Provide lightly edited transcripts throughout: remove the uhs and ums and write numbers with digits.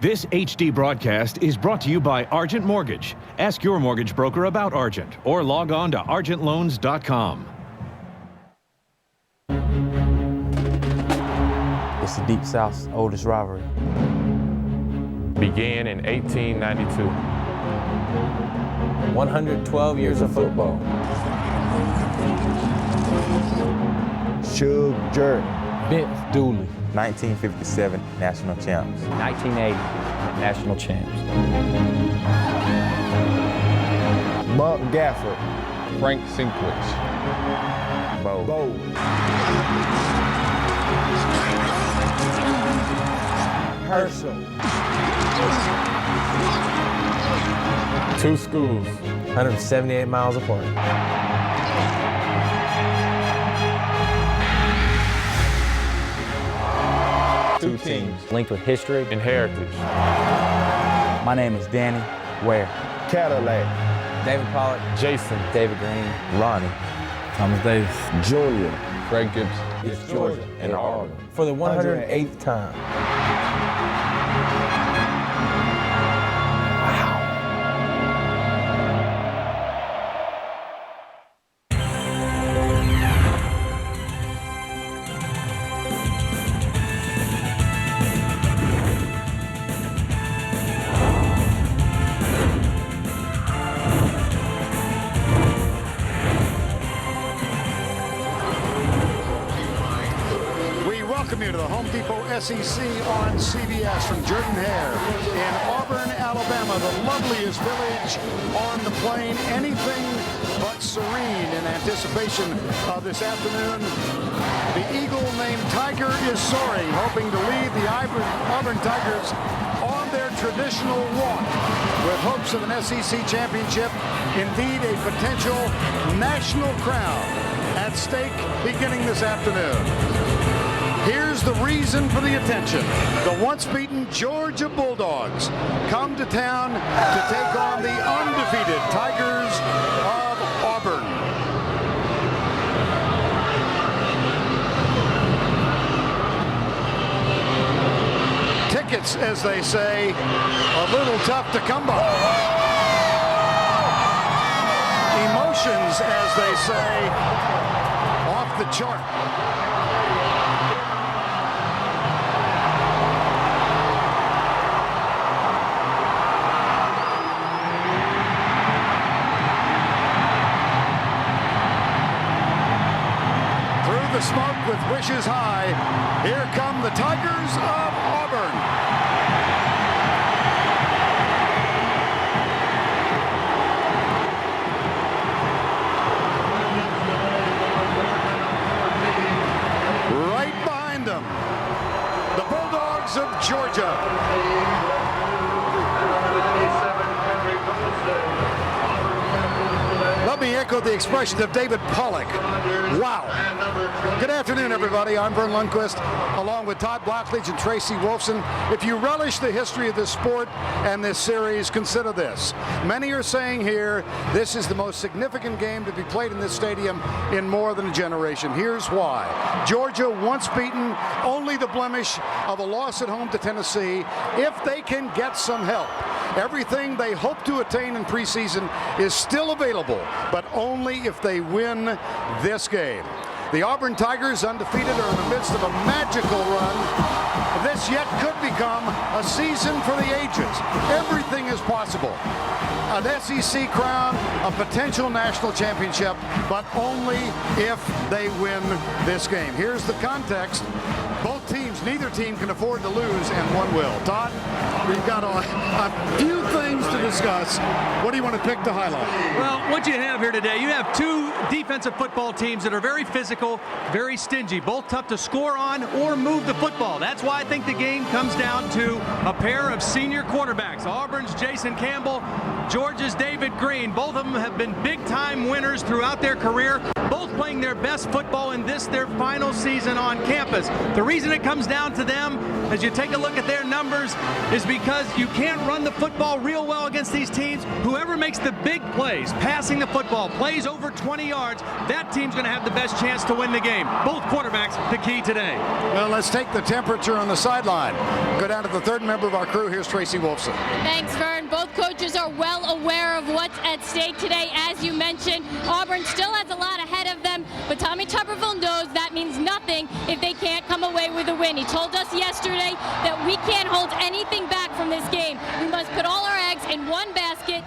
This HD broadcast is brought to you by Argent Mortgage. Ask your mortgage broker about Argent or log on to argentloans.com. It's the Deep South's oldest rivalry. Began in 1892. 112 years of football. Suge Jerk. Vince Dooley. 1957 national champs. 1980 national champs. Buck Gafford. Frank Sinkwich. Bo. Herschel. Two schools. 178 miles apart. Two teams. Linked with history And heritage. My name is Danny Ware. Cadillac. David Pollack. Jason. David Green, Ronnie. Thomas Davis. Junior. Craig Gibson. It's Georgia. And Auburn. For the 108th time. Welcome you to the Home Depot SEC on CBS from Jordan Hare in Auburn, Alabama, the loveliest village on the plain. Anything but serene in anticipation of this afternoon. The Eagle named Tiger is soaring, hoping to lead the Auburn Tigers on their traditional walk with hopes of an SEC championship, indeed a potential national crown at stake beginning this afternoon. Here's the reason for the attention. The once-beaten Georgia Bulldogs come to town to take on the undefeated Tigers of Auburn. Tickets, as they say, a little tough to come by. Emotions, as they say, off the chart. The smoke with wishes high. Here come the Tigers of Auburn. Right behind them, the Bulldogs of Georgia. Let me echo the expression of David Pollack. Wow. Good afternoon, everybody. I'm Vern Lundquist, along with Todd Blackledge and Tracy Wolfson. If you relish the history of this sport and this series, consider this. Many are saying here, this is the most significant game to be played in this stadium in more than a generation. Here's why. Georgia, once beaten, only the blemish of a loss at home to Tennessee. If they can get some help, everything they hope to attain in preseason is still available, but only if they win this game. The Auburn Tigers, undefeated, are in the midst of a magical run. This yet could become a season for the ages. Everything is possible. An SEC crown, a potential national championship, but only if they win this game. Here's the context. Both teams, neither team can afford to lose, and one will. Todd, we've got a few things to discuss. What do you want to pick to highlight? Well, what you have here today, you have two defensive football teams that are very physical, very stingy, both tough to score on or move the football. That's why I think the game comes down to a pair of senior quarterbacks. Auburn's Jason Campbell, Georgia's David Green. Both of them have been big-time winners throughout their career, both playing their best football in this, their final season on campus. The reason it comes down to them, as you take a look at their numbers, is because you can't run the football real well against these teams. Whoever makes the big plays, passing the football, plays over 20 yards, that team's going to have the best chance to win the game. Both quarterbacks the key today. Well, let's take the temperature on the sideline. Go down to the third member of our crew. Here's Tracy Wolfson. Thanks, Vern. Both coaches are well aware of what's at stake today. As you mentioned, Auburn still has a lot ahead of them, but Tommy Tuberville knows that means nothing if they can't come away with a win. He told us yesterday that we can't hold anything back from this game. We must put all our eggs in one basket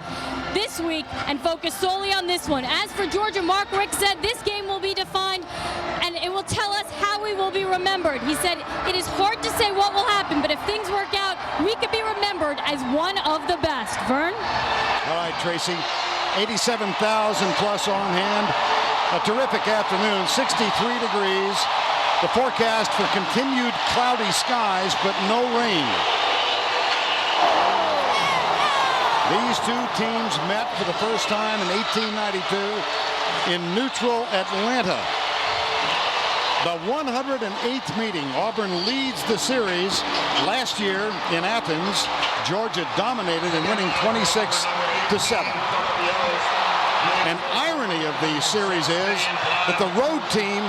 this week and focus solely on this one. As for Georgia, Mark Richt said this game will be defined and it will tell us how we will be remembered. He said it is hard to say what will happen, but if things work out, we could be remembered as one of the best. Vern? All right, Tracy. 87,000 plus on hand. A terrific afternoon, 63 degrees. The forecast for continued cloudy skies, but no rain. These two teams met for the first time in 1892 in neutral Atlanta. The 108th meeting. Auburn leads the series. Last year in Athens, Georgia dominated in winning 26-7. An irony of the series is that the road team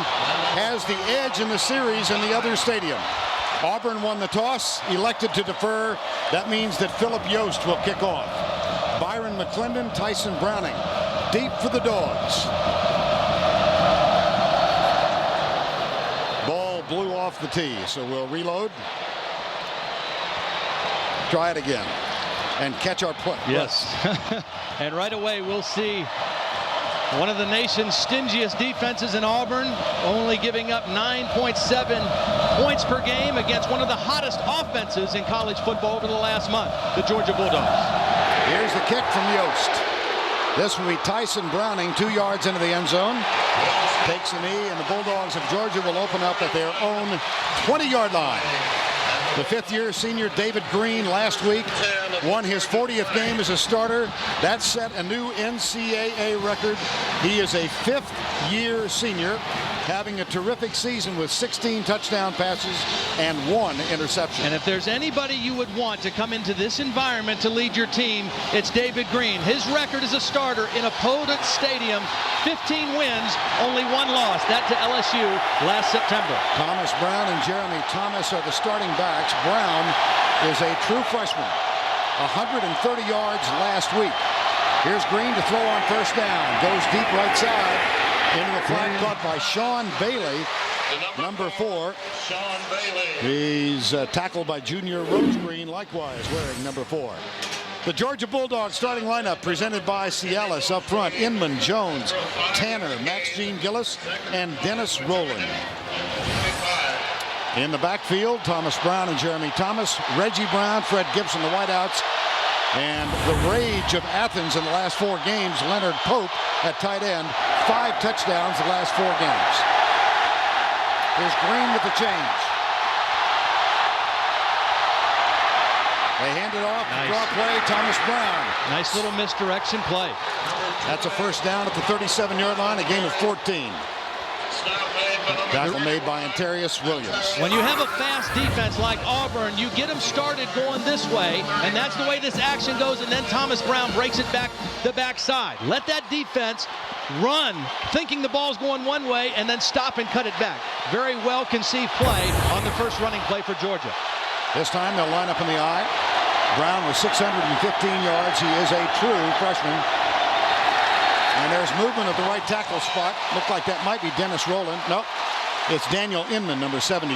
has the edge in the series in the other stadium. Auburn won the toss, elected to defer. That means that Philip Yost will kick off. Byron McClendon, Tyson Browning, deep for the Dogs. Ball blew off the tee, so we'll reload. Try it again and catch our putt. Yes. And right away we'll see one of the nation's stingiest defenses in Auburn, only giving up 9.7 points per game against one of the hottest offenses in college football over the last month, the Georgia Bulldogs. Here's the kick from Yost. This will be Tyson Browning, 2 yards into the end zone. Takes a knee, and the Bulldogs of Georgia will open up at their own 20-yard line. The fifth-year senior David Green last week won his 40th game as a starter. That set a new NCAA record. He is a fifth-year senior, having a terrific season with 16 touchdown passes and 1 interception. And if there's anybody you would want to come into this environment to lead your team, it's David Green. His record as a starter in opponent stadium, 15 wins, only 1 loss. That to LSU last September. Thomas Brown and Jeremy Thomas are the starting backs. Brown is a true freshman. 130 yards last week. Here's Green to throw on first down. Goes deep right side. Into the flat caught by Sean Bailey, number 4. Sean Bailey. He's tackled by Junior Rose Green, likewise wearing number 4. The Georgia Bulldogs starting lineup presented by Cialis up front. Inman, Jones, Tanner, Max Gene Gillis, and Dennis Rowland. In the backfield, Thomas Brown and Jeremy Thomas, Reggie Brown, Fred Gibson, the wideouts, and the rage of Athens in the last 4 games, Leonard Pope at tight end, 5 touchdowns the last 4 games. Here's Green with the change. They hand it off, nice. Draw play, Thomas Brown. Nice little misdirection play. That's a first down at the 37-yard line, a gain of 14. Tackle made by Antarius Williams. When you have a fast defense like Auburn, you get them started going this way, and that's the way this action goes, and then Thomas Brown breaks it back the backside. Let that defense run, thinking the ball's going one way, and then stop and cut it back. Very well conceived play on the first running play for Georgia. This time they'll line up in the I. Brown with 615 yards. He is a true freshman. And there's movement at the right tackle spot. Looked like that might be Dennis Rowland. Nope. It's Daniel Inman, number 72.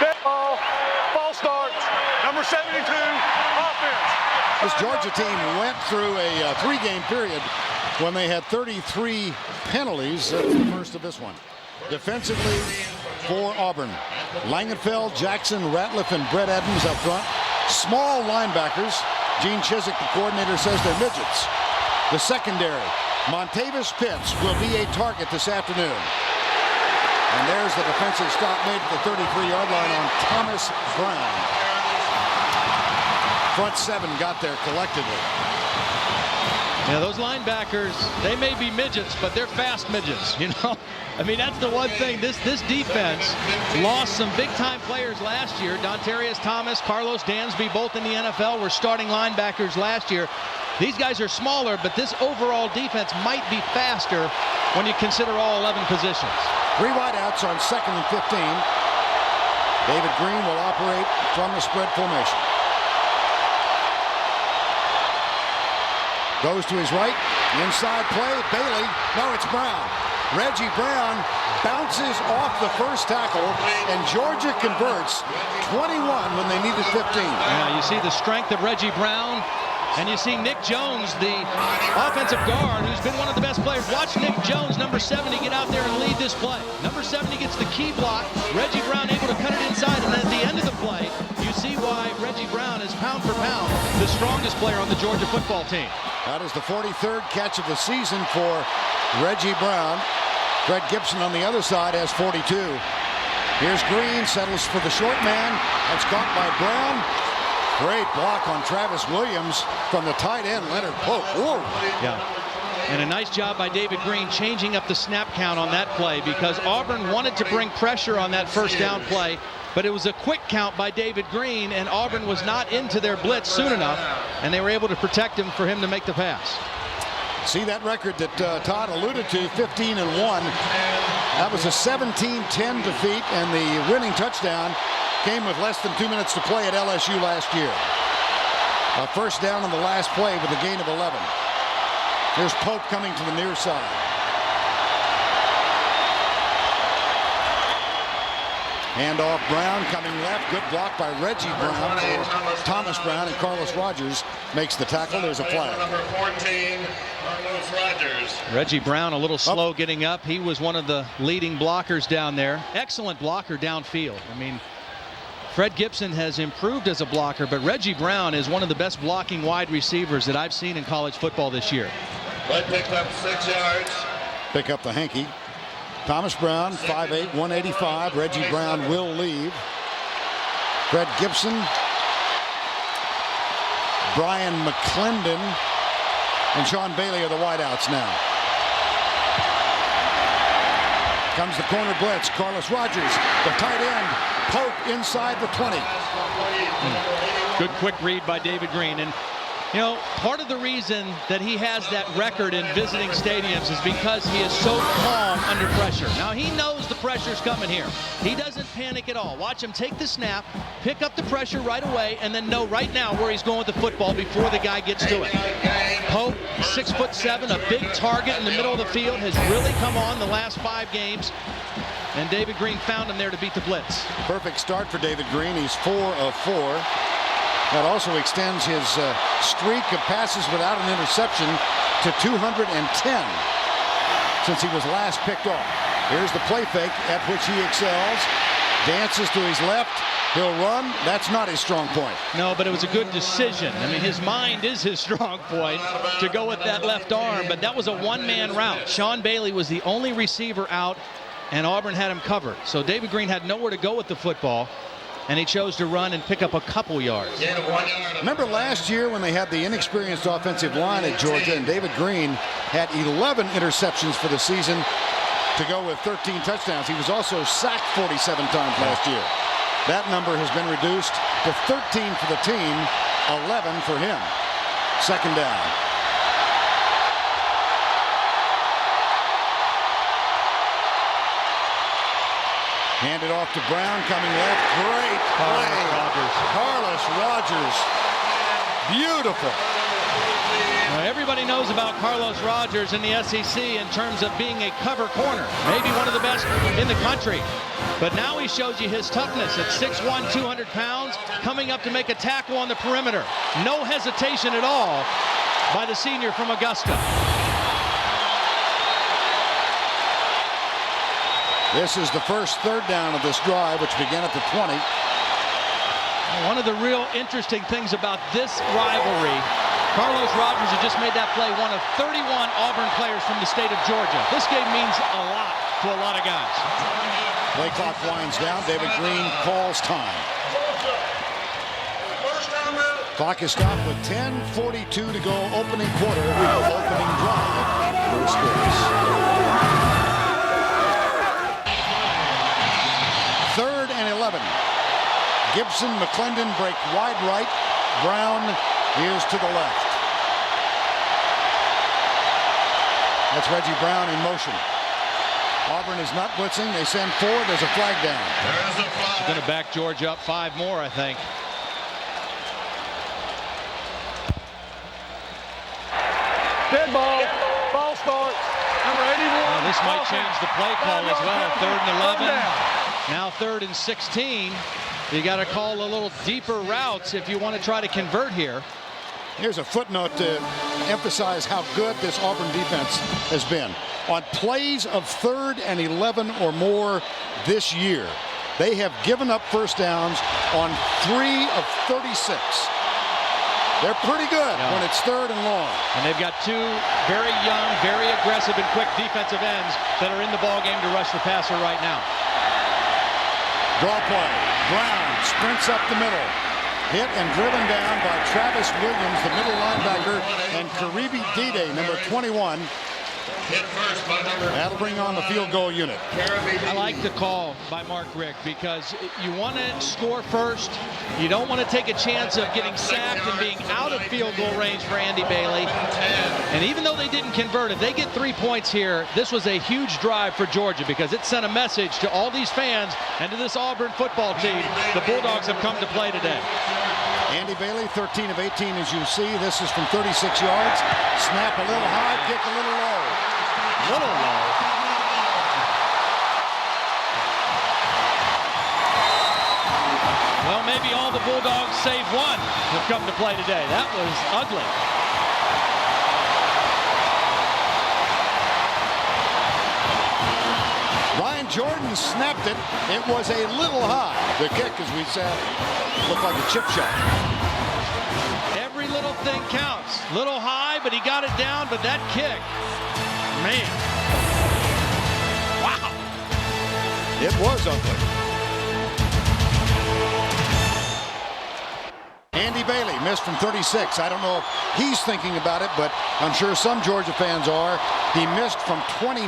Dead ball. False start. Number 72. Offense. This Georgia team went through a 3-game period when they had 33 penalties. That's the first of this one. Defensively for Auburn, Langenfeld, Jackson, Ratliff, and Brett Adams up front. Small linebackers. Gene Chizik, the coordinator, says they're midgets. The secondary, Montavis Pitts will be a target this afternoon. And there's the defensive stop made at the 33-yard line on Thomas Brown. Front 7 got there collectively. Yeah, those linebackers, they may be midgets, but they're fast midgets, you know. I mean, that's the one thing. This defense lost some big-time players last year. Dontarius Thomas, Carlos Dansby, both in the NFL, were starting linebackers last year. These guys are smaller, but this overall defense might be faster when you consider all 11 positions. 3 wideouts on 2nd and 15. David Green will operate from the spread formation. Goes to his right. Inside play. Bailey. No, it's Brown. Reggie Brown bounces off the first tackle, and Georgia converts 21 when they needed 15. Yeah, you see the strength of Reggie Brown, and you see Nick Jones, the offensive guard, who's been one of the best players. Watch Nick Jones, number 70, get out there and lead this play. Number 70 gets the key block. Reggie Brown able to cut it inside, and then at the end of the play, you see why Reggie Brown is pound for pound the strongest player on the Georgia football team. That is the 43rd catch of the season for Reggie Brown. Fred Gibson on the other side has 42. Here's Green, settles for the short man. That's caught by Brown. Great block on Travis Williams from the tight end, Leonard Pope. Whoa. Yeah. And a nice job by David Green changing up the snap count on that play, because Auburn wanted to bring pressure on that first down play, but it was a quick count by David Green, and Auburn was not into their blitz soon enough, and they were able to protect him for him to make the pass. See that record that Todd alluded to, 15-1. That was a 17-10 defeat, and the winning touchdown came with less than 2 minutes to play at LSU last year. A first down on the last play with a gain of 11. Here's Pope coming to the near side. Handoff Brown coming left. Good block by Reggie Brown for Thomas Brown, and Carlos Rogers makes the tackle. There's a flag. Number 14, Carlos Rogers. Reggie Brown a little slow getting up. He was one of the leading blockers down there. Excellent blocker downfield. I mean, Fred Gibson has improved as a blocker, but Reggie Brown is one of the best blocking wide receivers that I've seen in college football this year. Red picked up 6 yards. Pick up the hanky. Thomas Brown, 5'8", 185. Reggie Brown will leave. Fred Gibson, Brian McClendon, and Sean Bailey are the wideouts now. Comes the corner blitz. Carlos Rogers, the tight end. Pope inside the 20. Good quick read by David Green. And you know, part of the reason that he has that record in visiting stadiums is because he is so calm under pressure. Now, he knows the pressure's coming here. He doesn't panic at all. Watch him take the snap, pick up the pressure right away, and then know right now where he's going with the football before the guy gets to it. Pope, 6'7", a big target in the middle of the field, has really come on the last 5 games. And David Green found him there to beat the blitz. Perfect start for David Green. He's 4 of 4. That also extends his streak of passes without an interception to 210 since he was last picked off. Here's the play fake at which he excels. Dances to his left. He'll run. That's not his strong point. No, but it was a good decision. I mean, his mind is his strong point to go with that left arm, but that was a one-man route. Sean Bailey was the only receiver out, and Auburn had him covered. So David Green had nowhere to go with the football, and he chose to run and pick up a couple yards. Remember last year when they had the inexperienced offensive line at Georgia, and David Green had 11 interceptions for the season to go with 13 touchdowns. He was also sacked 47 times last year. That number has been reduced to 13 for the team, 11 for him. Second down. Handed off to Brown, coming left. Great play. Carlos Rogers. Beautiful. Now, everybody knows about Carlos Rogers in the SEC in terms of being a cover corner. Maybe one of the best in the country. But now he shows you his toughness at 6'1", 200 pounds, coming up to make a tackle on the perimeter. No hesitation at all by the senior from Augusta. This is the first third down of this drive, which began at the 20. One of the real interesting things about this rivalry, Carlos Rogers had just made that play, one of 31 Auburn players from the state of Georgia. This game means a lot to a lot of guys. Play clock winds down. David Green calls time. First time out. Clock is stopped with 10:42 to go. Opening quarter. Opening drive. No scores. 3rd and 11. Gibson, McClendon break wide right. Brown is to the left. That's Reggie Brown in motion. Auburn is not blitzing. They send forward. There's a flag down. There's a flag. Going to back Georgia up 5 more, I think. Dead ball. Ball starts. Number 81. This might change the play call as well. 3rd and 11. Down. Now 3rd and 16. You got to call a little deeper routes if you want to try to convert here. Here's a footnote to emphasize how good this Auburn defense has been. On plays of 3rd and 11 or more this year, they have given up first downs on 3 of 36. They're pretty good when it's 3rd and long. And they've got 2 very young, very aggressive and quick defensive ends that are in the ball game to rush the passer right now. Draw play. Brown sprints up the middle. Hit and driven down by Travis Williams, the middle linebacker, and Karibi Dede, number 21. Hit first by number. That'll bring on the field goal unit. I like the call by Mark Richt because you want to score first. You don't want to take a chance of getting sacked and being out of field goal range for Andy Bailey. And even though they didn't convert, if they get 3 points here, this was a huge drive for Georgia because it sent a message to all these fans and to this Auburn football team. The Bulldogs have come to play today. Andy Bailey, 13 of 18, as you see. This is from 36 yards. Snap a little high, kick a little low. Little low. Well, maybe all the Bulldogs save one have come to play today. That was ugly. Ryan Jordan snapped it. It was a little high. The kick, as we said, looked like a chip shot. Every little thing counts. Little high, but he got it down. But that kick, man. Wow. It was ugly. Andy Bailey missed from 36. I don't know if he's thinking about it, but I'm sure some Georgia fans are. He missed from 29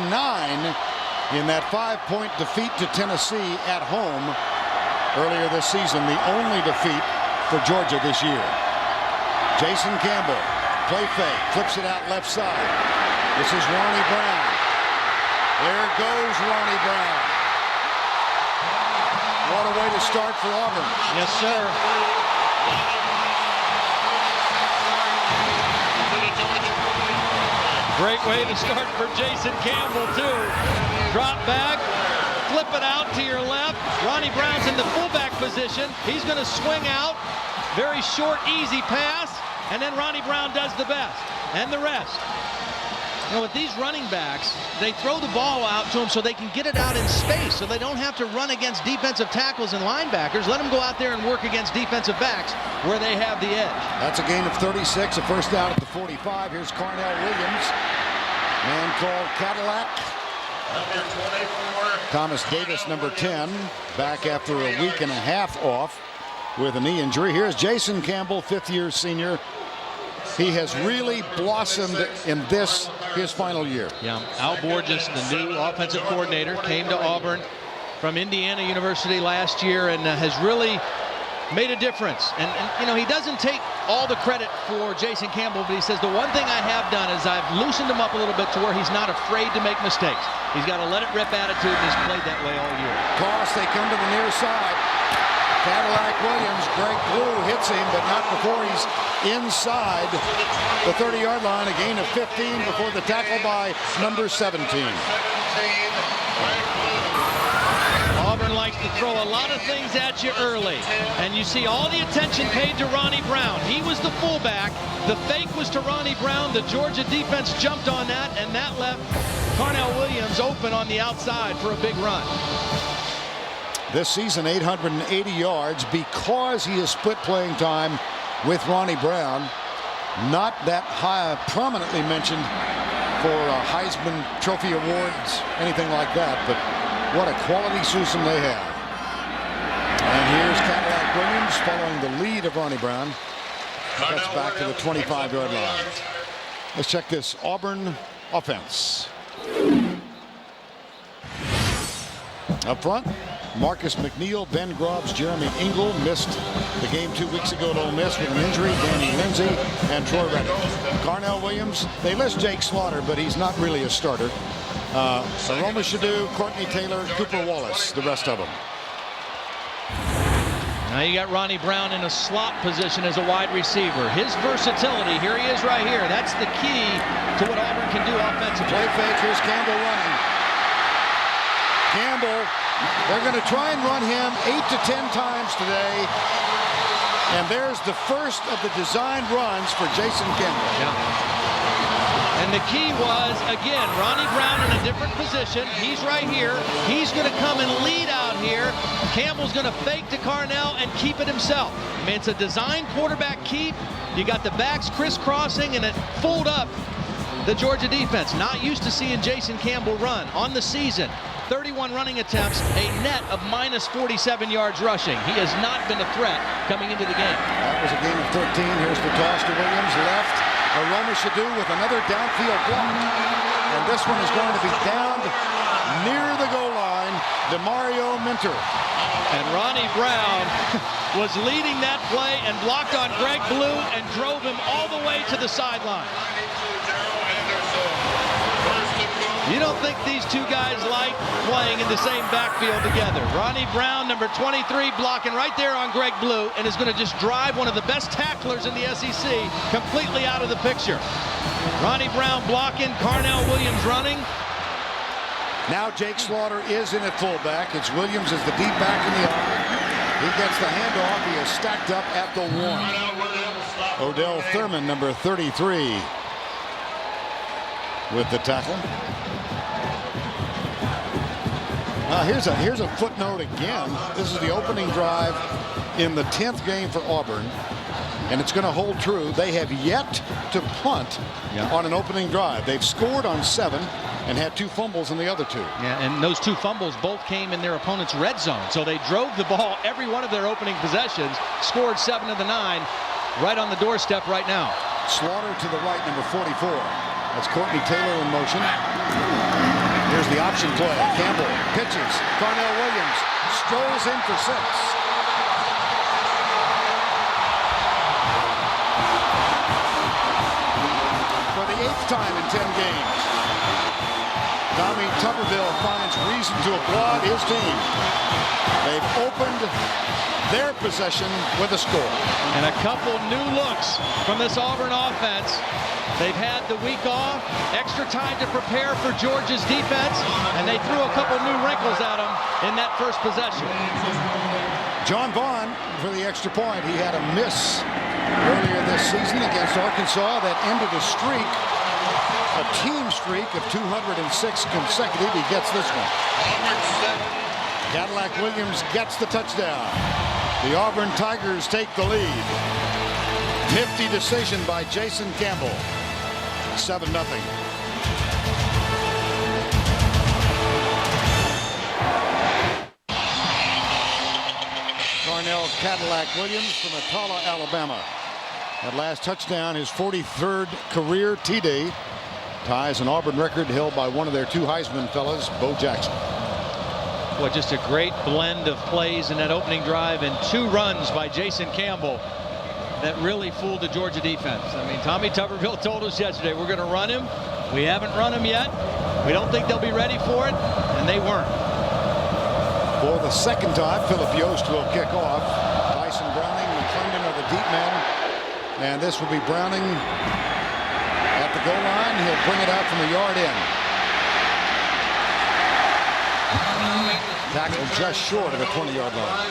in that 5-point defeat to Tennessee at home earlier this season. The only defeat for Georgia this year. Jason Campbell, play fake, flips it out left side. This is Ronnie Brown. There goes Ronnie Brown. What a way to start for Auburn. Yes, sir. Great way to start for Jason Campbell, too. Drop back, flip it out to your left. Ronnie Brown's in the fullback position. He's going to swing out. Very short, easy pass. And then Ronnie Brown does the best. And the rest. You know, with these running backs, they throw the ball out to them so they can get it out in space, so they don't have to run against defensive tackles and linebackers. Let them go out there and work against defensive backs where they have the edge. That's a gain of 36, a first down at the 45. Here's Carnell Williams. Man called Cadillac. Number 24. Thomas Davis, number 10, back after a week and a half off with a knee injury. Here's Jason Campbell, 5th-year senior. He has really blossomed in this, his final year. Yeah, Al Borges, the new offensive coordinator, came to Auburn from Indiana University last year and has really made a difference. And, you know, he doesn't take all the credit for Jason Campbell, but he says the one thing I have done is I've loosened him up a little bit to where he's not afraid to make mistakes. He's got a let-it-rip attitude, and he's played that way all year. Cross, they come to the near side. Cadillac Williams, Greg Blue hits him, but not before he's inside the 30-yard line. A gain of 15 before the tackle by number 17. Auburn likes to throw a lot of things at you early, and you see all the attention paid to Ronnie Brown. He was the fullback. The fake was to Ronnie Brown. The Georgia defense jumped on that, and that left Carnell Williams open on the outside for a big run. This season, 880 yards because he has split playing time with Ronnie Brown. Not that high, prominently mentioned for Heisman Trophy awards, anything like that, but what a quality season they have. And here's Cadillac Williams following the lead of Ronnie Brown. Cuts back to the 25-yard line. Let's check this Auburn offense. Up front, Marcus McNeil, Ben Grubbs, Jeremy Ingle missed the game 2 weeks ago at Ole Miss with an injury. Danny Lindsay and Troy Reddick. Carnell Williams, they list Jake Slaughter, but he's not really a starter. Aroma Shadu, Courtney Taylor, Cooper Wallace, the rest of them. Now you got Ronnie Brown in a slot position as a wide receiver. His versatility, here he is right here. That's the key to what Auburn can do offensively. Play fake, here's Campbell running. Campbell, they're going to try and run him 8 to 10 times today. And there's the first of the design runs for Jason Campbell. Yeah. And the key was, again, Ronnie Brown in a different position. He's right here. He's going to come and lead out here. Campbell's going to fake to Carnell and keep it himself. I mean, it's a design quarterback keep. You got the backs crisscrossing, and it fooled up the Georgia defense. Not used to seeing Jason Campbell run on the season. 31 running attempts, a net of minus 47 yards rushing. He has not been a threat coming into the game. That was a game of 13. Here's the toss to Williams, left. Aroma Shadu with another downfield block. And this one is going to be downed near the goal line. DeMario Minter. And Ronnie Brown was leading that play and blocked on Greg Blue and drove him all the way to the sideline. You don't think these two guys like playing in the same backfield together. Ronnie Brown, number 23, blocking right there on Greg Blue, and is going to just drive one of the best tacklers in the SEC completely out of the picture. Ronnie Brown blocking, Carnell Williams running. Now Jake Slaughter is in at fullback. It's Williams as the deep back in the arm. He gets the handoff. He is stacked up at the 1. Odell Thurman, number 33, with the tackle. Here's a footnote again. This is the opening drive in the 10th game for Auburn, and it's going to hold true. They have yet to punt on an opening drive. They've scored on 7 and had 2 fumbles in the other 2. Yeah, and those 2 fumbles both came in their opponent's red zone. So they drove the ball every one of their opening possessions, scored 7 of the 9, right on the doorstep right now. Slaughter to the right, number 44. That's Courtney Taylor in motion. Here's the option play. Campbell pitches. Carnell Williams strolls in for 6. For the 8th time in 10 games, Tommy Tuberville finds reason to applaud his team. They've opened their possession with a score. And a couple new looks from this Auburn offense. They've had the week off, extra time to prepare for Georgia's defense, and they threw a couple new wrinkles at them in that first possession. John Vaughn for the extra point. He had a miss earlier this season against Arkansas that ended a streak, a team streak of 206 consecutive. He gets this one. Cadillac Williams gets the touchdown. The Auburn Tigers take the lead. Nifty decision by Jason Campbell. 7-0. Carnell Cadillac Williams from Atala, Alabama. That last touchdown, his 43rd career TD. Ties an Auburn record held by one of their 2 Heisman fellas, Bo Jackson. Well, just a great blend of plays in that opening drive and 2 runs by Jason Campbell that really fooled the Georgia defense. I mean, Tommy Tuberville told us yesterday, we're going to run him. We haven't run him yet. We don't think they'll be ready for it, and they weren't. For the 2nd time, Philip Yost will kick off. Tyson Browning, McClendon are the deep men. And this will be Browning at the goal line. He'll bring it out from the yard in. Tackled just short of the 20-yard line.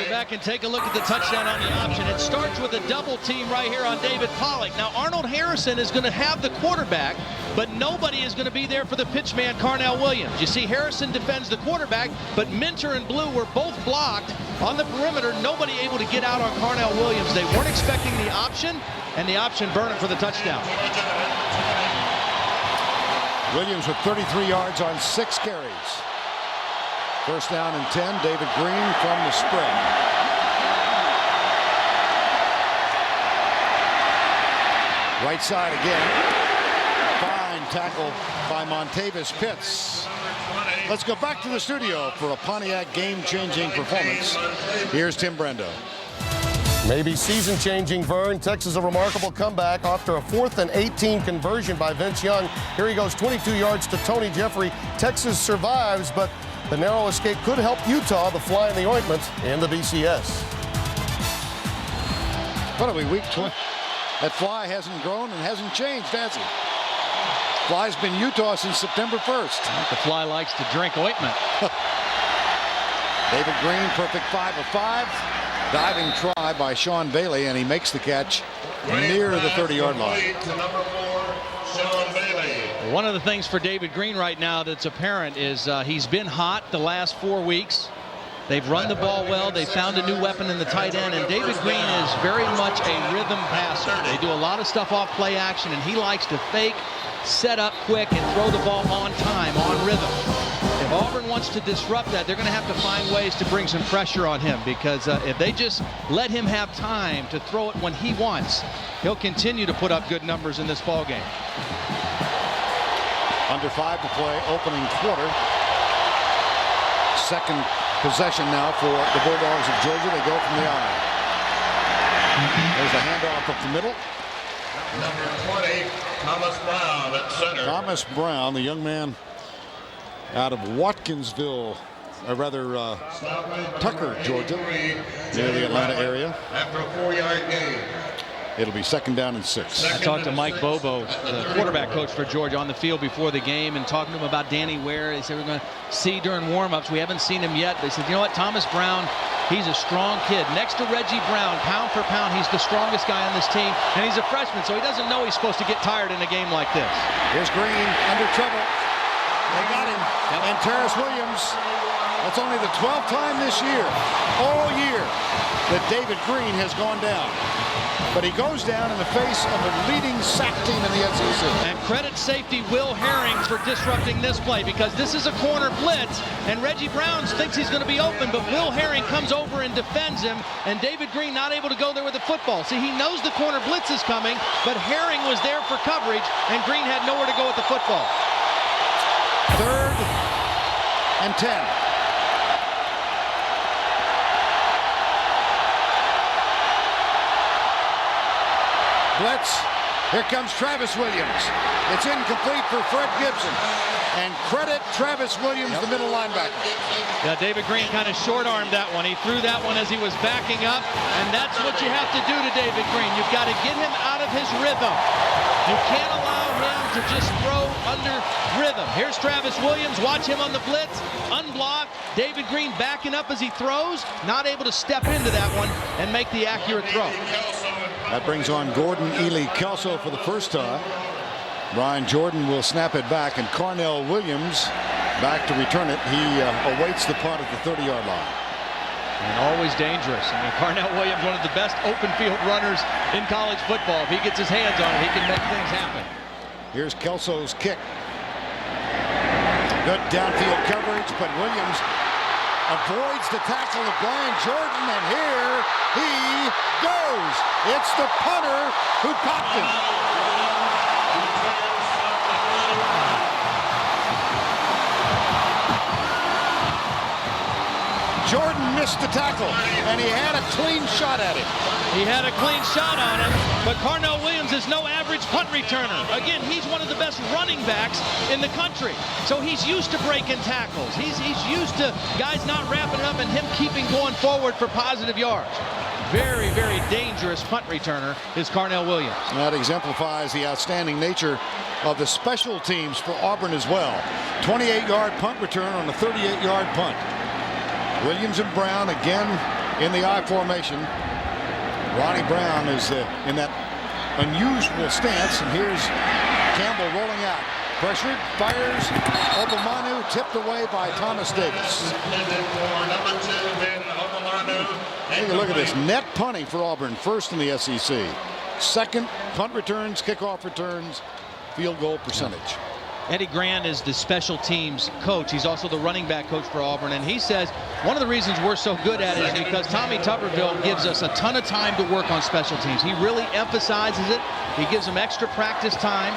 Go back and take a look at the touchdown on the option. It starts with a double team right here on David Pollock. Now Arnold Harrison is going to have the quarterback, but nobody is going to be there for the pitch man, Carnell Williams. You see Harrison defends the quarterback, but Minter and Blue were both blocked on the perimeter. Nobody able to get out on Carnell Williams. They weren't expecting the option, and the option burned him for the touchdown. Williams with 33 yards on 6 carries. First down and 10. David Green from the spread. Right side again. Fine tackle by Montavis Pitts. Let's go back to the studio for a Pontiac game-changing performance. Here's Tim Brando. Maybe season-changing, Vern. Texas a remarkable comeback after a 4th and 18 conversion by Vince Young. Here he goes, 22 yards to Tony Jeffrey. Texas survives, but the narrow escape could help Utah, the fly in the ointment, in the BCS. What are we, week 20? That fly hasn't grown and hasn't changed, has it? Fly's been Utah since September 1st. The fly likes to drink ointment. David Green, perfect 5 of 5. Diving try by Sean Bailey, and he makes the catch near the 30-yard line. One of the things for David Green right now that's apparent is he's been hot the last 4 weeks. They've run the ball well. They found a new weapon in the tight end, and David Green is very much a rhythm passer. They do a lot of stuff off play action, and he likes to fake, set up quick, and throw the ball on time, on rhythm. If Auburn wants to disrupt that, they're going to have to find ways to bring some pressure on him, because if they just let him have time to throw it when he wants, he'll continue to put up good numbers in this ball game. Under 5 to play, opening quarter. Second possession now for the Bulldogs of Georgia. They go from the eye. There's a handoff up the middle. Number 20, Thomas Brown at center. Thomas Brown, the young man out of Watkinsville, or rather Tucker, Georgia, near the Atlanta area. After a 4-yard gain. It'll be 2nd down and 6. I talked to Mike Bobo, the quarterback coach for Georgia, on the field before the game, and talking to him about Danny Ware. They said we're going to see during warmups. We haven't seen him yet. They said, you know what, Thomas Brown, he's a strong kid. Next to Reggie Brown, pound for pound, he's the strongest guy on this team, and he's a freshman, so he doesn't know he's supposed to get tired in a game like this. Here's Green under trouble. They got him. Yep. And Terrence Williams, that's only the 12th time this year, all year, that David Green has gone down. But he goes down in the face of a leading sack team in the SEC. And credit safety Will Herring for disrupting this play, because this is a corner blitz, and Reggie Brown thinks he's going to be open, but Will Herring comes over and defends him, and David Green not able to go there with the football. See, he knows the corner blitz is coming, but Herring was there for coverage, and Green had nowhere to go with the football. 3rd and 10. Blitz. Here comes Travis Williams. It's incomplete for Fred Gibson. And credit Travis Williams, the middle linebacker. Yeah, David Green kind of short-armed that one. He threw that one as he was backing up, and that's what you have to do to David Green. You've got to get him out of his rhythm. You can't allow him to just throw under rhythm. Here's Travis Williams. Watch him on the blitz. Unblocked. David Green backing up as he throws. Not able to step into that one and make the accurate throw. That brings on Gordon Ely Kelso for the first time. Brian Jordan will snap it back, and Carnell Williams back to return it. He awaits the punt at the 30-yard line. And always dangerous. I mean, Carnell Williams, one of the best open field runners in college football. If he gets his hands on it, he can make things happen. Here's Kelso's kick. Good downfield coverage, but Williams avoids the tackle of Brian Jordan, and here he goes. It's the punter who popped him. Jordan missed the tackle, and he had a clean shot at him. He had a clean shot on him, but Carnell Williams is no average punt returner. Again, he's one of the best running backs in the country. So he's used to breaking tackles. He's used to guys not wrapping up and him keeping going forward for positive yards. Very, very dangerous punt returner is Carnell Williams. And that exemplifies the outstanding nature of the special teams for Auburn as well. 28-yard punt return on a 38-yard punt. Williams and Brown again in the I formation. Ronnie Brown is in that unusual stance, and here's Campbell rolling out. Pressured, fires, Obamanu tipped away by Thomas Davis. Take a look at this. Net punting for Auburn, first in the SEC. Second, punt returns, kickoff returns, field goal percentage. Eddie Grand is the special teams coach. He's also the running back coach for Auburn, and he says one of the reasons we're so good at it is because Tommy Tuberville gives us a ton of time to work on special teams. He really emphasizes it. He gives them extra practice time,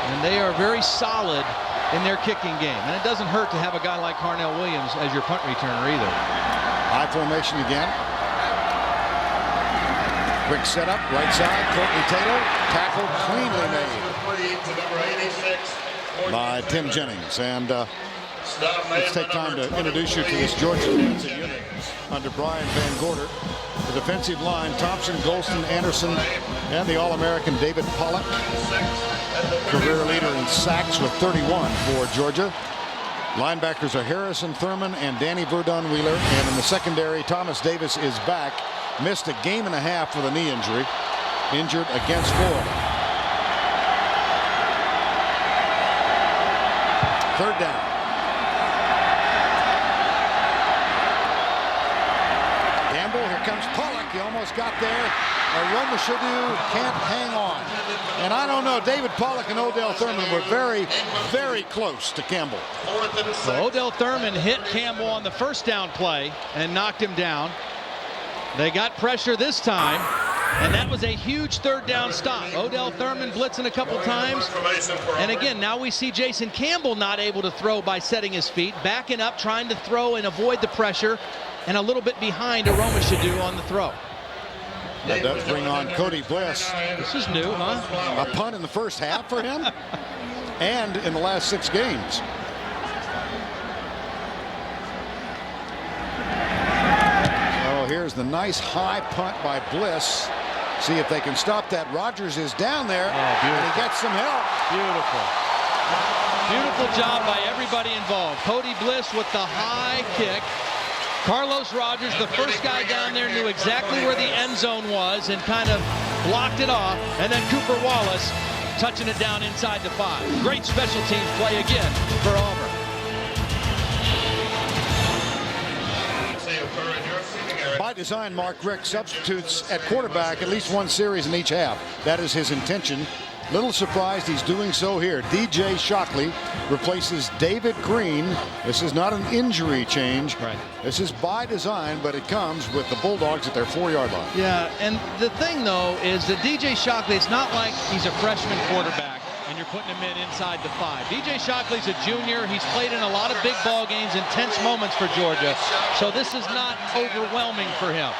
and they are very solid in their kicking game. And it doesn't hurt to have a guy like Carnell Williams as your punt returner either. High formation again. Quick setup, right side, Courtney Taylor, tackle cleanly made by Tim Jennings. And let's take time to introduce you to this Georgia defensive unit under Brian Van Gorder. The defensive line, Thompson, Golston, Anderson, and the All-American David Pollock. Career leader in sacks with 31 for Georgia. Linebackers are Harrison Thurman and Danny Verdon Wheeler. And in the secondary, Thomas Davis is back. Missed a game and a half with a knee injury. Injured against Florida. Third down. Campbell, here comes Pollock. He almost got there. Roma Shadu can't hang on. And I don't know, David Pollock and Odell Thurman were very, very close to Campbell. So Odell Thurman hit Campbell on the first down play and knocked him down. They got pressure this time, and that was a huge third down stop. Odell Thurman blitzing a couple times. And again, now we see Jason Campbell not able to throw by setting his feet, backing up, trying to throw and avoid the pressure, and a little bit behind Aroma Shadu on the throw. That does bring on Cody Bliss. This is new, huh? A punt in the first half for him, and in the last 6 games. Here's the nice high punt by Bliss. See if they can stop that. Rogers is down there, and he gets some help. Beautiful. Beautiful job by everybody involved. Cody Bliss with the high kick. Carlos Rogers, the first guy down there, knew exactly where the end zone was and kind of blocked it off. And then Cooper Wallace touching it down inside the 5. Great special teams play again for Auburn. By design, Mark Richt substitutes at quarterback at least one series in each half. That is his intention. Little surprised he's doing so here. DJ Shockley replaces David Green. This is not an injury change. Right. This is by design, but it comes with the Bulldogs at their 4-yard line. Yeah, and the thing, though, is that DJ Shockley, it's not like he's a freshman quarterback and you're putting him in inside the 5. DJ Shockley's a junior. He's played in a lot of big ball games, intense moments for Georgia. So this is not overwhelming for him.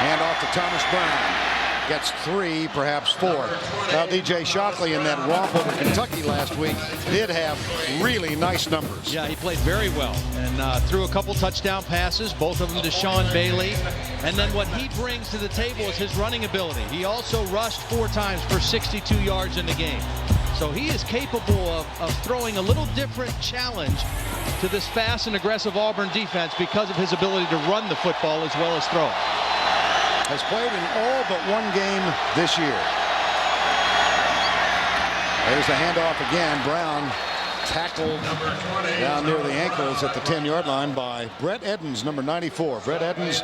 Hand off to Thomas Brown. Gets 3, perhaps 4. Now DJ Shockley in that romp over Kentucky last week did have really nice numbers. Yeah, he played very well and threw a couple touchdown passes, both of them to Sean Bailey. And then what he brings to the table is his running ability. He also rushed 4 times for 62 yards in the game. So he is capable of throwing a little different challenge to this fast and aggressive Auburn defense because of his ability to run the football as well as throw. Has played in all but 1 game this year. There's the handoff again. Brown tackled down near the ankles at the 10-yard line by Brett Edens, number 94. Brett Edens,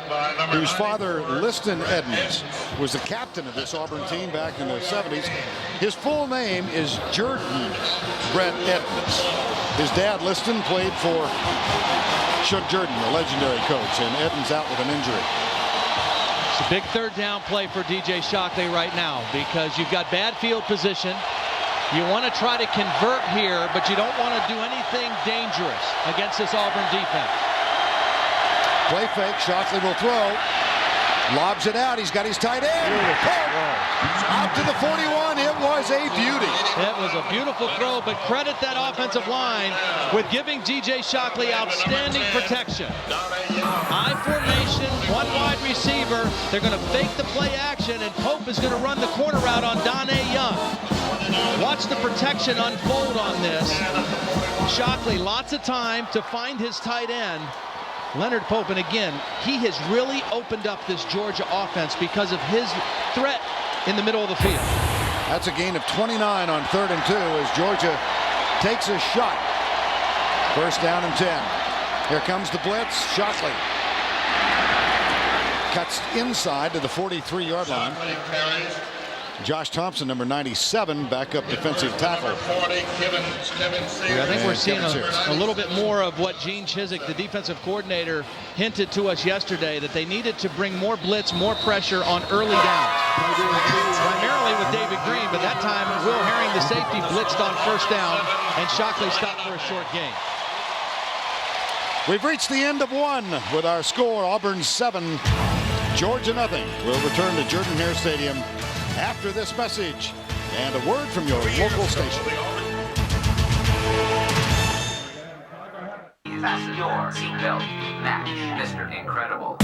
whose father, Liston Edens, was the captain of this Auburn team back in the 70s. His full name is Jordan Brett Edens. His dad, Liston, played for Shug Jordan, the legendary coach, and Edens out with an injury. It's a big third down play for DJ Shockley right now because you've got bad field position. You want to try to convert here, but you don't want to do anything dangerous against this Auburn defense. Play fake. Shockley will throw. Lobs it out. He's got his tight end. Out to the 41. It was a beauty. It was a beautiful throw, but credit that offensive line with giving DJ Shockley outstanding protection. High formation, 1 wide receiver. They're going to fake the play action, and Pope is going to run the corner route on Donnie Young. Watch the protection unfold on this. Shockley, lots of time to find his tight end. Leonard Pope, and again, he has really opened up this Georgia offense because of his threat in the middle of the field. That's a gain of 29 on 3rd and 2 as Georgia takes a shot. First down and 10. Here comes the blitz. Shockley cuts inside to the 43-yard line. Josh Thompson, number 97, backup defensive tackle. I think we're seeing a little bit more of what Gene Chizik, the defensive coordinator, hinted to us yesterday, that they needed to bring more blitz, more pressure on early downs. Primarily with David Green, but that time Will Herring, the safety, blitzed on first down, and Shockley stopped for a short gain. We've reached the end of one with our score, Auburn 7, Georgia nothing. We'll return to Jordan-Hare Stadium after this message and a word from your local station. Fasten your seatbelt. Match Mr. Incredible.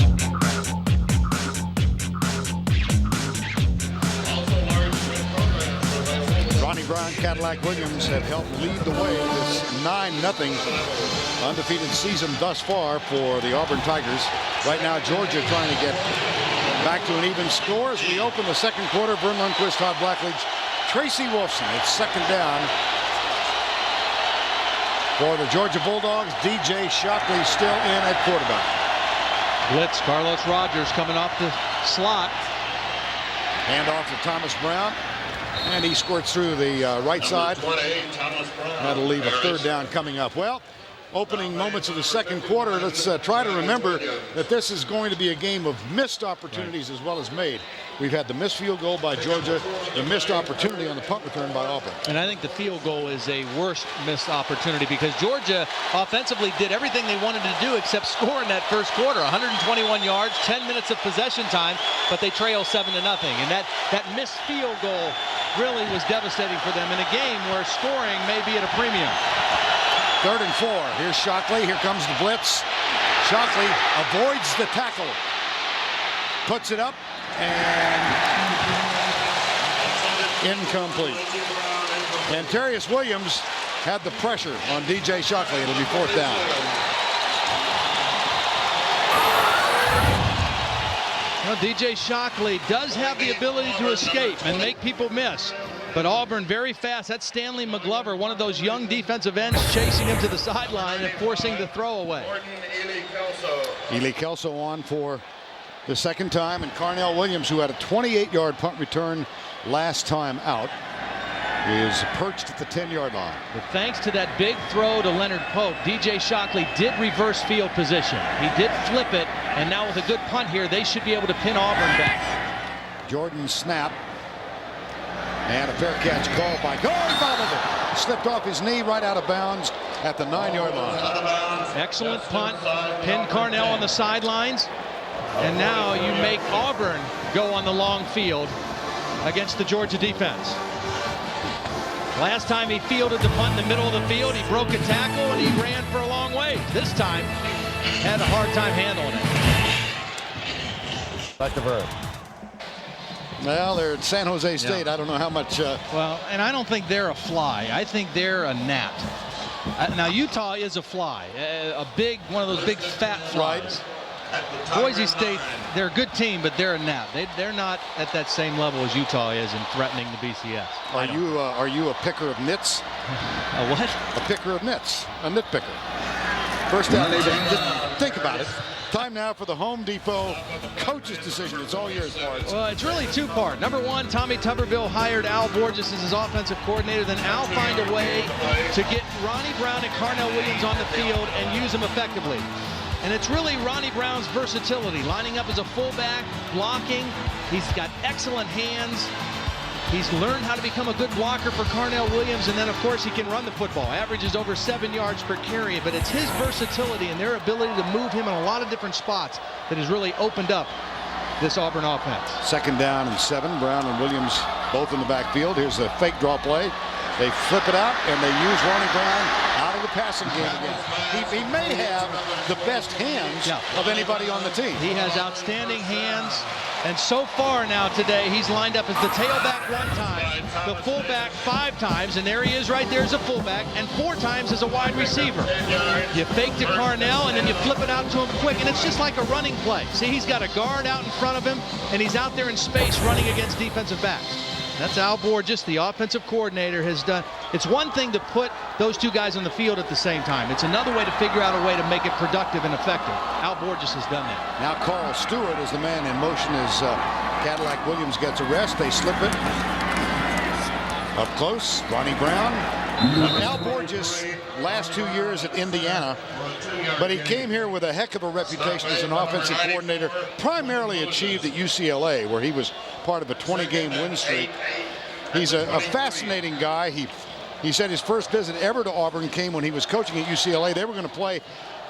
Ronnie Brown, Cadillac Williams have helped lead the way this 9-0 undefeated season thus far for the Auburn Tigers. Right now, Georgia trying to get back to an even score as we open the second quarter. Vern Lundquist, Todd Blackledge, Tracy Wolfson. It's second down for the Georgia Bulldogs. DJ Shockley still in at quarterback. Blitz, Carlos Rogers coming off the slot. Hand off to Thomas Brown. And he squirts through the right side. That'll leave a third down coming up. Well, opening moments of the second quarter, let's try to remember that this is going to be a game of missed opportunities as well as made. We've had the missed field goal by Georgia, the missed opportunity on the punt return by Auburn. And I think the field goal is a worse missed opportunity because Georgia offensively did everything they wanted to do except score in that first quarter. 121 yards, 10 minutes of possession time, but they trail 7-0. And that missed field goal really was devastating for them in a game where scoring may be at a premium. 3rd and 4. Here's Shockley. Here comes the blitz. Shockley avoids the tackle. Puts it up and incomplete. And Antarius Williams had the pressure on DJ Shockley. It'll be 4th down. Well, DJ Shockley does have the ability to escape and make people miss. But Auburn very fast. That's Stanley McGlover, one of those young defensive ends, chasing him to the sideline and forcing the throwaway. Ely Kelso on for the second time, and Carnell Williams, who had a 28-yard punt return last time out, is perched at the 10-yard line. But thanks to that big throw to Leonard Pope, DJ Shockley did reverse field position. He did flip it, and now with a good punt here, they should be able to pin Auburn back. Jordan snap. And a fair catch called by Gard. Slipped off his knee right out of bounds at the 9-yard line. Excellent punt. Pinned Carnell on the sidelines. And now you make Auburn go on the long field against the Georgia defense. Last time he fielded the punt in the middle of the field, he broke a tackle and he ran for a long ways. This time, had a hard time handling it. Like the verb. Well, they're at San Jose State. Yeah. I don't know how much. Well, and I don't think they're a fly. I think they're a gnat. Now, Utah is a fly, one of those big fat flies. Right. Boise State, they're a good team, but they're a gnat. They're not at that same level as Utah is in threatening the BCS. Are you a picker of nits? A what? A picker of nits. A nitpicker. First down, just think about it. Time now for the Home Depot coach's decision. It's all yours, Lawrence. Well, it's really two-part. Number one, Tommy Tuberville hired Al Borges as his offensive coordinator. Then Al find a way to get Ronnie Brown and Carnell Williams on the field and use them effectively. And it's really Ronnie Brown's versatility, lining up as a fullback, blocking. He's got excellent hands. He's learned how to become a good blocker for Carnell Williams, and then, of course, he can run the football. Averages over 7 yards per carry, but it's his versatility and their ability to move him in a lot of different spots that has really opened up this Auburn offense. 2nd down and 7. Brown and Williams both in the backfield. Here's a fake draw play. They flip it out, and they use Ronnie Brown out of the passing game again. He may have the best hands of anybody on the team. He has outstanding hands. And so far now today, he's lined up as the tailback 1 time, the fullback 5 times, and there he is right there as a fullback, and 4 times as a wide receiver. You fake to Carnell, and then you flip it out to him quick, and it's just like a running play. See, he's got a guard out in front of him, and he's out there in space running against defensive backs. That's Al Borges, the offensive coordinator, has done. It's one thing to put those two guys on the field at the same time. It's another way to figure out a way to make it productive and effective. Al Borges has done that. Now Carl Stewart is the man in motion as Cadillac Williams gets a rest. They slip it. Up close, Ronnie Brown. Al Borges, last 2 years at Indiana, but he came here with a heck of a reputation as an offensive coordinator, primarily achieved at UCLA, where he was part of a 20-game win streak. He's a fascinating guy. He said his first visit ever to Auburn came when he was coaching at UCLA. They were going to play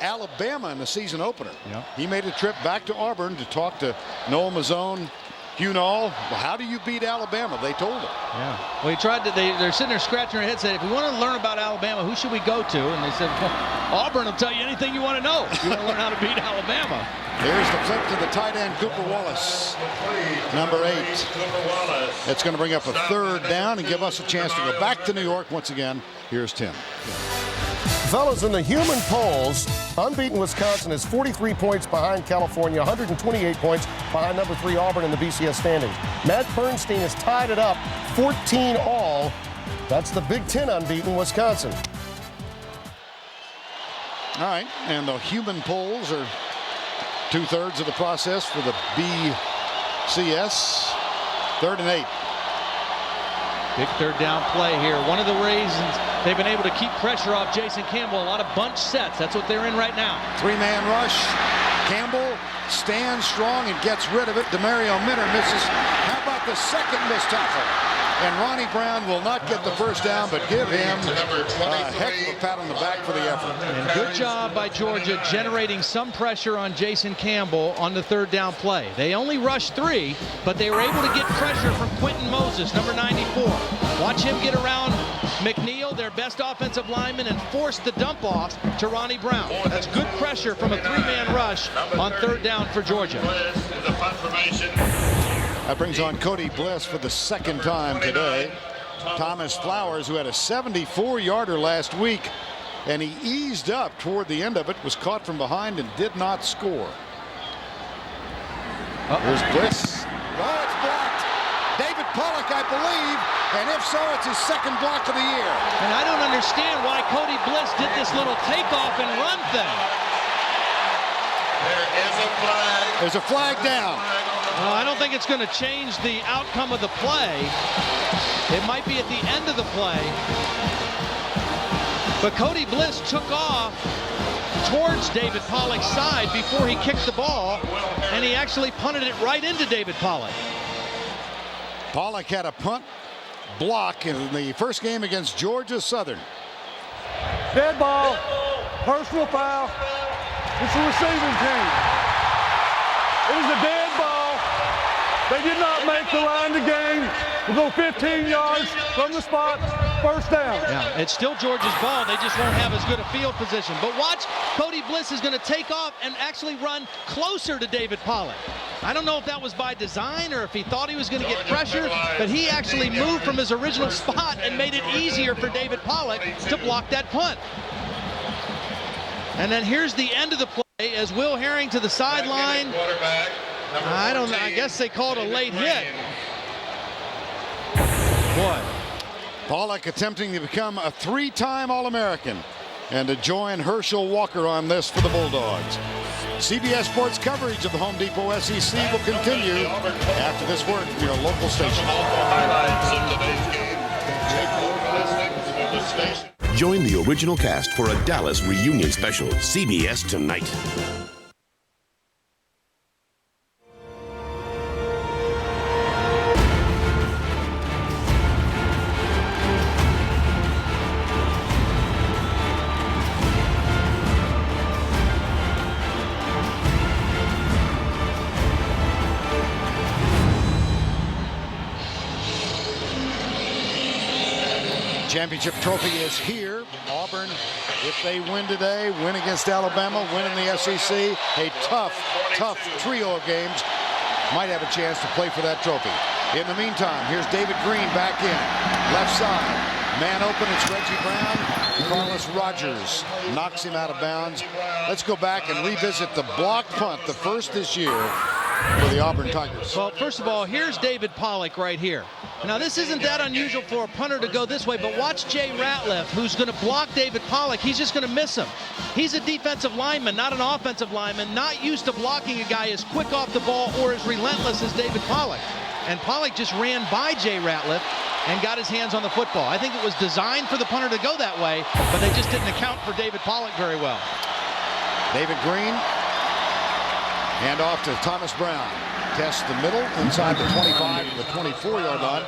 Alabama in the season opener. Yep. He made a trip back to Auburn to talk to Noel Mazzone, Hugh Null. Well, how do you beat Alabama? They told him. Yeah. Well, he tried to. They're sitting there scratching their heads, saying, "If we want to learn about Alabama, who should we go to?" And they said, well, "Auburn will tell you anything you want to know. You want to learn how to beat Alabama." Here's the flip to the tight end, Cooper Wallace, number 8. It's going to bring up a 3rd down and give us a chance to go back to New York once again. Here's Tim. Fellas, in the human polls, unbeaten Wisconsin is 43 points behind California, 128 points behind number 3 Auburn in the BCS standings. Matt Bernstein has tied it up 14 all. That's the Big Ten unbeaten Wisconsin. All right, and the human polls are 2/3 of the process for the BCS. 3rd and 8. Big 3rd down play here. One of the reasons they've been able to keep pressure off Jason Campbell, a lot of bunch sets. That's what they're in right now. 3-man rush. Campbell stands strong and gets rid of it. Demario Minter misses. How about the second missed tackle? And Ronnie Brown will not get the first down, but give him a heck of a pat on the back for the effort. And good job by Georgia generating some pressure on Jason Campbell on the 3rd down play. They only rushed 3, but they were able to get pressure from Quentin Moses, number 94. Watch him get around McNeil, their best offensive lineman, and force the dump off to Ronnie Brown. That's good pressure from a 3-man rush on 3rd down for Georgia. That brings on Cody Bliss for the 2nd time today. Thomas Flowers, who had a 74-yarder last week, and he eased up toward the end of it, was caught from behind and did not score. Here's Bliss. Oh, it's blocked. David Pollock, I believe, and if so, it's his 2nd block of the year. And I don't understand why Cody Bliss did this little takeoff and run thing. There is a flag. There's a flag down. Well, I don't think it's going to change the outcome of the play. It might be at the end of the play. But Cody Bliss took off towards David Pollock's side before he kicked the ball, and he actually punted it right into David Pollock. Pollock had a punt block in the first game against Georgia Southern. Dead ball. Personal foul. It's the receiving team. It is a dead ball. They did not make the line to gain. We'll go 15 yards from the spot. First down. Yeah, it's still Georgia's ball. They just won't have as good a field position. But watch, Cody Bliss is going to take off and actually run closer to David Pollock. I don't know if that was by design or if he thought he was going to get pressure, but he actually moved from his original spot and made it easier for David Pollock to block that punt. And then here's the end of the play as Will Herring to the sideline. I don't know. I guess they called a late hit. Boy. Pollock attempting to become a 3-time All-American and to join Herschel Walker on this for the Bulldogs. CBS Sports coverage of the Home Depot SEC will continue after this word from your local station. Join the original cast for a Dallas reunion special, CBS Tonight. Championship trophy is here. Auburn, if they win today, win against Alabama, win in the SEC, a tough trio of games, might have a chance to play for that trophy. In the meantime, here's David Green back in. Left side. Man open, it's Reggie Brown. Carlos Rogers knocks him out of bounds. Let's go back and revisit the block punt, the first this year for the Auburn Tigers. Well, first of all, here's David Pollock right here. Now, this isn't that unusual for a punter to go this way, but watch Jay Ratliff, who's going to block David Pollock. He's just going to miss him. He's a defensive lineman, not an offensive lineman, not used to blocking a guy as quick off the ball or as relentless as David Pollock. And Pollock just ran by Jay Ratliff and got his hands on the football. I think it was designed for the punter to go that way, but they just didn't account for David Pollock very well. David Green, hand off to Thomas Brown. Tests the middle inside the 25 to the 24-yard line,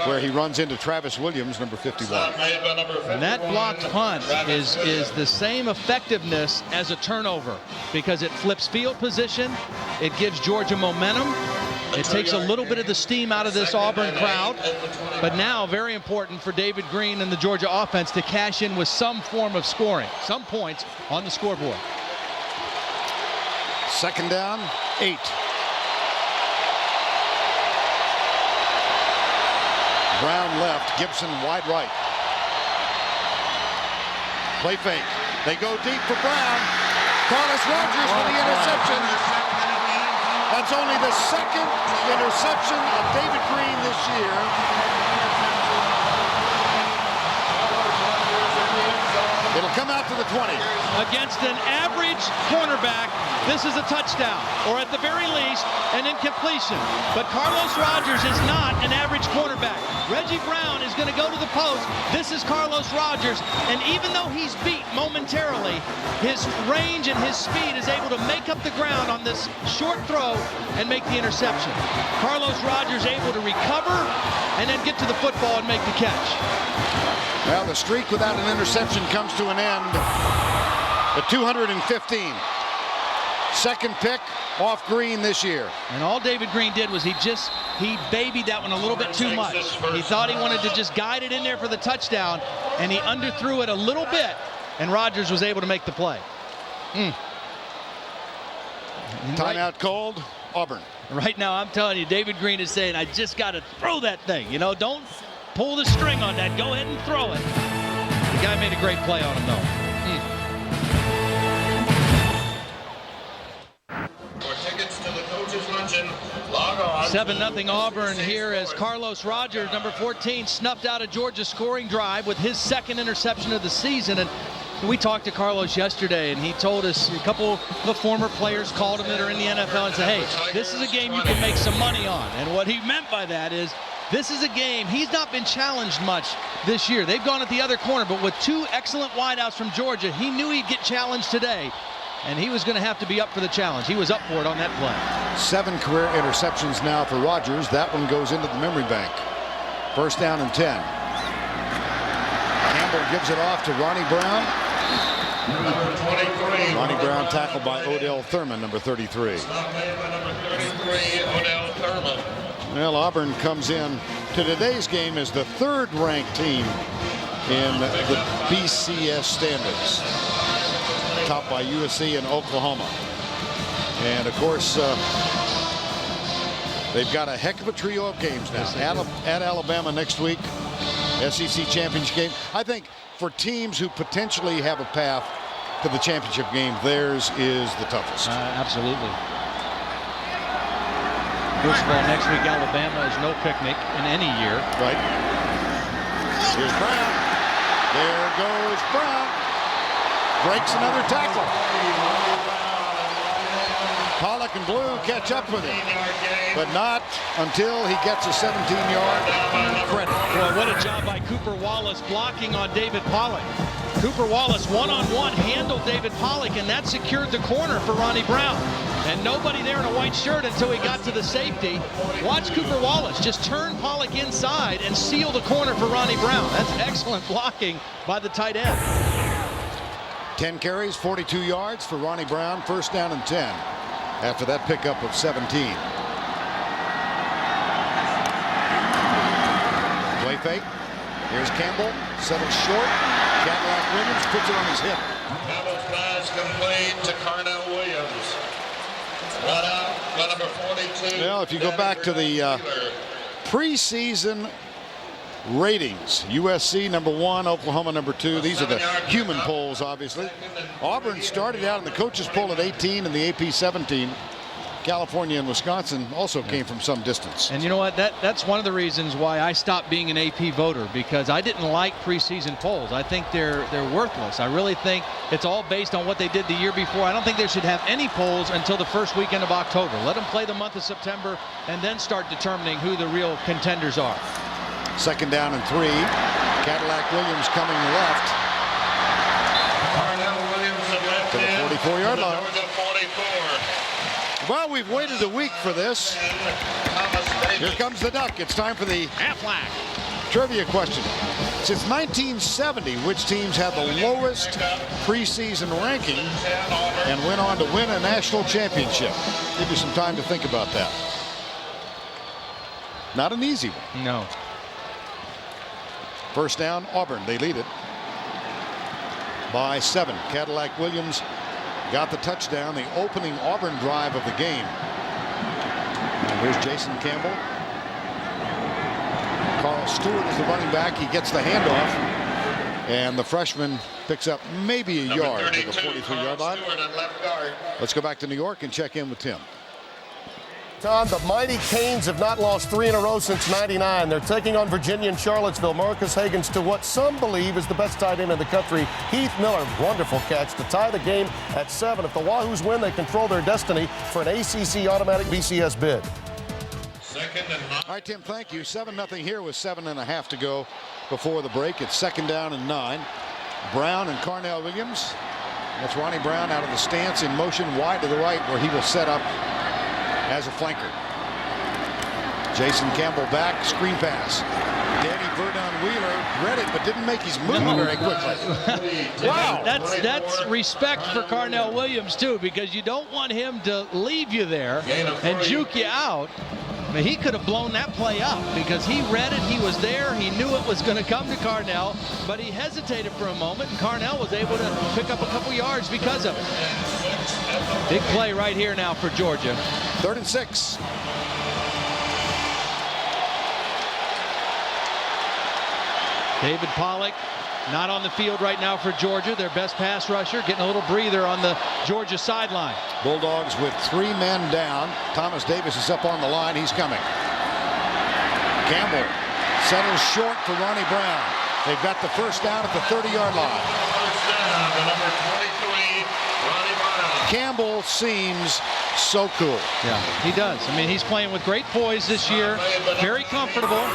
where he runs into Travis Williams, number 51. And that blocked punt is the same effectiveness as a turnover because it flips field position, it gives Georgia momentum, it takes a little bit of the steam out of this Auburn crowd, but now very important for David Green and the Georgia offense to cash in with some form of scoring, some points on the scoreboard. Second down, 8. Brown left, Gibson wide right. Play fake. They go deep for Brown. Carlos Rogers for the interception. That's only the second interception of David Green this year. It'll come out to the 20. Against an average cornerback, this is a touchdown, or at the very least, an incompletion. But Carlos Rogers is not an average cornerback. Reggie Brown is going to go to the post. This is Carlos Rogers, and even though he's beat momentarily, his range and his speed is able to make up the ground on this short throw and make the interception. Carlos Rogers able to recover and then get to the football and make the catch. Well, the streak without an interception comes to an end at 215. Second pick off Green this year. And all David Green did was he babied that one a little bit too much. He thought he wanted to just guide it in there for the touchdown, and he underthrew it a little bit, and Rogers was able to make the play. Timeout called, Auburn. Right now, I'm telling you, David Green is saying, I just got to throw that thing. You know, don't pull the string on that. Go ahead and throw it. The guy made a great play on him, though. For tickets to the coach's luncheon, log on. 7-0 Auburn here as Carlos Rogers, number 14, snuffed out a Georgia scoring drive with his second interception of the season. And we talked to Carlos yesterday, and he told us a couple of the former players called him that are in the NFL and said, hey, this is a game you can make some money on. And what he meant by that is, this is a game, he's not been challenged much this year. They've gone at the other corner, but with two excellent wideouts from Georgia, he knew he'd get challenged today, and he was going to have to be up for the challenge. He was up for it on that play. 7 career interceptions now for Rogers. That one goes into the memory bank. First down and 10. Campbell gives it off to Ronnie Brown. Number 23. Ronnie Brown tackled by Odell Thurman, number 33. Number 33, Odell Thurman. Well, Auburn comes in to today's game as the third-ranked team in the BCS standings, topped by USC and Oklahoma. And, of course, they've got a heck of a trio of games now. At Alabama next week, SEC championship game. I think for teams who potentially have a path to the championship game, theirs is the toughest. Absolutely. First of all, next week Alabama is no picnic in any year. Right. Here's Brown. There goes Brown. Breaks another tackle. Pollock and Blue catch up with him, but not until he gets a 17-yard credit. Well, what a job by Cooper Wallace blocking on David Pollock. Cooper Wallace one-on-one handled David Pollock, and that secured the corner for Ronnie Brown. And nobody there in a white shirt until he got to the safety. Watch Cooper Wallace just turn Pollock inside and seal the corner for Ronnie Brown. That's excellent blocking by the tight end. 10 carries, 42 yards for Ronnie Brown. First down and 10 after that pickup of 17. Play fake. Here's Campbell. Settles short. Cadillac Williams puts it on his hip. Campbell's pass complete to Carnell Williams. Run out, run number 42. Well, if you go back to the preseason ratings, USC number 1, Oklahoma number 2. These are the human polls, obviously. Auburn started out in the coaches poll at 18 and the AP 17. California and Wisconsin also came from some distance. And you know what? That's one of the reasons why I stopped being an AP voter, because I didn't like preseason polls. I think they're worthless. I really think it's all based on what they did the year before. I don't think they should have any polls until the first weekend of October. Let them play the month of September and then start determining who the real contenders are. 2nd down and 3. Cadillac Williams coming left. To the 44-yard line. Well, we've waited a week for this. Here comes the duck. It's time for the Aflac trivia question. Since 1970, which teams had the lowest preseason ranking and went on to win a national championship? Give you some time to think about that. Not an easy one. No. 1st down, Auburn. They lead it by 7. Cadillac Williams got the touchdown, the opening Auburn drive of the game. And here's Jason Campbell. Carl Stewart is the running back. He gets the handoff, and the freshman picks up maybe a yard to the 43-yard line. Let's go back to New York and check in with Tim. Tom, the mighty Canes have not lost 3 in a row since '99. They're taking on Virginia and Charlottesville. Marcus Hagens to what some believe is the best tight end in the country. Heath Miller, wonderful catch to tie the game at 7. If the Wahoos win, they control their destiny for an ACC automatic BCS bid. All right, Tim, thank you. 7-0 here with 7.5 to go before the break. It's 2nd down and 9. Brown and Carnell Williams. That's Ronnie Brown out of the stance in motion wide to the right, where he will set up as a flanker. Jason Campbell back, screen pass. Danny Verdon Wheeler read it, but didn't make his move very quickly. Wow. That's respect for Carnell Williams, too, because you don't want him to leave you there and juke you out. I mean, he could have blown that play up because he read it, he was there, he knew it was going to come to Carnell, but he hesitated for a moment, and Carnell was able to pick up a couple yards because of it. Big play right here now for Georgia. 3rd and 6. David Pollock not on the field right now for Georgia. Their best pass rusher getting a little breather on the Georgia sideline. Bulldogs with 3 men down. Thomas Davis is up on the line. He's coming. Campbell settles short for Ronnie Brown. They've got the 1st down at the 30-yard line. Campbell seems so cool. Yeah, he does. I mean, he's playing with great poise this year. Very comfortable.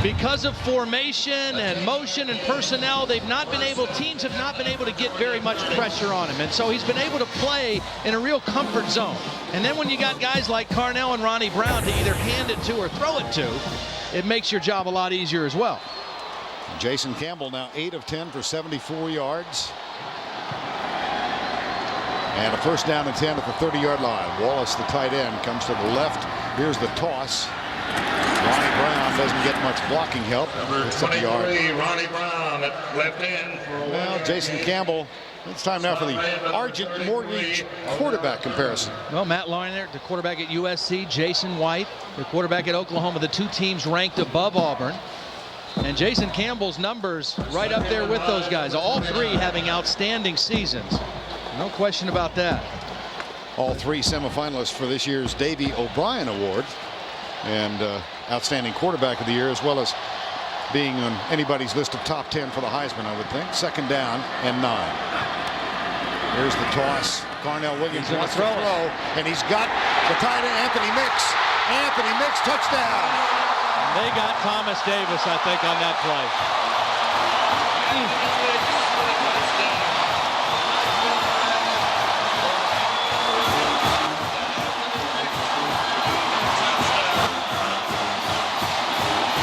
Because of formation and motion and personnel, teams have not been able to get very much pressure on him. And so he's been able to play in a real comfort zone. And then when you got guys like Carnell and Ronnie Brown to either hand it to or throw it to, it makes your job a lot easier as well. Jason Campbell now 8 of 10 for 74 yards. And a 1st down and 10 at the 30-yard line. Wallace, the tight end, comes to the left. Here's the toss. Ronnie Brown doesn't get much blocking help. Number 23, Ronnie Brown at left end. Well, Jason Campbell, it's time now for the Argent Mortgage quarterback comparison. Well, Matt Lyon, the quarterback at USC, Jason White, the quarterback at Oklahoma, the 2 teams ranked above Auburn. And Jason Campbell's numbers right up there with those guys. All 3 having outstanding seasons. No question about that. All 3 semifinalists for this year's Davey O'Brien Award. And outstanding quarterback of the year, as well as being on anybody's list of top 10 for the Heisman, I would think. 2nd down and 9. Here's the toss. Carnell Williams wants to throw, and he's got the tight end, Anthony Mix. Anthony Mix, touchdown. They got Thomas Davis, I think, on that play.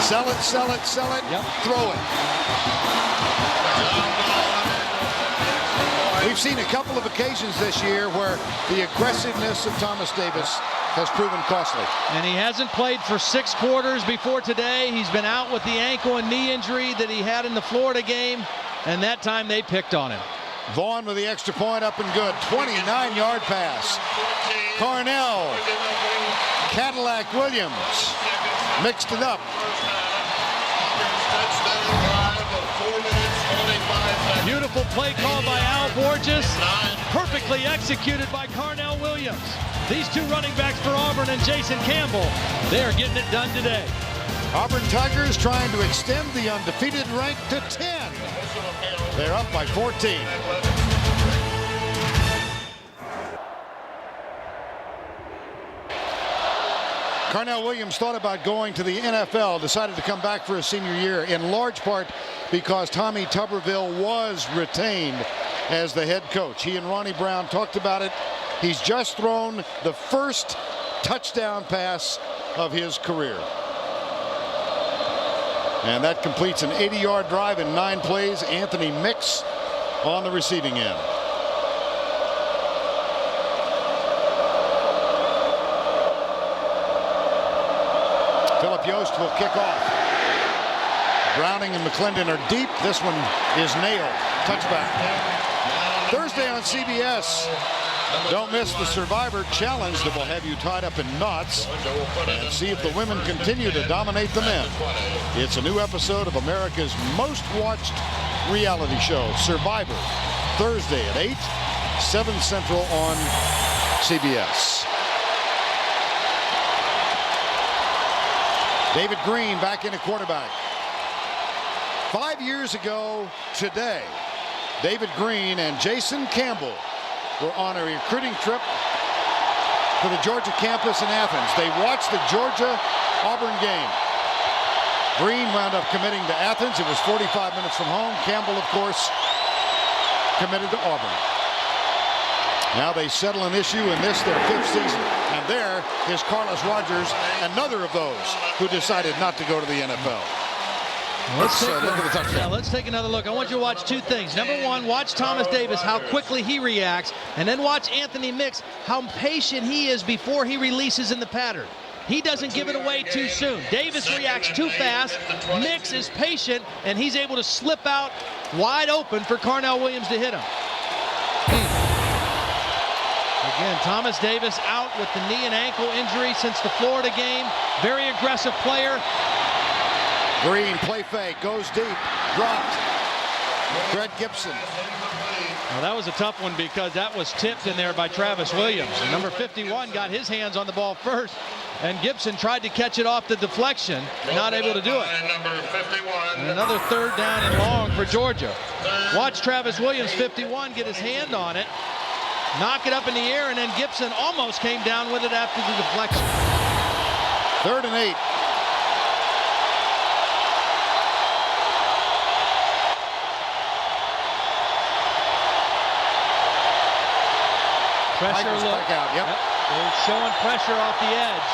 Sell it, sell it, sell it, throw it. We've seen a couple of occasions this year where the aggressiveness of Thomas Davis has proven costly. And he hasn't played for 6 quarters before today. He's been out with the ankle and knee injury that he had in the Florida game, and that time they picked on him. Vaughn with the extra point, up and good. 29-yard pass. Carnell. Cadillac Williams mixed it up. Beautiful play call by Al Borges. Perfectly executed by Carnell Williams. These two running backs for Auburn and Jason Campbell, they are getting it done today. Auburn Tigers trying to extend the undefeated rank to 10. They're up by 14. Carnell Williams thought about going to the NFL, decided to come back for his senior year, in large part because Tommy Tuberville was retained as the head coach. He and Ronnie Brown talked about it. He's just thrown the first touchdown pass of his career. And that completes an 80-yard drive in 9 plays. Anthony Mix on the receiving end. Philip Yost will kick off. Browning and McClendon are deep. This one is nailed. Touchback. Thursday on CBS. Don't miss the Survivor Challenge that will have you tied up in knots and see if the women continue to dominate the men. It's a new episode of America's most watched reality show, Survivor, Thursday at 8, 7 Central on CBS. David Green back in at quarterback. 5 years ago today, David Green and Jason Campbell were on a recruiting trip to the Georgia campus in Athens. They watched the Georgia-Auburn game. Green wound up committing to Athens. It was 45 minutes from home. Campbell, of course, committed to Auburn. Now they settle an issue in this, their 5th season. And there is Carlos Rogers, another of those who decided not to go to the NFL. Let's look at the touchdown. Yeah, let's take another look. I want you to watch 2 things. Number 1, watch Thomas Davis, how quickly he reacts. And then watch Anthony Mix, how patient he is before he releases in the pattern. He doesn't give it away too soon. Davis reacts too fast. Mix is patient, and he's able to slip out wide open for Carnell Williams to hit him. Again, Thomas Davis out with the knee and ankle injury since the Florida game. Very aggressive player. Green, play fake, goes deep, dropped. Greg Gibson. Well, that was a tough one because that was tipped in there by Travis Williams. And number 51 got his hands on the ball first, and Gibson tried to catch it off the deflection, not able to do it. And another 3rd down and long for Georgia. Watch Travis Williams, 51, get his hand on it, knock it up in the air, and then Gibson almost came down with it after the deflection. 3rd and 8. Pressure look. Out. Yep. They're showing pressure off the edge.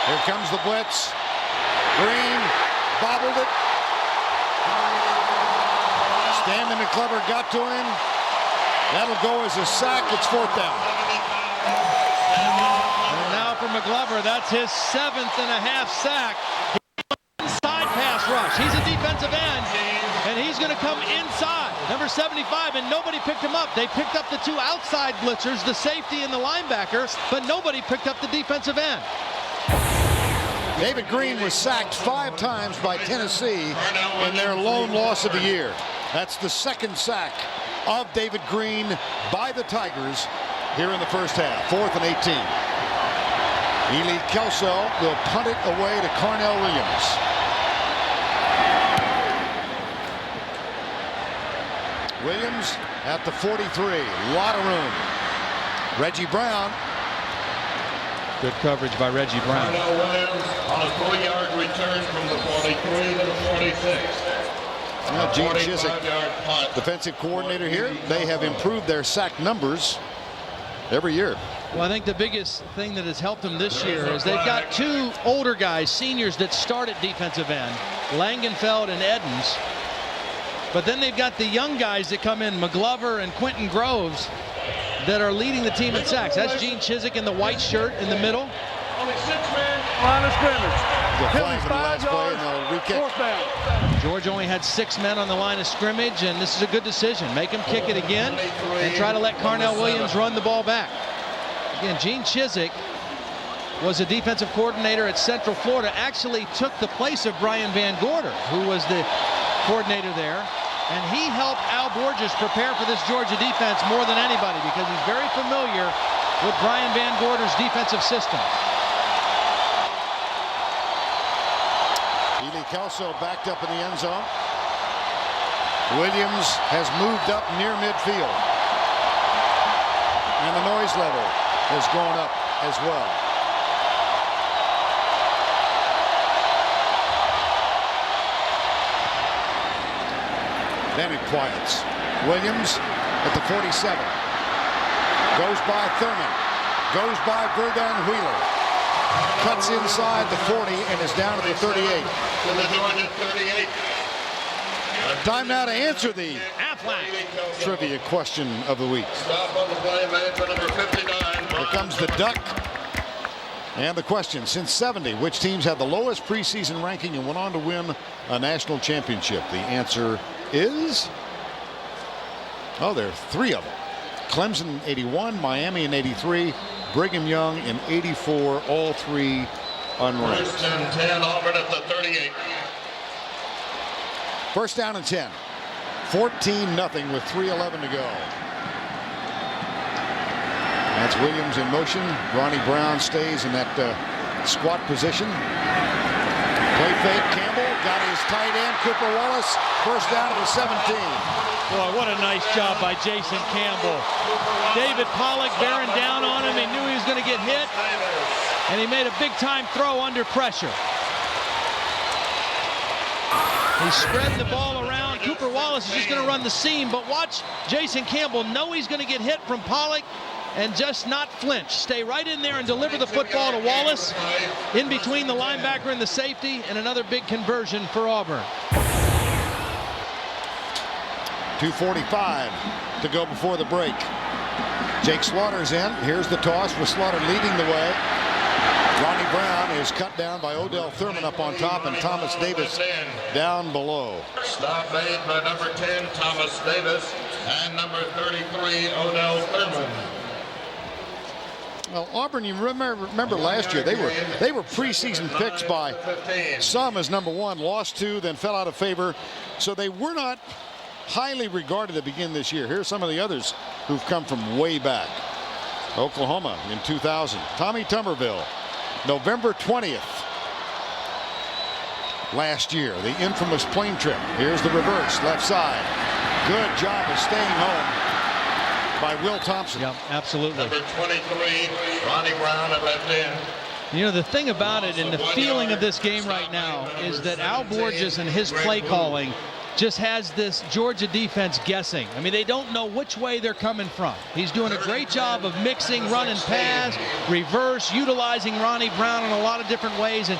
Here comes the blitz. Green bobbled it. Stanley McClever got to him. That'll go as a sack. It's 4th down. And now for McGlover, that's his 7.5 sack. Inside pass rush. He's a defensive end, and he's going to come inside. Number 75, and nobody picked him up. They picked up the 2 outside blitzers, the safety and the linebacker, but nobody picked up the defensive end. David Green was sacked 5 times by Tennessee in their lone loss of the year. That's the 2nd sack of David Green by the Tigers here in the first half. 4th and 18. Ely Kelso will punt it away to Carnell Williams. Williams at the 43. Lot of room. Reggie Brown. Good coverage by Reggie Brown. Williams on a 4-yard return from the 43 to the 46. Gene Chizik, defensive coordinator here. They have improved their sack numbers every year. Well, I think the biggest thing that has helped them this year is they've got 2 older guys, seniors, that start at defensive end, Langenfeld and Edens. But then they've got the young guys that come in, McGlover and Quentin Groves, that are leading the team in sacks. That's Gene Chizik in the white shirt in the middle. Only 6 men, line of scrimmage. Penalty 5 yards, 4th down. Georgia only had 6 men on the line of scrimmage, and this is a good decision. Make him kick it again and try to let Carnell Williams run the ball back. Again, Gene Chizik was a defensive coordinator at Central Florida, actually took the place of Brian Van Gorder, who was the coordinator there. And he helped Al Borges prepare for this Georgia defense more than anybody because he's very familiar with Brian Van Gorder's defensive system. Ely Kelso backed up in the end zone. Williams has moved up near midfield. And the noise level has gone up as well. Then it quiets. Williams at the 47. Goes by Thurman. Goes by Verdun Wheeler. Cuts inside the 40 and is down to the 38. To the Georgia 38. Time now to answer the trivia question of the week. Stop on the play made for number 59. Here comes the duck. And the question, since 70, which teams had the lowest preseason ranking and went on to win a national championship? The answer is, there are 3 of them. Clemson in 81, Miami in 83, Brigham Young in 84, all 3 unranked. First and 10, Auburn at the 38. First down and 10. 14-0 with 3:11 to go. That's Williams in motion. Ronnie Brown stays in that squat position. Play fake. Campbell got his tight end, Cooper Wallace. First down to the 17. Boy, what a nice job by Jason Campbell. David Pollock bearing down on him. He knew he was going to get hit, and he made a big-time throw under pressure. He spread the ball around. Cooper Wallace is just going to run the seam, but watch Jason Campbell know he's going to get hit from Pollock and just not flinch. Stay right in there and deliver the football to Wallace in between the linebacker and the safety, and another big conversion for Auburn. 2:45 to go before the break. Jake Slaughter's in. Here's the toss with Slaughter leading the way. Ronnie Brown is cut down by Odell Thurman up on top, and Thomas Davis down below. Stop made by number 10, Thomas Davis, and number 33, Odell Thurman. Well, Auburn, you remember last year, they were preseason picks by some as number 1, lost 2, then fell out of favor. So they were not highly regarded to begin this year. Here's some of the others who've come from way back. Oklahoma in 2000. Tommy Tuberville, November 20th last year, the infamous plane trip. Here's the reverse, left side. Good job of staying home by Will Thompson. Yep, absolutely. Number 23, Ronnie Brown at left end. You know, the thing about it and the feeling of this game right now is that Al Borges and his play calling just has this Georgia defense guessing. I mean, they don't know which way they're coming from. He's doing a great job of mixing run and pass, reverse, utilizing Ronnie Brown in a lot of different ways. And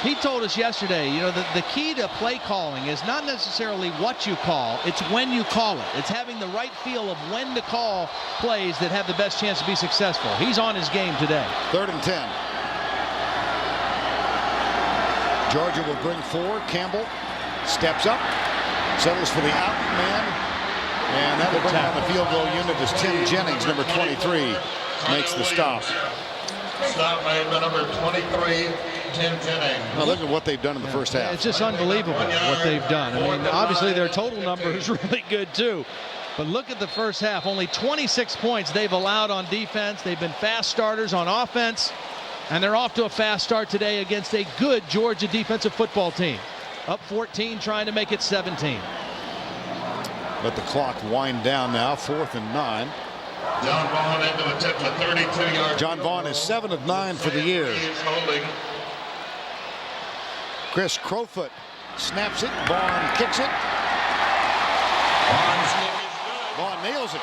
he told us yesterday, you know, the key to play calling is not necessarily what you call, it's when you call it. It's having the right feel of when to call plays that have the best chance to be successful. He's on his game today. 3rd and 10. Georgia will bring 4. Campbell steps up, settles for the out man, and that will bring down the field goal unit as Tim Jennings, number 23, makes the stop. Stop made by number 23, Tim Jennings. Now look at what they've done in the first half. It's just unbelievable what they've done. I mean, obviously their total number is really good too. But look at the first half. Only 26 points they've allowed on defense. They've been fast starters on offense. And they're off to a fast start today against a good Georgia defensive football team. Up 14, trying to make it 17. Let the clock wind down now. 4th and 9. John Vaughn into attempt a 32-yard. John Vaughn is 7 of 9 for the year. He is holding. Chris Crowfoot snaps it. Vaughn kicks it. Vaughn nails it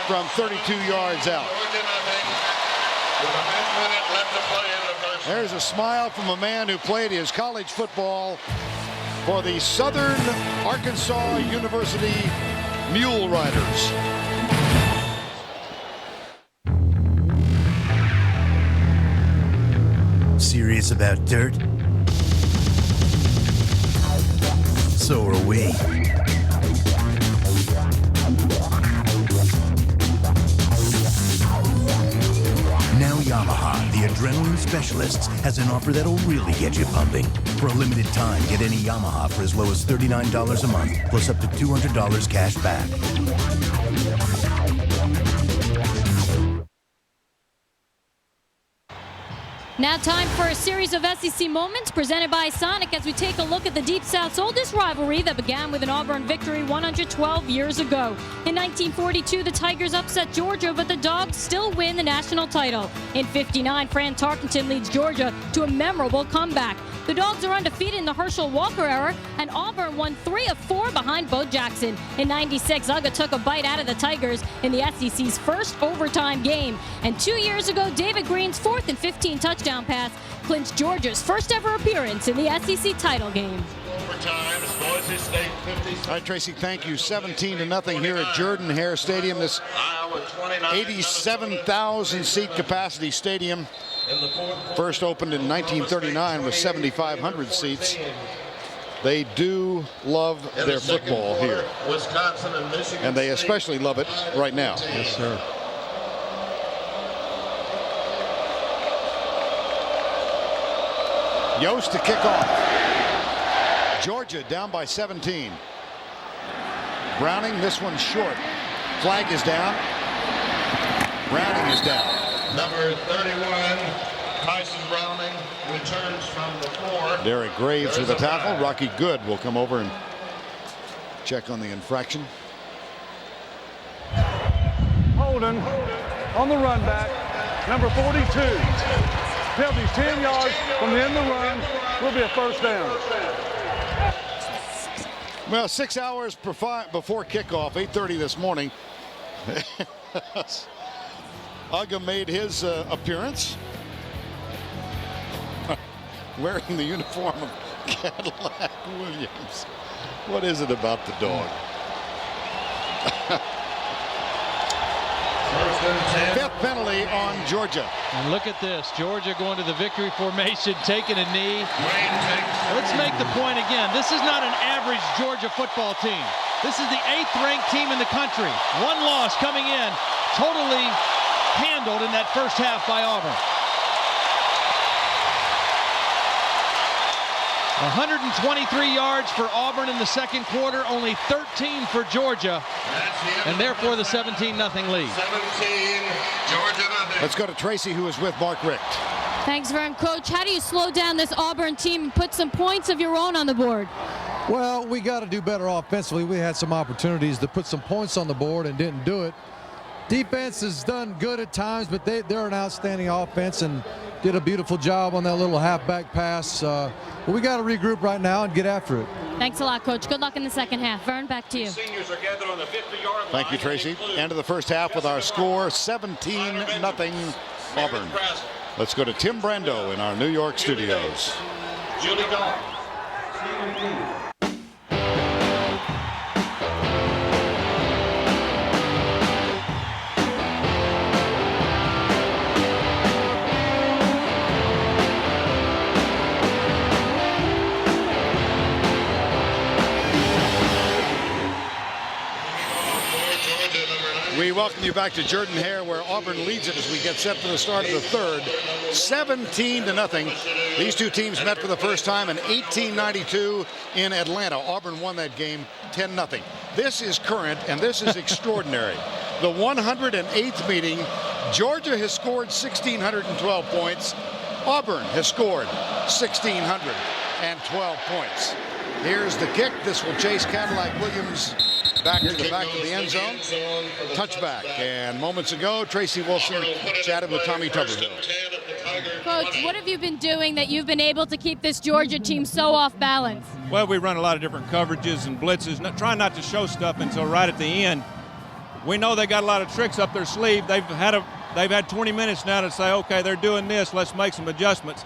from 32 yards out. There's a smile from a man who played his college football for the Southern Arkansas University Mule Riders. Serious about dirt? So are we. Now Yamaha, the Adrenaline Specialists has an offer that'll really get you pumping. For a limited time, get any Yamaha for as low as $39 a month, plus up to $200 cash back. Now time for a series of SEC moments presented by Sonic as we take a look at the Deep South's oldest rivalry that began with an Auburn victory 112 years ago. In 1942, the Tigers upset Georgia, but the Dogs still win the national title. In '59, Fran Tarkenton leads Georgia to a memorable comeback. The Dogs are undefeated in the Herschel Walker era, and Auburn won 3 of 4 behind Bo Jackson. In '96, Uga took a bite out of the Tigers in the SEC's first overtime game. And 2 years ago, David Green's 4th and 15 touchdown pass clinched Georgia's first ever appearance in the SEC title game. All right, Tracy, thank you. 17-0 here at Jordan-Hare Stadium. This 87,000 seat capacity stadium first opened in 1939 with 7,500 seats. They do love their football here. Wisconsin and Michigan. And they especially love it right now. Yes, sir. Yost to kick off. Georgia down by 17. Browning, this one's short. Flag is down. Browning is down. Number 31, Tyson Browning, returns from the floor. Derek Graves with a tackle. Rocky Good will come over and check on the infraction. Holden on the run back. Number 42. Penalty's 10 yards from the end of the run. Will be a first down. Well, 6 hours before kickoff, 8:30 this morning. Uga made his appearance wearing the uniform of Cadillac Williams. What is it about the dog? Fifth penalty on Georgia. And look at this. Georgia going to the victory formation, taking a knee. Let's make the point again. This is not an average Georgia football team. This is the 8th-ranked team in the country. One loss coming in, totally handled in that first half by Auburn. 123 yards for Auburn in the second quarter, only 13 for Georgia, and therefore the 17-0 lead. 17, Georgia nothing. Let's go to Tracy, who is with Mark Richt. Thanks, Vern. Coach, how do you slow down this Auburn team and put some points of your own on the board? Well, we got to do better offensively. We had some opportunities to put some points on the board and didn't do it. Defense has done good at times, but they're an outstanding offense and did a beautiful job on that little halfback pass. But we got to regroup right now and get after it. Thanks a lot, Coach. Good luck in the second half. Vern, back to you. Seniors are gathered on the 50-yard line. Thank you, Tracy. End of the first half with our score, 17-0 Auburn. Let's go to Tim Brando in our New York studios. Julie Dawn. We welcome you back to Jordan-Hare, where Auburn leads it as we get set for the start of the third. 17-0. These two teams met for the first time in 1892 in Atlanta. Auburn won that game 10-0. This is current, and this is extraordinary. The 108th meeting. Georgia has scored 1,612 points. Auburn has scored 1,612 points. Here's the kick. This will chase Cadillac Williams back to the back of the end zone. Touchback. And moments ago, Tracy Wilson chatted with Tommy Tuberville. Coach, what have you been doing that you've been able to keep this Georgia team so off balance? Well, we run a lot of different coverages and blitzes, trying not to show stuff until right at the end. We know they got a lot of tricks up their sleeve. They've had 20 minutes now to say, okay, they're doing this. Let's make some adjustments.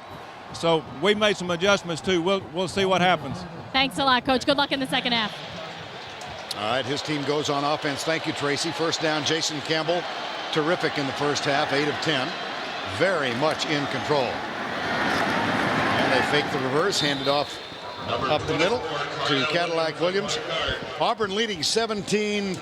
So we made some adjustments too. We'll see what happens. Thanks a lot, Coach. Good luck in the second half. All right, his team goes on offense. Thank you, Tracy. First down, Jason Campbell. Terrific in the first half, 8 of 10. Very much in control. And they fake the reverse, hand it off Up the middle to Cadillac Williams. Auburn leading 17-0.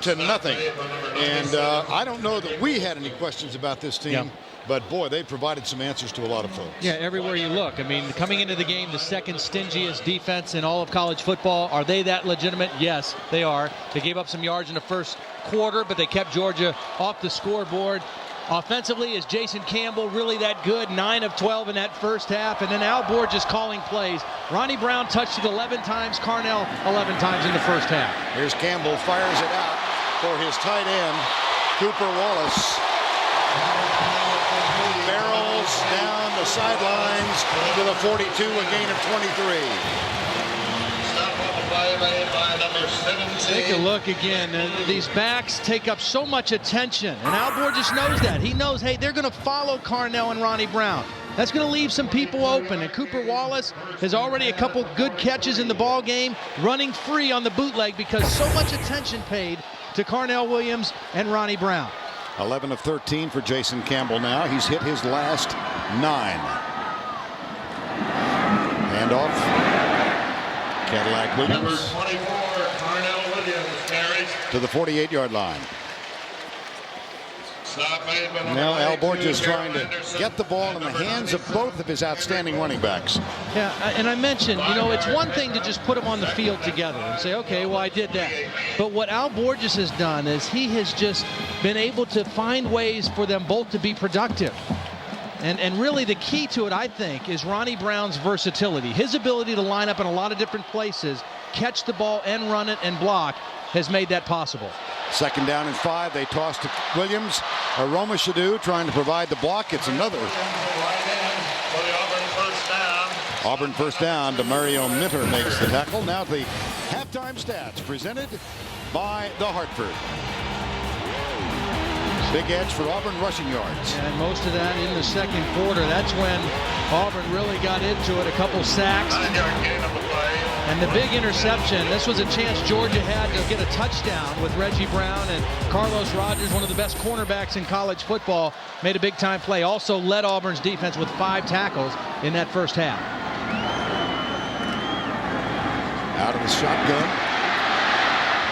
And I don't know that we had any questions about this team. Yeah. But, boy, they provided some answers to a lot of folks. Yeah, everywhere you look. I mean, coming into the game, the second stingiest defense in all of college football. Are they that legitimate? Yes, they are. They gave up some yards in the first quarter, but they kept Georgia off the scoreboard. Offensively, is Jason Campbell really that good? 9 of 12 in that first half. And then Al Borges calling plays. Ronnie Brown touched it 11 times. Carnell 11 times in the first half. Here's Campbell, fires it out for his tight end, Cooper Wallace. Barrels down the sidelines to the 42, a gain of 23. Take a look again. These backs take up so much attention, and Al Borges knows that. He knows, hey, they're going to follow Carnell and Ronnie Brown. That's going to leave some people open, and Cooper Wallace has already a couple good catches in the ball game, running free on the bootleg because so much attention paid to Carnell Williams and Ronnie Brown. 11 of 13 for Jason Campbell now. He's hit his last 9. Handoff. Cadillac Williams. Number 24, Carnell Williams, carries To the 48-yard line. Now Al Borges trying to get the ball in the hands of both of his outstanding running backs. Yeah, and I mentioned, you know, it's one thing to just put them on the field together and say, okay, well, I did that. But what Al Borges has done is he has just been able to find ways for them both to be productive. And really the key to it, I think, is Ronnie Brown's versatility. His ability to line up in a lot of different places, catch the ball and run it and block has made that possible. 2nd down and 5. They toss to Williams. Aroma Shadu trying to provide the block. It's another. Auburn first down. DeMario Minter makes the tackle. Now the halftime stats presented by the Hartford. Big edge for Auburn rushing yards. And most of that in the second quarter. That's when Auburn really got into it. A couple sacks. And the big interception. This was a chance Georgia had to get a touchdown with Reggie Brown, and Carlos Rogers, one of the best cornerbacks in college football, made a big time play. Also led Auburn's defense with 5 tackles in that first half. Out of the shotgun.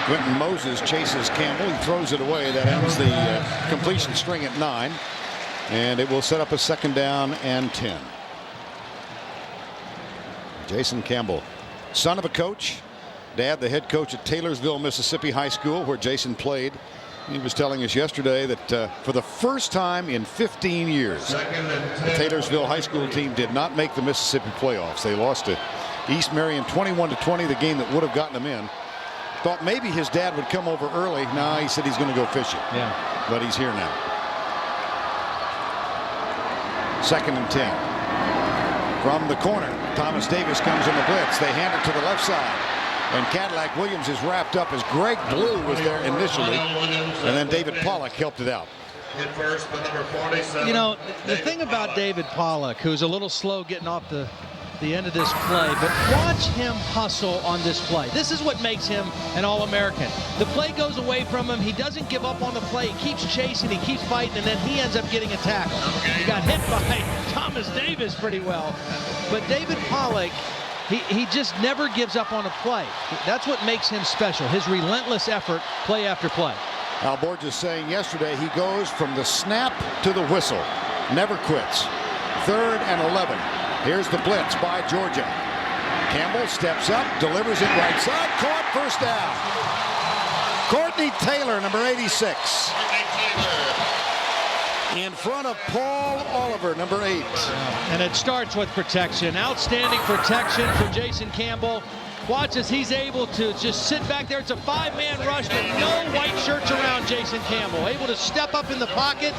Quentin Moses chases Campbell. He throws it away. That ends the completion string at 9. And it will set up a 2nd down and 10. Jason Campbell, son of a coach. Dad, the head coach at Taylorsville, Mississippi High School, where Jason played. He was telling us yesterday that for the first time in 15 years, the Taylorsville High School team did not make the Mississippi playoffs. They lost to East Marion 21-20, the game that would have gotten them in. Thought maybe his dad would come over early. No, he said he's going to go fishing. Yeah. But he's here now. 2nd and 10. From the corner, Thomas Davis comes in the blitz. They hand it to the left side. And Cadillac Williams is wrapped up as Greg Blue was there initially. And then David Pollock helped it out. You know, the thing about David Pollock, who's a little slow getting off the end of this play, but watch him hustle on this play. This is what makes him an All-American. The play goes away from him. He doesn't give up on the play. He keeps chasing, he keeps fighting, and then he ends up getting a tackle. He got hit by Thomas Davis pretty well. But David Pollock, he just never gives up on a play. That's what makes him special, his relentless effort play after play. Al Borges saying yesterday he goes from the snap to the whistle. Never quits. 3rd and 11. Here's the blitz by Georgia. Campbell steps up, delivers it right side, caught, first down. Courtney Taylor, number 86. In front of Paul Oliver, number 8. And it starts with protection. Outstanding protection for Jason Campbell. Watch as he's able to just sit back there. It's a 5-man rush, but no white shirts around Jason Campbell. Able to step up in the pocket.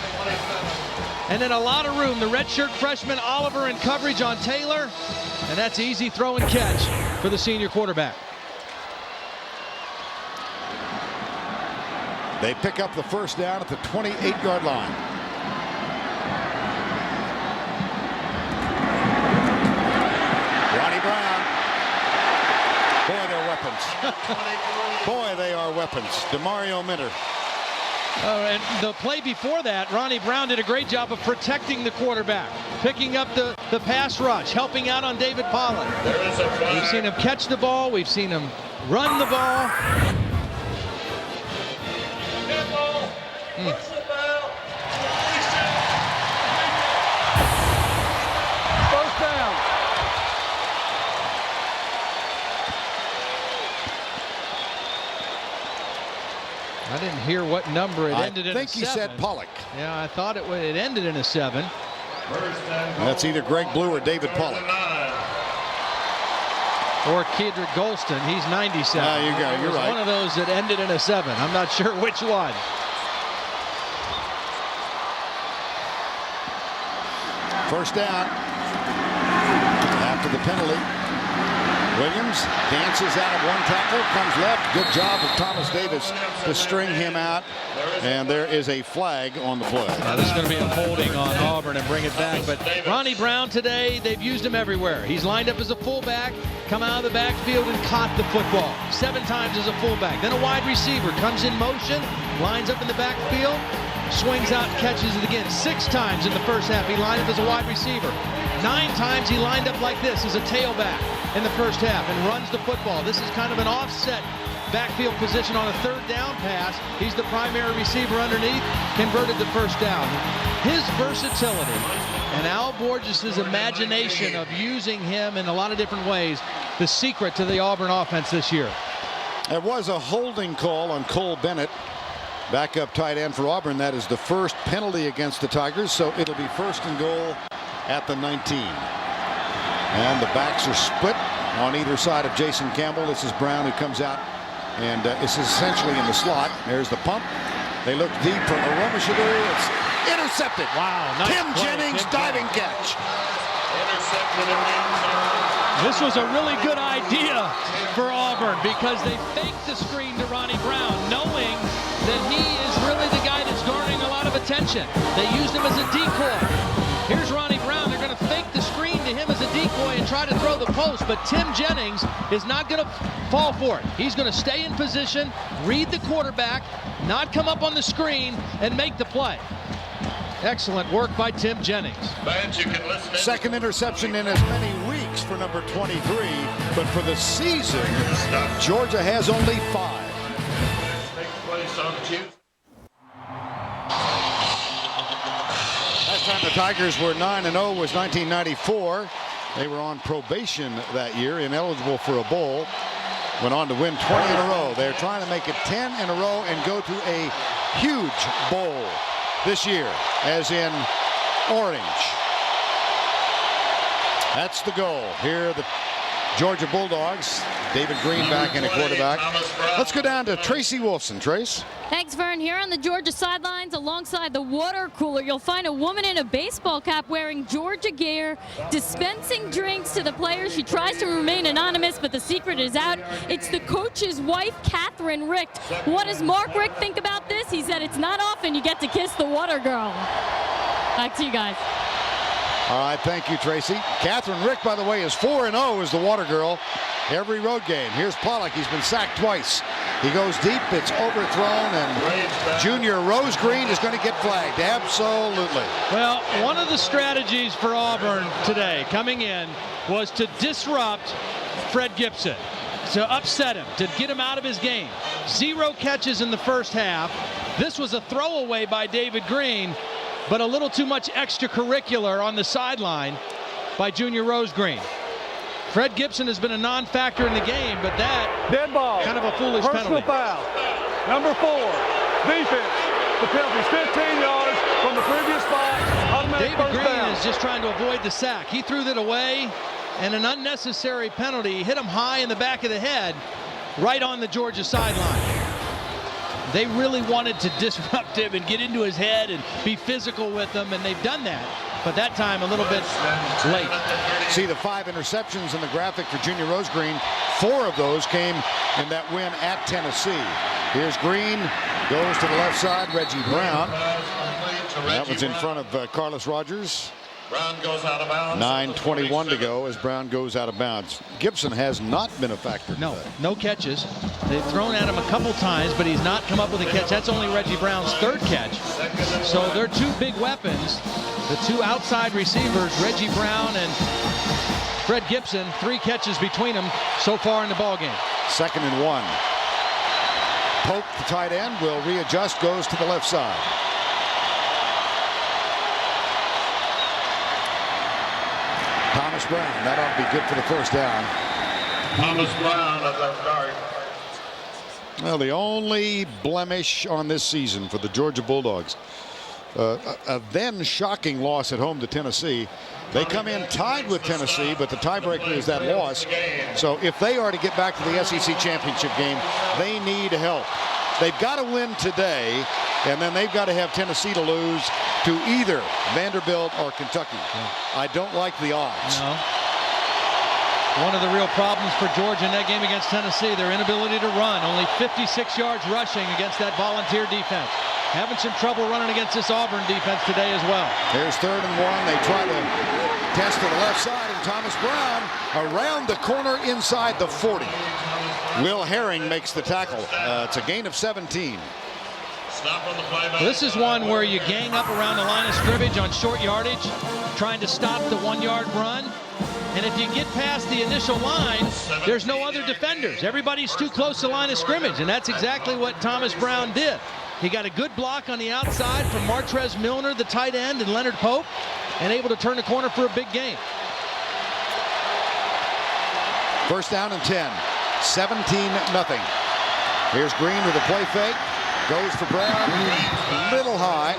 And then a lot of room. The redshirt freshman Oliver in coverage on Taylor. And that's easy throw and catch for the senior quarterback. They pick up the first down at the 28-yard line. Ronnie Brown. Boy, they're weapons. Boy, they are weapons. DeMario Minter. And the play before that, Ronnie Brown did a great job of protecting the quarterback, picking up the pass rush, helping out on David Pollack. We've seen him catch the ball. We've seen him run the ball. First down. I didn't hear what number it ended in. I think he said Pollock. Yeah, I thought it ended in a 7. That's either Greg Blue or David Pollock. Or Kedrick Golston. He's 97. You go. You're right. One of those that ended in a 7. I'm not sure which one. First down after the penalty. Williams dances out of one tackle, comes left. Good job of Thomas Davis to string him out. And there is a flag on the play. Now, this is going to be a holding on Auburn and bring it back. But Ronnie Brown today, they've used him everywhere. He's lined up as a fullback, come out of the backfield and caught the football 7 times as a fullback. Then a wide receiver comes in motion, lines up in the backfield, swings out and catches it again. 6 times in the first half he lined up as a wide receiver. 9 times he lined up like this as a tailback in the first half and runs the football. This is kind of an offset backfield position on a 3rd down pass. He's the primary receiver underneath, converted the first down. His versatility and Al Borges' imagination of using him in a lot of different ways, the secret to the Auburn offense this year. There was a holding call on Cole Bennett, backup tight end for Auburn. That is the first penalty against the Tigers, so it'll be 1st and goal at the 19. And the backs are split on either side of Jason Campbell. This is Brown who comes out, and it's essentially in the slot. There's the pump. They look deep for Aromashadu. It's intercepted. Wow. Nice Tim play. Jennings diving catch. This was a really good idea for Auburn because they faked the screen to Ronnie Brown, knowing that he is really the guy that's garnering a lot of attention. They used him as a decoy. Here's Ronnie Brown. They're going to fake the screen to him as a decoy and try to throw the post, but Tim Jennings is not going to fall for it. He's going to stay in position, read the quarterback, not come up on the screen, and make the play. Excellent work by Tim Jennings. Second interception in as many weeks for number 23, but for the season, Georgia has only 5. Last time the Tigers were 9-0 was 1994. They were on probation that year, ineligible for a bowl. Went on to win 20 in a row. They're trying to make it 10 in a row and go to a huge bowl this year, as in orange. That's the goal. Here are the Georgia Bulldogs. David Green back in a quarterback. Let's go down to Tracy Wolfson. Trace. Thanks, Vern. Here on the Georgia sidelines, alongside the water cooler, you'll find a woman in a baseball cap wearing Georgia gear, dispensing drinks to the players. She tries to remain anonymous, but the secret is out. It's the coach's wife, Catherine Richt. What does Mark Richt think about this? He said it's not often you get to kiss the water girl. Back to you guys. All right, thank you, Tracy. Catherine Richt, by the way, is 4-0 as the water girl every road game. Here's Pollock. He's been sacked twice. He goes deep. It's overthrown, and Junior Rosegreen is going to get flagged. Absolutely. Well, one of the strategies for Auburn today coming in was to disrupt Fred Gibson, to upset him, to get him out of his game. 0 catches in the first half. This was a throwaway by David Green, but a little too much extracurricular on the sideline by Junior Rosegreen. Fred Gibson has been a non-factor in the game, but that dead ball, kind of a foolish personal penalty. Foul. Number 4, defense. The penalty's 15 yards from the previous spot. Automatic David Green down. is just trying to avoid the sack. He threw that away, and an unnecessary penalty hit him high in the back of the head, right on the Georgia sideline. They really wanted to disrupt him and get into his head and be physical with him, and they've done that. But that time a little bit late. See the 5 interceptions in the graphic for Junior Rosegreen. 4 of those came in that win at Tennessee. Here's Green, goes to the left side. Reggie Brown. That was in front of Carlos Rogers. Brown goes out of bounds. 9:21 to go as Brown goes out of bounds. Gibson has not been a factor. No catches. They've thrown at him a couple times, but he's not come up with a catch. That's only Reggie Brown's third catch. So they're two big weapons. The two outside receivers, Reggie Brown and Fred Gibson, 3 catches between them so far in the ballgame. 2nd and 1. Pope, the tight end, will readjust, goes to the left side. Thomas Brown, that ought to be good for the first down. Thomas Brown at left guard. Well, the only blemish on this season for the Georgia Bulldogs, a then shocking loss at home to Tennessee. They come in tied with Tennessee, but the tiebreaker is that loss. So if they are to get back to the SEC championship game, they need help. They've got to win today, and then they've got to have Tennessee to lose to either Vanderbilt or Kentucky. I don't like the odds. No. One of the real problems for Georgia in that game against Tennessee, their inability to run. Only 56 yards rushing against that Volunteer defense. Having some trouble running against this Auburn defense today as well. Here's 3rd and 1. They try to test to the left side, and Thomas Brown around the corner inside the 40. Will Herring makes the tackle. It's a gain of 17. Well, this is one where you gang up around the line of scrimmage on short yardage, trying to stop the 1-yard run. And if you get past the initial line, there's no other defenders. Everybody's too close to the line of scrimmage, and that's exactly what Thomas Brown did. He got a good block on the outside from Martrez Milner, the tight end, and Leonard Pope, and able to turn the corner for a big gain. 1st down and 10. 17-0. Here's Green with a play fake. Goes for Brown. Little high.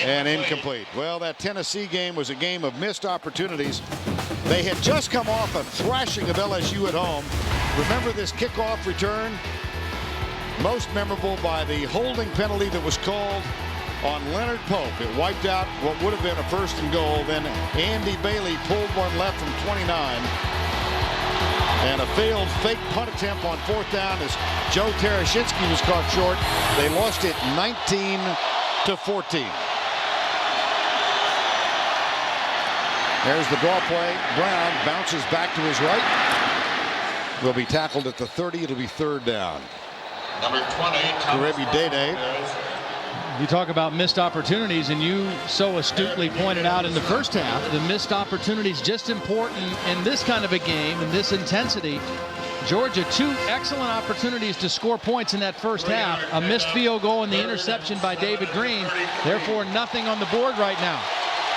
And incomplete. Well, that Tennessee game was a game of missed opportunities. They had just come off a thrashing of LSU at home. Remember this kickoff return? Most memorable by the holding penalty that was called on Leonard Pope. It wiped out what would have been a 1st and goal. Then Andy Bailey pulled one left from 29. And a failed fake punt attempt on 4th down as Joe Tarashinsky was caught short. They lost it 19-14. There's the draw play. Brown bounces back to his right. Will be tackled at the 30. It'll be 3rd down. Number 20. Karevi Dede. You talk about missed opportunities, and you so astutely pointed out in the first half, the missed opportunities just important in this kind of a game, in this intensity. Georgia, 2 excellent opportunities to score points in that first half. A missed field goal and the interception by David Green. Therefore, nothing on the board right now.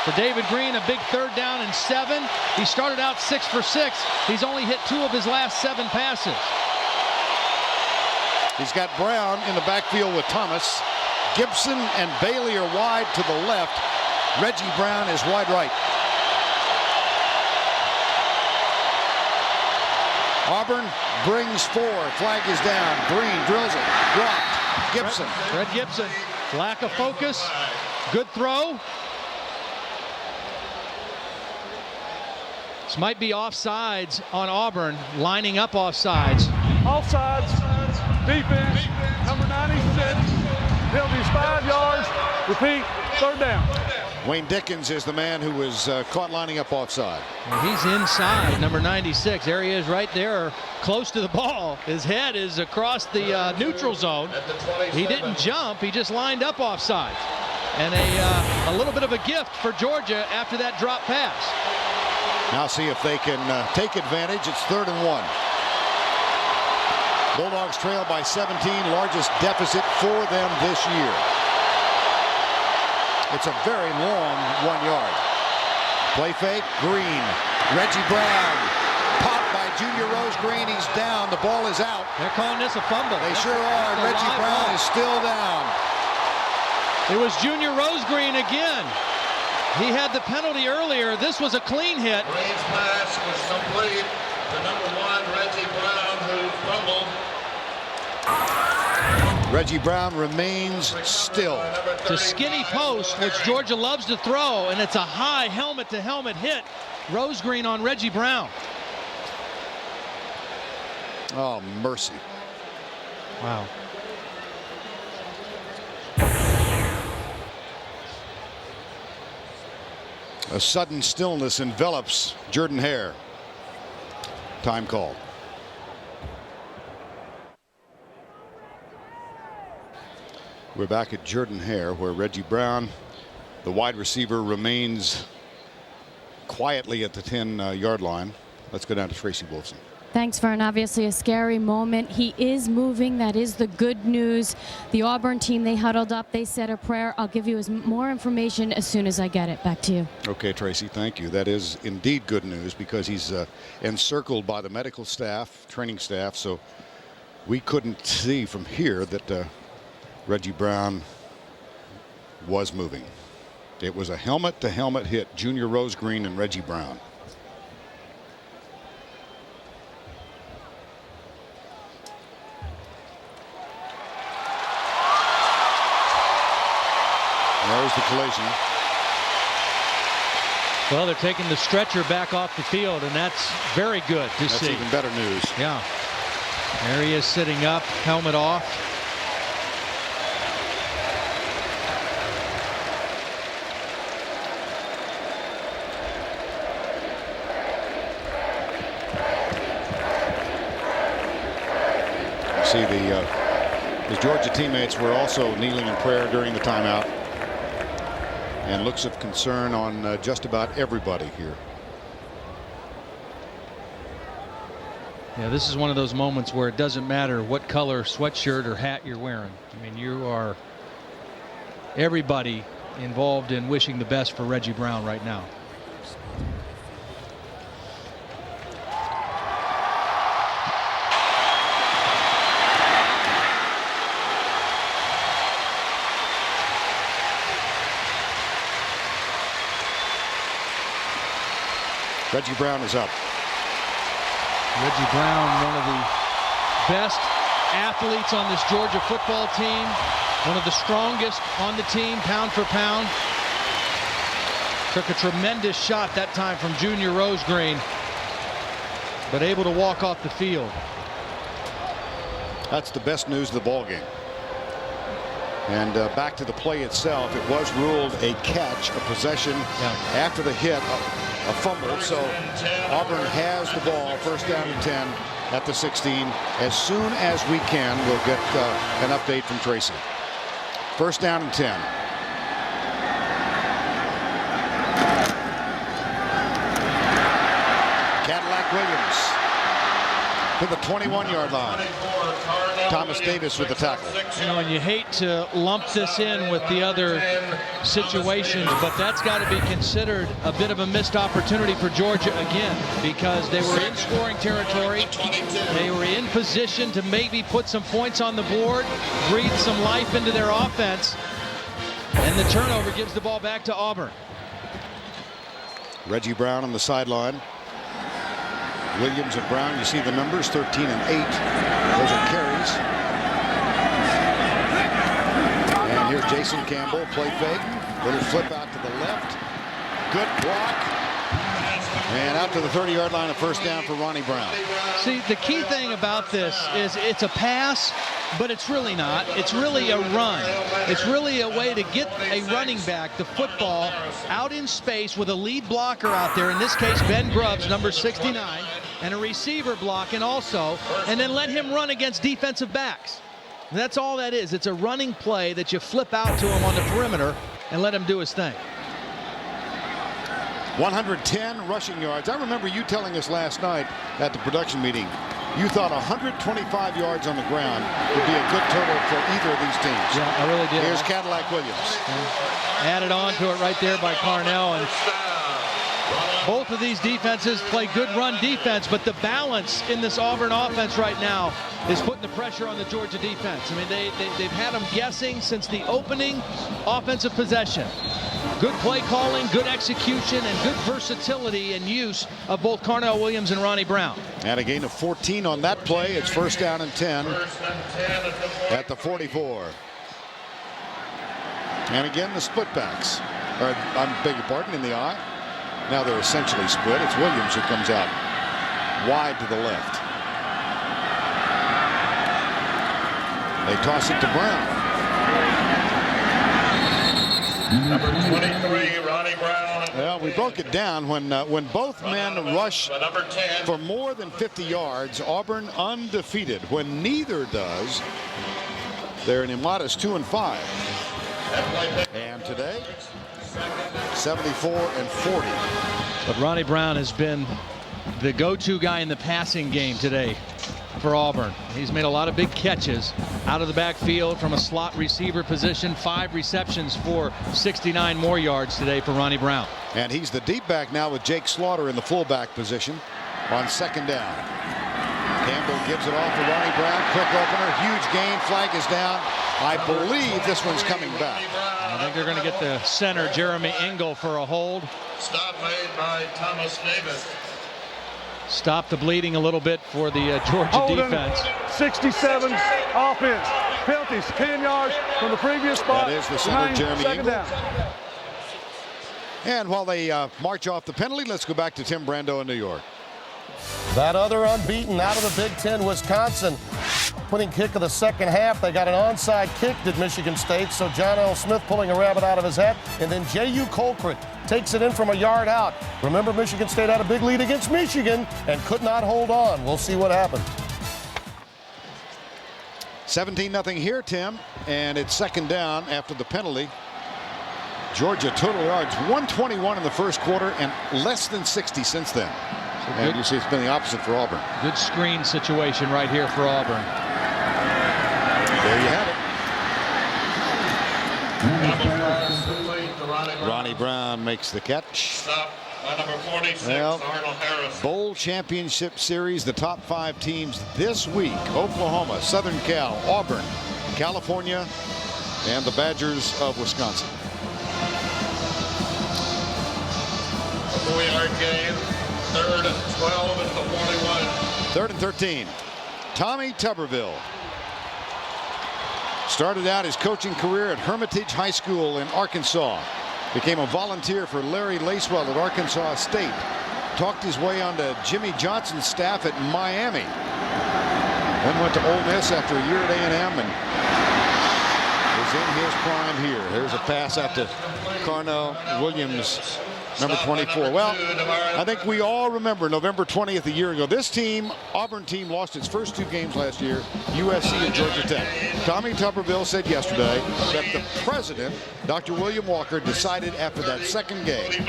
For David Green, a big 3rd down and 7. He started out 6 for 6. He's only hit 2 of his last 7 passes. He's got Brown in the backfield with Thomas. Gibson and Bailey are wide to the left. Reggie Brown is wide right. Auburn brings 4. Flag is down. Green drills it. Dropped. Gibson. Fred Gibson. Lack of focus. Good throw. This might be offsides on Auburn. Lining up offsides. Offsides. Defense. Number 96. Penalty is 5 yards. Repeat. 3rd down. Wayne Dickens is the man who was caught lining up offside. He's inside, number 96. There he is right there, close to the ball. His head is across the neutral zone. He didn't jump. He just lined up offside. And a little bit of a gift for Georgia after that drop pass. Now see if they can take advantage. It's 3rd and 1. Bulldogs trail by 17, largest deficit for them this year. It's a very long 1 yard. Play fake, Green. Reggie Brown. Popped by Junior Rose Green. He's down. The ball is out. They're calling this a fumble. They sure are. Reggie Brown is still down. It was Junior Rose Green again. He had the penalty earlier. This was a clean hit. Green's pass was complete to number 1, Reggie Brown, who fumbled. Reggie Brown remains still. It's a skinny post, which Georgia loves to throw, and it's a high helmet-to-helmet hit. Rose Green on Reggie Brown. Oh, mercy. Wow. A sudden stillness envelops Jordan-Hare. Time called. We're back at Jordan-Hare, where Reggie Brown, the wide receiver, remains quietly at the 10-yard line. Let's go down to Tracy Wolfson. Thanks, Vern. Obviously a scary moment. He is moving. That is the good news. The Auburn team, they huddled up. They said a prayer. I'll give you more information as soon as I get it. Back to you. Okay, Tracy, thank you. That is indeed good news, because he's encircled by the medical staff, training staff, so we couldn't see from here that Reggie Brown was moving. It was a helmet-to-helmet hit, Junior Rose Green and Reggie Brown. There's the collision. Well, they're taking the stretcher back off the field, and that's very good to see. That's even better news. Yeah. There he is sitting up, helmet off. See, his Georgia teammates were also kneeling in prayer during the timeout, and looks of concern on just about everybody here. Yeah, this is one of those moments where it doesn't matter what color sweatshirt or hat you're wearing. I mean, you are everybody involved in wishing the best for Reggie Brown right now. Reggie Brown is up. Reggie Brown, one of the best athletes on this Georgia football team, one of the strongest on the team, pound for pound. Took a tremendous shot that time from Junior Rose Green, but able to walk off the field. That's the best news of the ball game. And back to the play itself, it was ruled a catch, a possession after the hit, a fumble. So Auburn has the ball, first down and 10 at the 16. As soon as we can, we'll get an update from Tracy. First down and 10. Cadillac Williams to the 21-yard line. Thomas Davis with the tackle. You know, and you hate to lump this in with the other situations, but that's got to be considered a bit of a missed opportunity for Georgia again, because they were in scoring territory. They were in position to maybe put some points on the board, breathe some life into their offense, and the turnover gives the ball back to Auburn. Reggie Brown on the sideline. Williams and Brown, you see the numbers, 13 and 8. Those are carries. And here's Jason Campbell, play fake. Little flip out to the left. Good block. And out to the 30-yard line, a first down for Ronnie Brown. See, the key thing about this is it's a pass, but it's really not. It's really a run. It's really a way to get a running back the football out in space with a lead blocker out there, in this case Ben Grubbs, number 69, and a receiver blocking also, and then let him run against defensive backs. And that's all that is. It's a running play that you flip out to him on the perimeter and let him do his thing. 110 rushing yards. I remember you telling us last night at the production meeting you thought 125 yards on the ground would be a good total for either of these teams. Yeah, I really did. Here's Cadillac Williams. Added on to it right there by Carnell. And both of these defenses play good run defense, but the balance in this Auburn offense right now is putting the pressure on the Georgia defense. I mean, they've had them guessing since the opening offensive possession. Good play calling, good execution, and good versatility and use of both Carnell Williams and Ronnie Brown. And a gain of 14 on that play. It's first down and 10 at the 44. And again, the split backs. I beg your pardon, in the eye. Now they're essentially split. It's Williams who comes out wide to the left. They toss it to Brown. Number 23, Ronnie Brown. Well, we broke it down when both men rush for more than 50 yards. Auburn undefeated. When neither does, they're an immodest 2-5. And today, 74-40. But Ronnie Brown has been the go-to guy in the passing game today for Auburn. He's made a lot of big catches out of the backfield from a slot receiver position. 5 receptions for 69 more yards today for Ronnie Brown. And he's the deep back now with Jake Slaughter in the fullback position on second down. Campbell gives it off to Ronnie Brown. Quick opener, huge gain. Flag is down. I believe this one's coming back. I think they're going to get the center, Jeremy Engel, for a hold. Stop made by Thomas Davis. Stop the bleeding a little bit for the Georgia defense. 67 offense. Penalties 10 yards from the previous spot. That is the center, Jeremy Engel. And while they march off the penalty, let's go back to Tim Brando in New York. That other unbeaten out of the Big Ten, Wisconsin. Winning kick of the second half. They got an onside kick, did Michigan State. So John L. Smith pulling a rabbit out of his hat. And then J.U. Colquitt takes it in from a yard out. Remember, Michigan State had a big lead against Michigan and could not hold on. We'll see what happens. 17-0 here, Tim. And it's second down after the penalty. Georgia total yards 121 in the first quarter and less than 60 since then. And you see it's been the opposite for Auburn. Good screen situation right here for Auburn. There you have it. Ronnie Brown makes the catch. Stop by number 46, well, Arnold Harris. Bowl championship series, the top 5 teams this week: Oklahoma, Southern Cal, Auburn, California, and the Badgers of Wisconsin. 4-yard gain. 3rd and 12 at the 41. 3rd and 13. Tommy Tuberville started out his coaching career at Hermitage High School in Arkansas. Became a volunteer for Larry Lacewell at Arkansas State. Talked his way onto Jimmy Johnson's staff at Miami. Then went to Ole Miss after a year at A&M and was in his prime here. There's a pass out to Carnell Williams, number 24. Well, I think we all remember November 20th a year ago. This team, Auburn team, lost its first 2 games last year, USC and Georgia Tech. Tommy Tuberville said yesterday that the president, Dr. William Walker, decided after that second game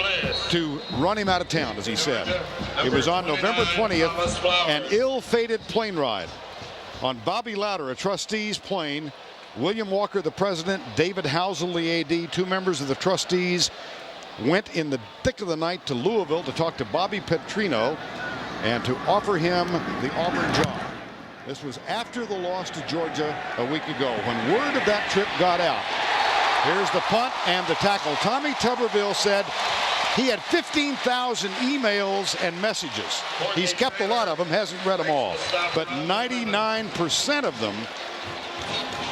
to run him out of town, as he said. It was on November 20th, an ill-fated plane ride on Bobby Louder, a trustee's plane. William Walker, the president, David Housel, the AD, 2 members of the trustees, went in the thick of the night to Louisville to talk to Bobby Petrino and to offer him the Auburn job. This was after the loss to Georgia a week ago. When word of that trip got out, here's the punt and the tackle. Tommy Tuberville said he had 15,000 emails and messages. He's kept a lot of them, hasn't read them all, but 99% of them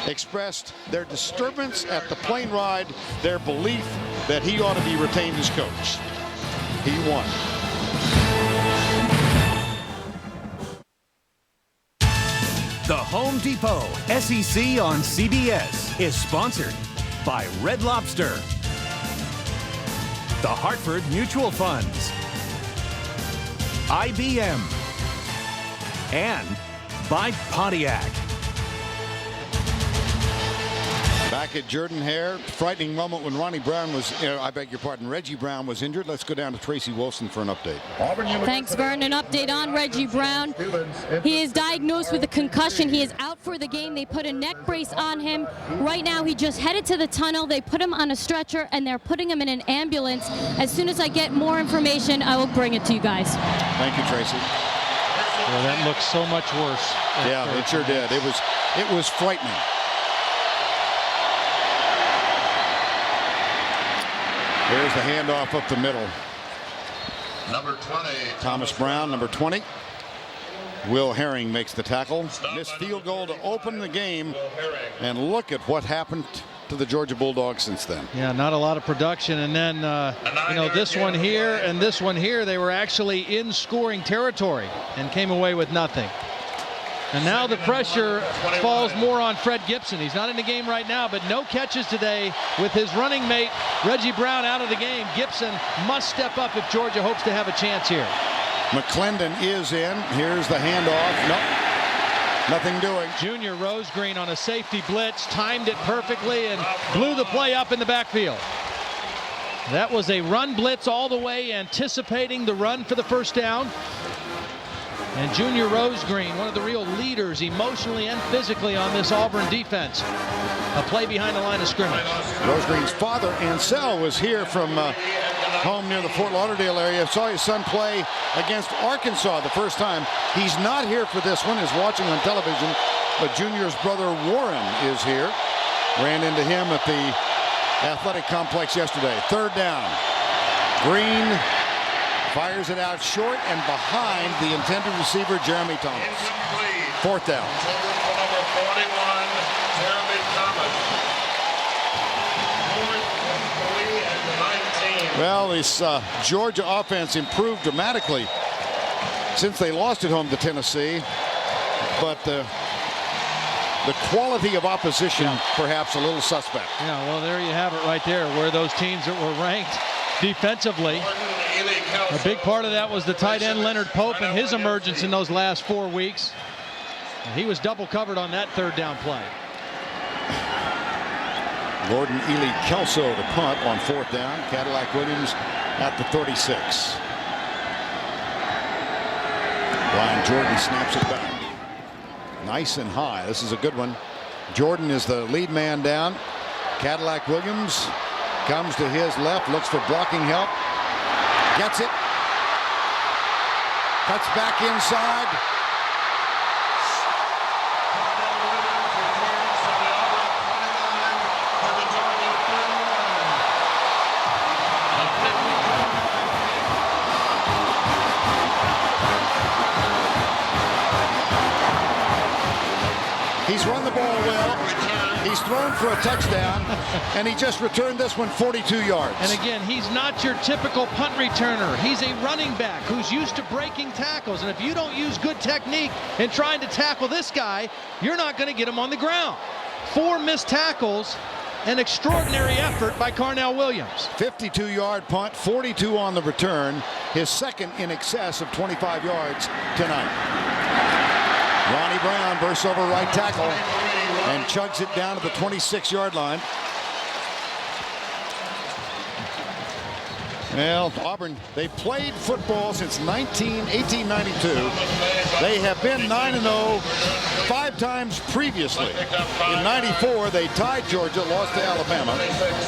expressed their disturbance at the plane ride, their belief that he ought to be retained as coach. He won. The Home Depot SEC on CBS is sponsored by Red Lobster, the Hartford Mutual Funds, IBM, and by Pontiac. Back at Jordan-Hare, frightening moment when Ronnie Brown was, I beg your pardon, Reggie Brown was injured. Let's go down to Tracy Wolfson for an update. Thanks, Vern. An update on Reggie Brown. He is diagnosed with a concussion. He is out for the game. They put a neck brace on him. Right now, he just headed to the tunnel. They put him on a stretcher, and they're putting him in an ambulance. As soon as I get more information, I will bring it to you guys. Thank you, Tracy. Well, that looks so much worse. Yeah, it sure did. It was frightening. There's the handoff up the middle. Number 20. Thomas Brown, number 20. Will Herring makes the tackle. Missed field goal to open the game. And look at what happened to the Georgia Bulldogs since then. Yeah, not a lot of production. And then, this one here and this one here, they were actually in scoring territory and came away with nothing. And now the pressure falls more on Fred Gibson. He's not in the game right now, but no catches today with his running mate Reggie Brown out of the game. Gibson must step up if Georgia hopes to have a chance here. McClendon is in. Here's the handoff. Nope. Nothing doing. Junior Rosegreen on a safety blitz, timed it perfectly and blew the play up in the backfield. That was a run blitz all the way, anticipating the run for the first down. And Junior Rosegreen, one of the real leaders emotionally and physically on this Auburn defense. A play behind the line of scrimmage. Rosegreen's father, Ansel, was here from home near the Fort Lauderdale area. Saw his son play against Arkansas the first time. He's not here for this one. He's watching on television. But Junior's brother Warren is here. Ran into him at the athletic complex yesterday. Third down. Green fires it out short and behind the intended receiver, Jeremy Thomas. Fourth down. Number 41, Jeremy Thomas. 4th and 3 and 19. Well, this Georgia offense improved dramatically since they lost at home to Tennessee. But the quality of opposition, perhaps a little suspect. Yeah, well, there you have it right there, where those teams that were ranked defensively. A big part of that was the tight end Leonard Pope and his emergence in those last 4 weeks. And he was double covered on that third down play. Gordon Ely Kelso to punt on fourth down. Cadillac Williams at the 36. Brian Jordan snaps it back. Nice and high. This is a good one. Jordan is the lead man down. Cadillac Williams comes to his left, looks for blocking help. Gets it. Cuts back inside. He's run the ball well. He's thrown for a touchdown, and he just returned this one 42 yards. And again, he's not your typical punt returner. He's a running back who's used to breaking tackles. And if you don't use good technique in trying to tackle this guy, you're not going to get him on the ground. 4 missed tackles, an extraordinary effort by Carnell Williams. 52-yard punt, 42 on the return. His second in excess of 25 yards tonight. Ronnie Brown bursts over right tackle and chugs it down to the 26-yard line. Well, Auburn, they played football since 1892. They have been 9-0 5 times previously. In 94, they tied Georgia, lost to Alabama.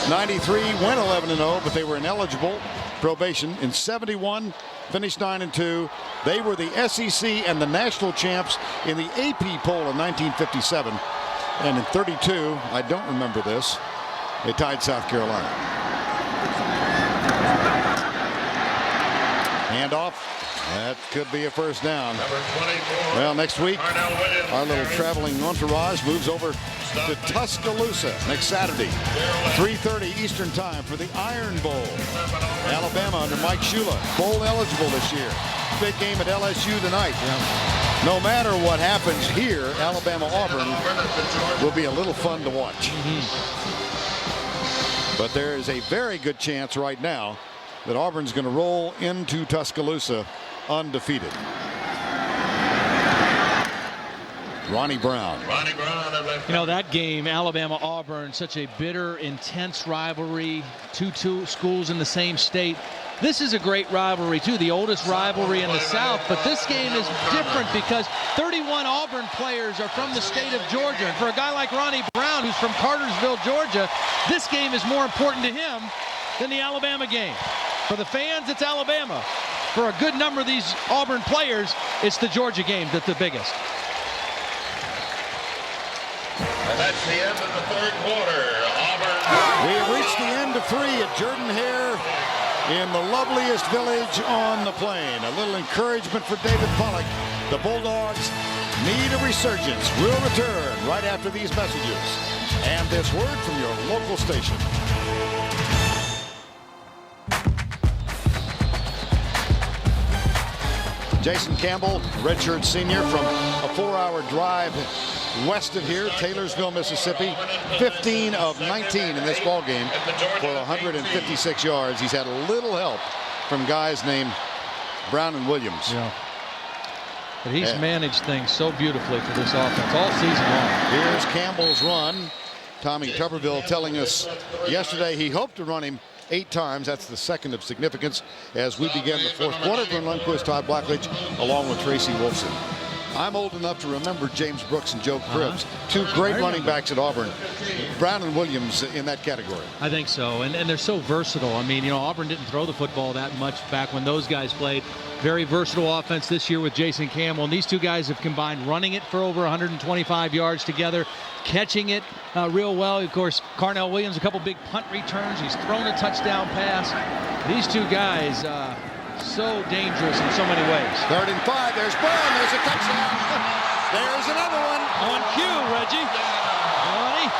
93 went 11-0, but they were ineligible probation. In 71, finished 9-2. They were the SEC and the national champs in the AP poll in 1957. And in 32, I don't remember this, they tied South Carolina. Handoff. That could be a first down. Well, next week, our little traveling entourage moves over to Tuscaloosa next Saturday, 3:30 Eastern Time for the Iron Bowl. Alabama under Mike Shula, bowl eligible this year. Big game at LSU tonight. No matter what happens here, Alabama-Auburn will be a little fun to watch. But there is a very good chance right now that Auburn's going to roll into Tuscaloosa undefeated. Ronnie Brown. You know, that game, Alabama-Auburn, such a bitter, intense rivalry. Two schools in the same state. This is a great rivalry, too, the oldest rivalry in the South. But this game is different because 31 Auburn players are from the state of Georgia. And for a guy like Ronnie Brown, who's from Cartersville, Georgia, this game is more important to him than the Alabama game. For the fans, it's Alabama. For a good number of these Auburn players, it's the Georgia game that's the biggest. And that's the end of the third quarter. Auburn. We have reached the end of 3 at Jordan-Hare in the loveliest village on the plain. A little encouragement for David Pollock. The Bulldogs need a resurgence. We'll return right after these messages and this word from your local station. Jason Campbell, redshirt senior from a 4-hour drive west of here, Taylorsville, Mississippi. 15 of 19 in this ball game for 156 yards. He's had a little help from guys named Brown and Williams. Yeah. But he's managed things so beautifully for this offense all season long. Here's Campbell's run. Tommy Tuberville telling us yesterday he hoped to run him 8 times. That's the second of significance as we begin the fourth quarter. Vern Lundquist, Todd Blackledge, along with Tracy Wolfson. I'm old enough to remember James Brooks and Joe Cribbs, 2 great running backs at Auburn. Brown and Williams in that category. I think so, and they're so versatile. I mean, you know, Auburn didn't throw the football that much back when those guys played. Very versatile offense this year with Jason Campbell, and these 2 guys have combined running it for over 125 yards together, catching it real well. Of course, Carnell Williams, a couple big punt returns. He's thrown a touchdown pass. These 2 guys, so dangerous in so many ways. 3rd and 5. There's Brown. There's a touchdown. There's another one. On cue, Reggie. Ronnie.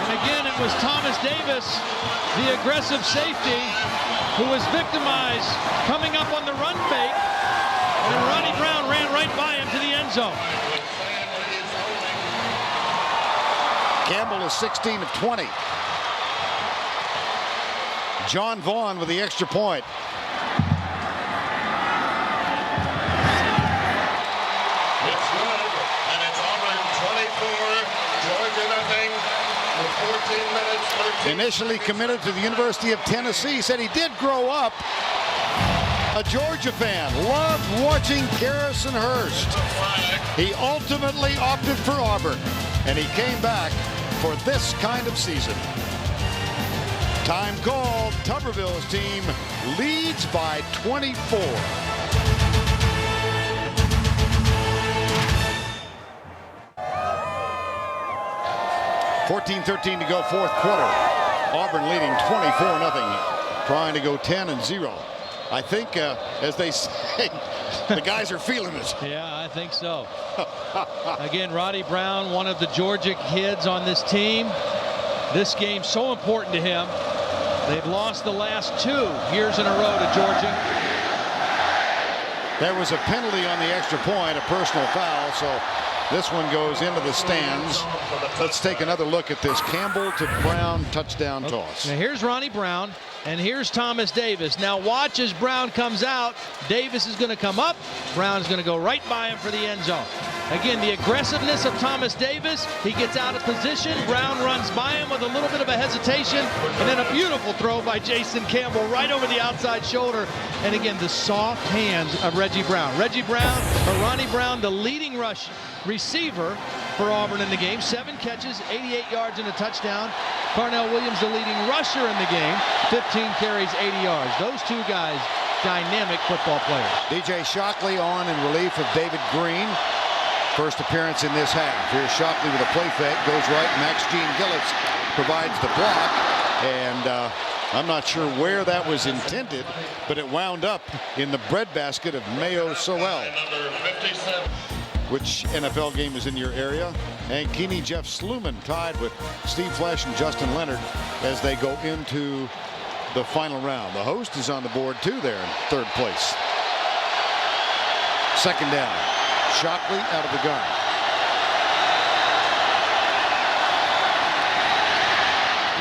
And again, it was Thomas Davis, the aggressive safety, who was victimized coming up on the run fake. And Ronnie Brown ran right by him to the end zone. Campbell is 16 of 20. John Vaughn with the extra point. It's good, and it's Auburn 24, Georgia nothing, with 14 minutes. Initially committed to the University of Tennessee, said he did grow up a Georgia fan, loved watching Garrison Hurst. He ultimately opted for Auburn, and he came back for this kind of season. Time called. Tuberville's team leads by 24. .13 to go, fourth quarter. Auburn leading 24-0, trying to go 10-0. I think, as they say, the guys are feeling it. Yeah, I think so. Again, Roddy Brown, one of the Georgia kids on this team. This game's so important to him. They've lost the last 2 years in a row to Georgia. There was a penalty on the extra point, a personal foul, so this one goes into the stands. Let's take another look at this Campbell to Brown touchdown toss. Now here's Ronnie Brown, and here's Thomas Davis. Now watch as Brown comes out. Davis is going to come up. Brown's going to go right by him for the end zone. Again, the aggressiveness of Thomas Davis. He gets out of position. Brown runs by him with a little bit of a hesitation, and then a beautiful throw by Jason Campbell right over the outside shoulder. And again, the soft hands of Reggie Brown. Reggie Brown, or Ronnie Brown, the leading rush receiver for Auburn in the game. 7 catches, 88 yards and a touchdown. Carnell Williams, the leading rusher in the game. 15 carries, 80 yards. Those 2 guys, dynamic football players. DJ Shockley on in relief of David Green. First appearance in this half. Here's Shockley with a play fake. Goes right. Max Gene Gillis provides the block. And I'm not sure where that was intended, but it wound up in the breadbasket of Mayo Sowell. Which NFL game is in your area? And Keeney Jeff Sluman tied with Steve Flesh and Justin Leonard as they go into the final round. The host is on the board too there in 3rd place. 2nd down. Shockley out of the gun.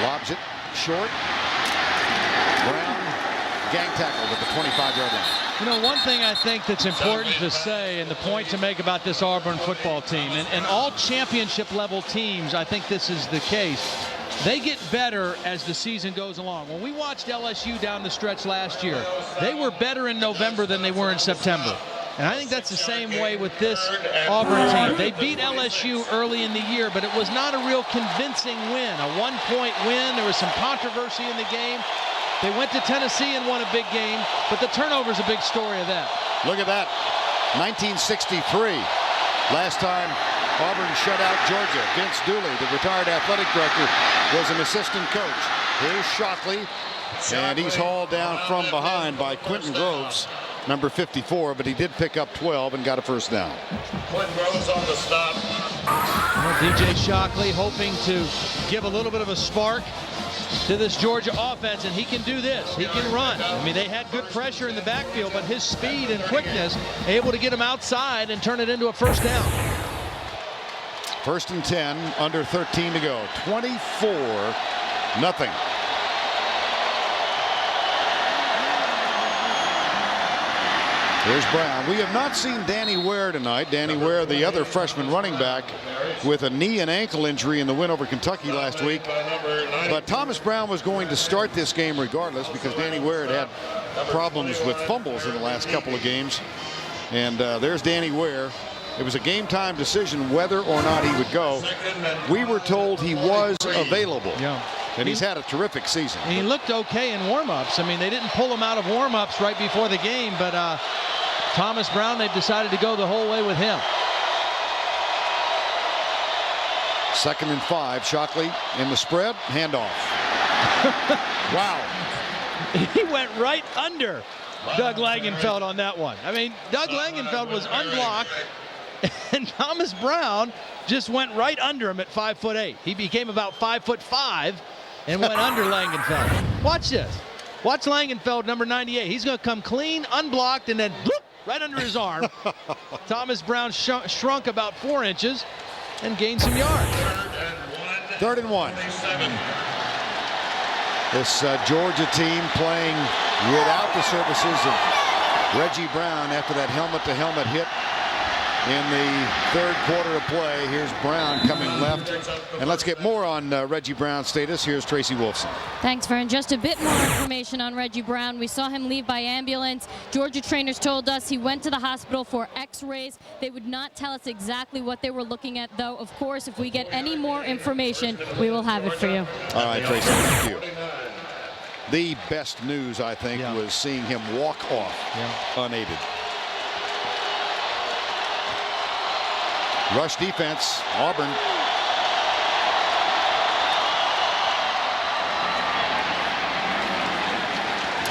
Lobs it short. Brown gang tackled at the 25-yard line. You know, one thing I think that's important to say and the point to make about this Auburn football team, and all championship level teams, I think this is the case, they get better as the season goes along. When we watched LSU down the stretch last year, they were better in November than they were in September. And I think that's the same way with this Auburn team. They beat LSU early in the year, but it was not a real convincing win. A 1-point win. There was some controversy in the game. They went to Tennessee and won a big game, but the turnover is a big story of that. Look at that. 1963. Last time Auburn shut out Georgia. Vince Dooley, the retired athletic director, was an assistant coach. Here's Shockley, and he's hauled down from behind by Quentin Groves. number 54, but he did pick up 12 and got a first down. Quinn Rose on the stop. Well, DJ Shockley hoping to give a little bit of a spark to this Georgia offense, and he can do this. He can run. I mean, they had good pressure in the backfield, but his speed and quickness able to get him outside and turn it into a first down. First and 10, under 13 to go. 24-0. Here's Brown. We have not seen Danny Ware tonight. Danny Ware, the other freshman running back, with a knee and ankle injury in the win over Kentucky last week. But Thomas Brown was going to start this game regardless, because Danny Ware had problems with fumbles in the last couple of games. And there's Danny Ware. It was a game-time decision whether or not he would go. We were told he was available. Yeah. And he's had a terrific season. And he looked okay in warm-ups. I mean, they didn't pull him out of warm-ups right before the game, but Thomas Brown, they've decided to go the whole way with him. 2nd and 5. Shockley in the spread. Handoff. Wow. He went right under Doug Langenfeld on that one. I mean, Doug Langenfeld was unblocked, and Thomas Brown just went right under him at 5'8". He became about 5'5" and went under Langenfeld. Watch this. Watch Langenfeld, number 98. He's going to come clean, unblocked, and then bloop, right under his arm. Thomas Brown shrunk about 4 inches and gained some yards. 3rd and 1. This Georgia team playing without the services of Reggie Brown after that helmet-to-helmet hit in the 3rd quarter of play. Here's Brown coming left. And let's get more on Reggie Brown's status. Here's Tracy Wolfson. Thanks, Vern. Just a bit more information on Reggie Brown. We saw him leave by ambulance. Georgia trainers told us he went to the hospital for x-rays. They would not tell us exactly what they were looking at, though. Of course, if we get any more information, we will have it for you. All right, Tracy, thank you. The best news, I think, was seeing him walk off unaided. Rush defense, Auburn.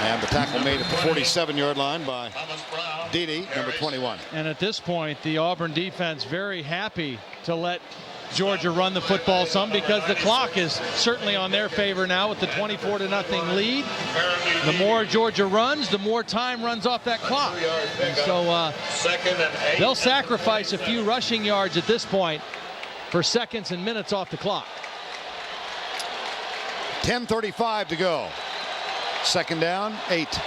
And the tackle made at the 47-yard line by Dede, number 21. And at this point, the Auburn defense very happy to let Georgia run the football some, because the clock is certainly on their favor now with the 24-0 lead. The more Georgia runs, the more time runs off that clock. And so they'll sacrifice a few rushing yards at this point for seconds and minutes off the clock. 10:35 to go. 2nd down, 8.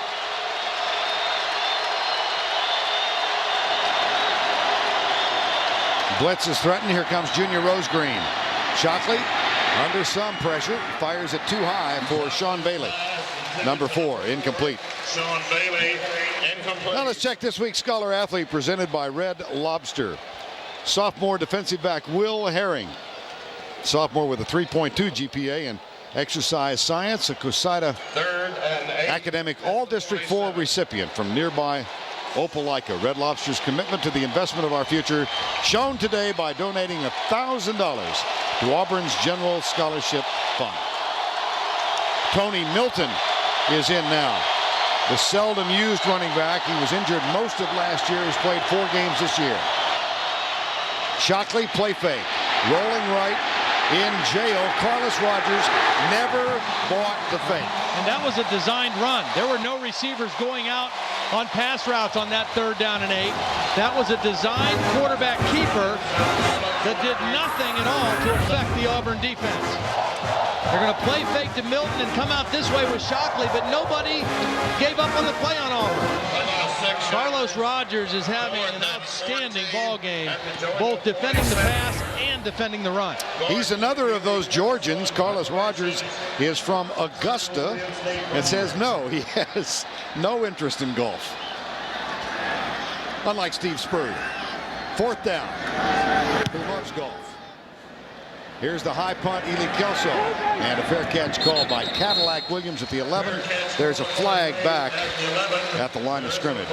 Blitz is threatened. Here comes Junior Rosegreen. Shockley under some pressure, fires it too high for Sean Bailey. Number 4, incomplete. Sean Bailey, incomplete. Now let's check this week's Scholar Athlete presented by Red Lobster. Sophomore defensive back Will Herring. Sophomore with a 3.2 GPA in exercise science. A COSIDA academic all-district 4 recipient from nearby Opelika. Red Lobster's commitment to the investment of our future shown today by donating $1,000 to Auburn's General Scholarship Fund. Tony Milton is in now. The seldom used running back. He was injured most of last year. He's played 4 games this year. Shockley play fake. Rolling right. In jail. Carlos Rogers never bought the fake. And that was a designed run. There were no receivers going out on pass routes on that 3rd down and 8. That was a designed quarterback keeper that did nothing at all to affect the Auburn defense. They're going to play fake to Milton and come out this way with Shockley, but nobody gave up on the play on Auburn. Carlos Rogers is having an outstanding ball game, both defending the pass and defending the run. He's another of those Georgians. Carlos Rogers is from Augusta and says no, he has no interest in golf. Unlike Steve Spurrier. 4th down. He loves golf. Here's the high punt, Ely Kelso. And a fair catch called by Cadillac Williams at the 11. There's a flag back at the line of scrimmage.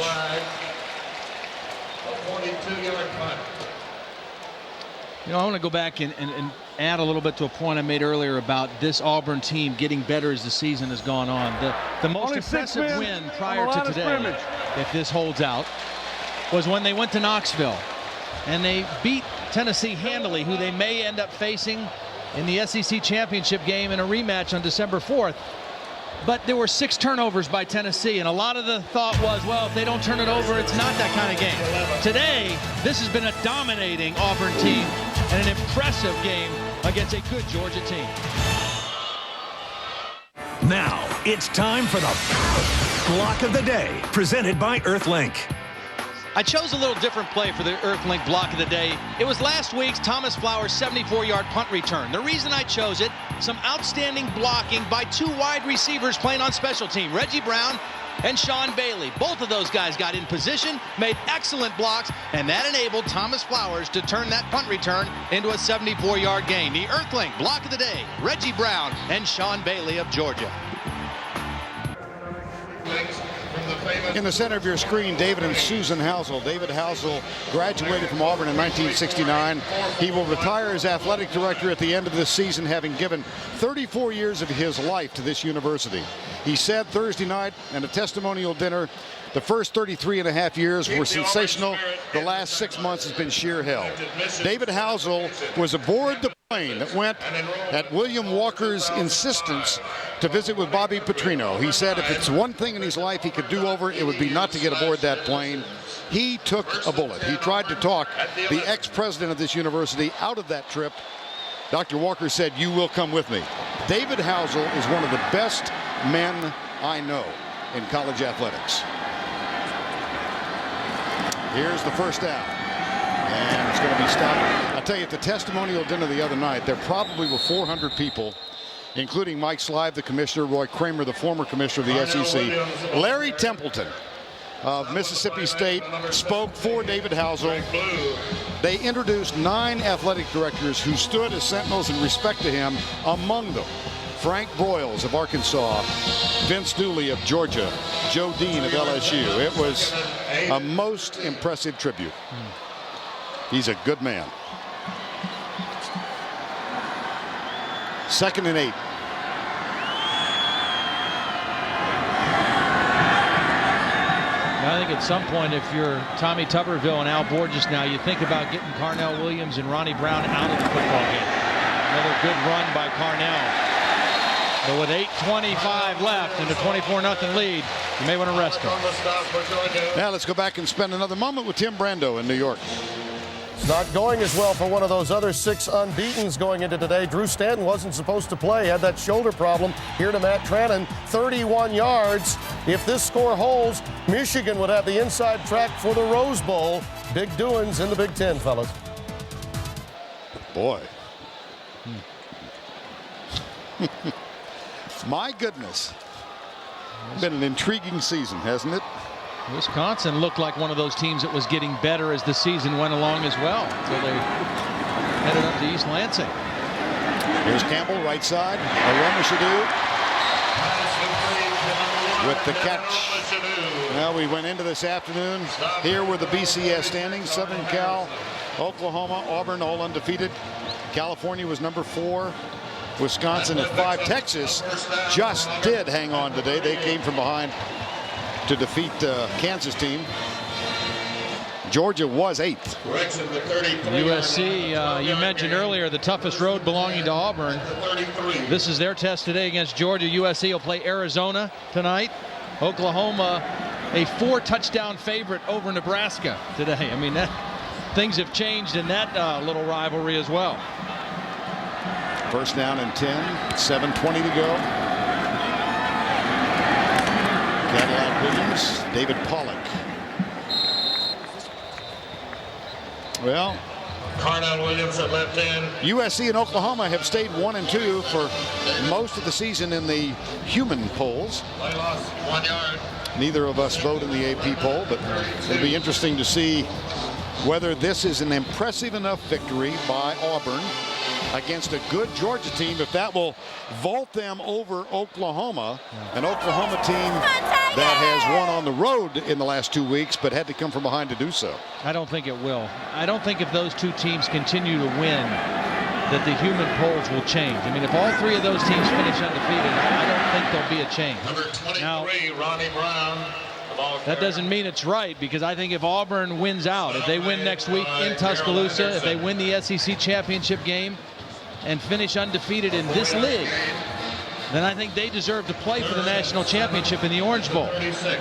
You know, I want to go back and add a little bit to a point I made earlier about this Auburn team getting better as the season has gone on. The most impressive win prior to today, if this holds out, was when they went to Knoxville and they beat Tennessee handily, who they may end up facing in the SEC championship game in a rematch on December 4th. But there were 6 turnovers by Tennessee, and a lot of the thought was, well, if they don't turn it over, it's not that kind of game. Today, this has been a dominating Auburn team and an impressive game against a good Georgia team. Now, it's time for the Block of the Day, presented by Earthlink. I chose a little different play for the Earthlink Block of the Day. It was last week's Thomas Flowers 74-yard punt return. The reason I chose it, some outstanding blocking by 2 wide receivers playing on special team, Reggie Brown and Sean Bailey. Both of those guys got in position, made excellent blocks, and that enabled Thomas Flowers to turn that punt return into a 74-yard gain. The Earthlink Block of the Day, Reggie Brown and Sean Bailey of Georgia. In the center of your screen, David and Susan Housel. David Housel graduated from Auburn in 1969. He will retire as athletic director at the end of this season, having given 34 years of his life to this university. He said Thursday night in a testimonial dinner, the first 33.5 years were sensational. The last 6 months has been sheer hell. David Housel was aboard the plane that went at William Walker's insistence to visit with Bobby Petrino. He said if it's one thing in his life he could do over, it would be not to get aboard that plane. He took a bullet. He tried to talk the ex-president of this university out of that trip. Dr. Walker said, "You will come with me." David Housel is one of the best men I know in college athletics. Here's the first down. And it's going to be stopped. I'll tell you, at the testimonial dinner the other night, there probably were 400 people, including Mike Slive, the commissioner, Roy Kramer, the former commissioner of the SEC. Larry Templeton of Mississippi State spoke for David Housel. They introduced 9 athletic directors who stood as sentinels in respect to him, among them Frank Broyles of Arkansas, Vince Dooley of Georgia, Joe Dean of LSU. It was a most impressive tribute. He's a good man. 2nd and 8. I think at some point, if you're Tommy Tuberville and Al Borges now, you think about getting Carnell Williams and Ronnie Brown out of the football game. Another good run by Carnell. But with 8:25 left and a 24-0 lead, you may want to rest him. Now let's go back and spend another moment with Tim Brando in New York. It's not going as well for one of those other 6 unbeatens going into today. Drew Stanton wasn't supposed to play, had that shoulder problem. Here to Matt Trannon, 31 yards. If this score holds, Michigan would have the inside track for the Rose Bowl. Big doings in the Big Ten, fellas. Boy. My goodness. It's been an intriguing season, hasn't it? Wisconsin looked like one of those teams that was getting better as the season went along as well, until they headed up to East Lansing. Here's Campbell, right side. Aroma Shadu with the catch. Well, we went into this afternoon. Here were the BCS standings. Southern Cal, Oklahoma, Auburn, all undefeated. California was number 4. Wisconsin at 5. Texas just did hang on today. They came from behind to defeat the Kansas team. Georgia was 8th. USC, you mentioned earlier, the toughest road belonging to Auburn. This is their test today against Georgia. USC will play Arizona tonight. Oklahoma, a 4-touchdown favorite over Nebraska today. I mean, things have changed in that little rivalry as well. First down and 10, 7:20 to go. Cadillac Williams, David Pollock. Well, Carnell Williams at left end. USC and Oklahoma have stayed 1 and 2 for most of the season in the human polls. Play loss, 1 yard. Neither of us vote in the AP poll, but it'll be interesting to see whether this is an impressive enough victory by Auburn against a good Georgia team, if that will vault them over Oklahoma, an Oklahoma team that has won on the road in the last 2 weeks, but had to come from behind to do so. I don't think it will. I don't think if those two teams continue to win that the human polls will change. I mean, if all three of those teams finish undefeated, I don't think there'll be a change. Number 23, now, Ronnie Brown. That doesn't mean it's right, because I think if Auburn wins out, if they win next week in Tuscaloosa, if they win the SEC championship game and finish undefeated in this league, then I think they deserve to play for the national championship in the Orange Bowl.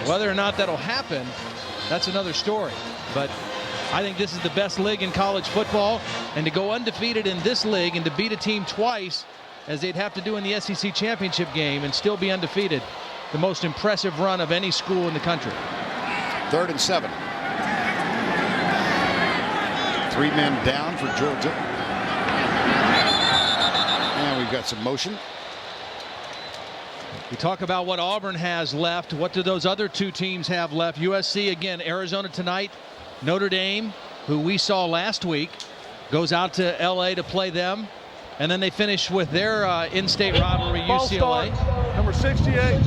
Whether or not that'll happen, that's another story. But I think this is the best league in college football, and to go undefeated in this league and to beat a team twice, as they'd have to do in the SEC championship game, and still be undefeated, the most impressive run of any school in the country. 3rd and 7. 3 men down for Georgia. And we've got some motion. We talk about what Auburn has left. What do those other two teams have left? USC, again, Arizona tonight. Notre Dame, who we saw last week, goes out to LA to play them. And then they finish with their in-state rivalry, UCLA. Number 68,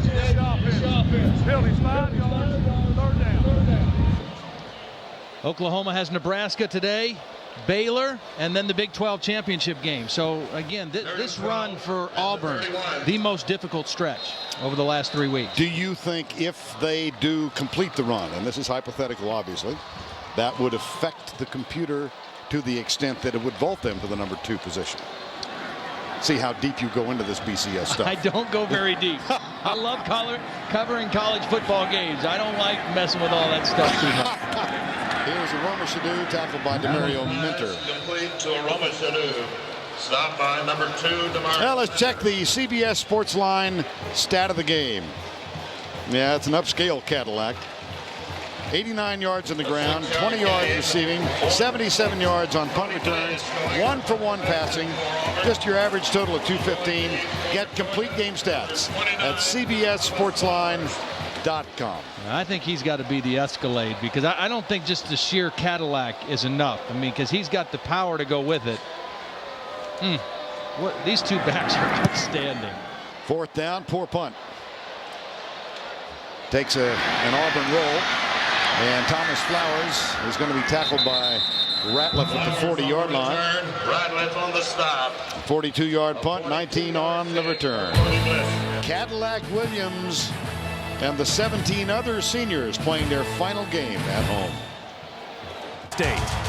penalties 5 yards, 3rd down. Oklahoma has Nebraska today, Baylor, and then the Big 12 championship game. So again, this run for Auburn, the most difficult stretch over the last 3 weeks. Do you think if they do complete the run, and this is hypothetical obviously, that would affect the computer to the extent that it would vault them to the number 2 position? See how deep you go into this BCS stuff. I don't go very deep. I love covering college football games. I don't like messing with all that stuff too much. Here's Aroma Shadu, tackled by Demario Minter. Complete to Aroma Shadu. Stopped by number 2, Demario. Now let's check the CBS Sports Line stat of the game. Yeah, it's an upscale Cadillac. 89 yards on the ground, 20 yards receiving, 77 yards on punt returns, 1-for-1 passing, just your average total of 215. Get complete game stats at CBSSportsline.com. I think he's got to be the Escalade, because I don't think just the sheer Cadillac is enough. I mean, because he's got the power to go with it. These two backs are outstanding. 4th down, poor punt. Takes an Auburn roll. And Thomas Flowers is going to be tackled by Ratliff at the 40-yard line. Ratliff on the stop. 42-yard punt, 19 on the return. Cadillac Williams and the 17 other seniors playing their final game at home. State.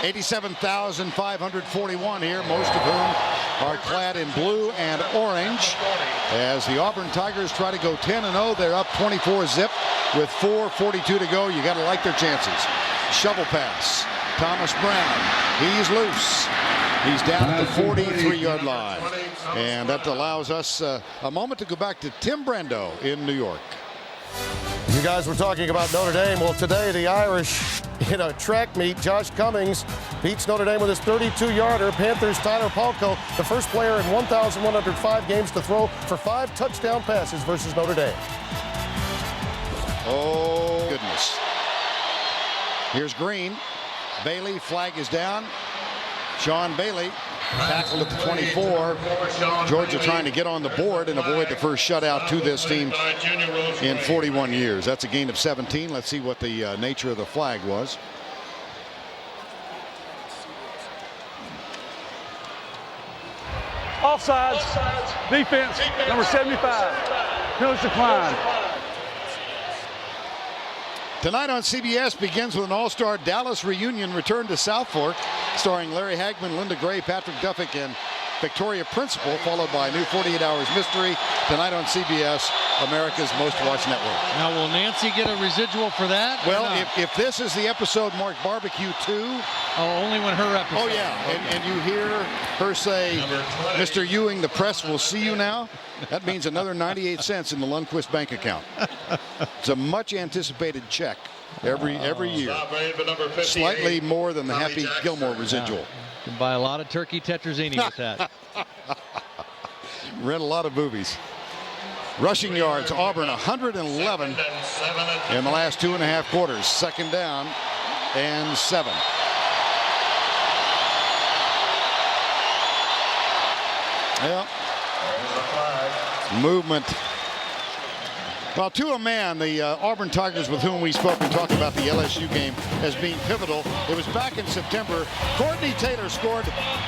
87,541 here, most of whom are clad in blue and orange. As the Auburn Tigers try to go 10-0, they're up 24-zip with 4:42 to go. You got to like their chances. Shovel pass. Thomas Brown. He's loose. He's down at the 43-yard line. And that allows us a moment to go back to Tim Brando in New York. You guys were talking about Notre Dame. Well, today the Irish in a track meet, Josh Cummings beats Notre Dame with his 32-yarder. Panthers' Tyler Palko, the first player in 1,105 games to throw for 5 touchdown passes versus Notre Dame. Oh, goodness. Here's Green. Bailey, flag is down. Sean Bailey tackled at the 24. Georgia trying to get on the board and avoid the first shutout to this team in 41 years. That's a gain of 17. Let's see what the nature of the flag was. Offsides. Defense, number 75. Penalties declined. Tonight on CBS begins with an all-star Dallas reunion return to South Fork, starring Larry Hagman, Linda Gray, Patrick Duffick, and Victoria Principal, followed by a new 48 Hours Mystery. Tonight on CBS, America's most watched network. Now, will Nancy get a residual for that? Well, if this is the episode marked Barbecue 2. Oh, only when her episode. Oh, yeah. Okay. And you hear her say, Mr. Ewing, the press will see you now. That means another 98 cents in the Lundquist bank account. It's a much anticipated check every year. Slightly more than the Happy Gilmore residual. Yeah. You can buy a lot of turkey tetrazzini with that. Rent a lot of movies. Rushing yards, Auburn 111 in the last 2.5 quarters. 2nd down and 7. Yeah. Movement Well, to a man, the Auburn Tigers with whom we spoke and talked about the LSU game as being pivotal. It was back in September. Courtney Taylor scored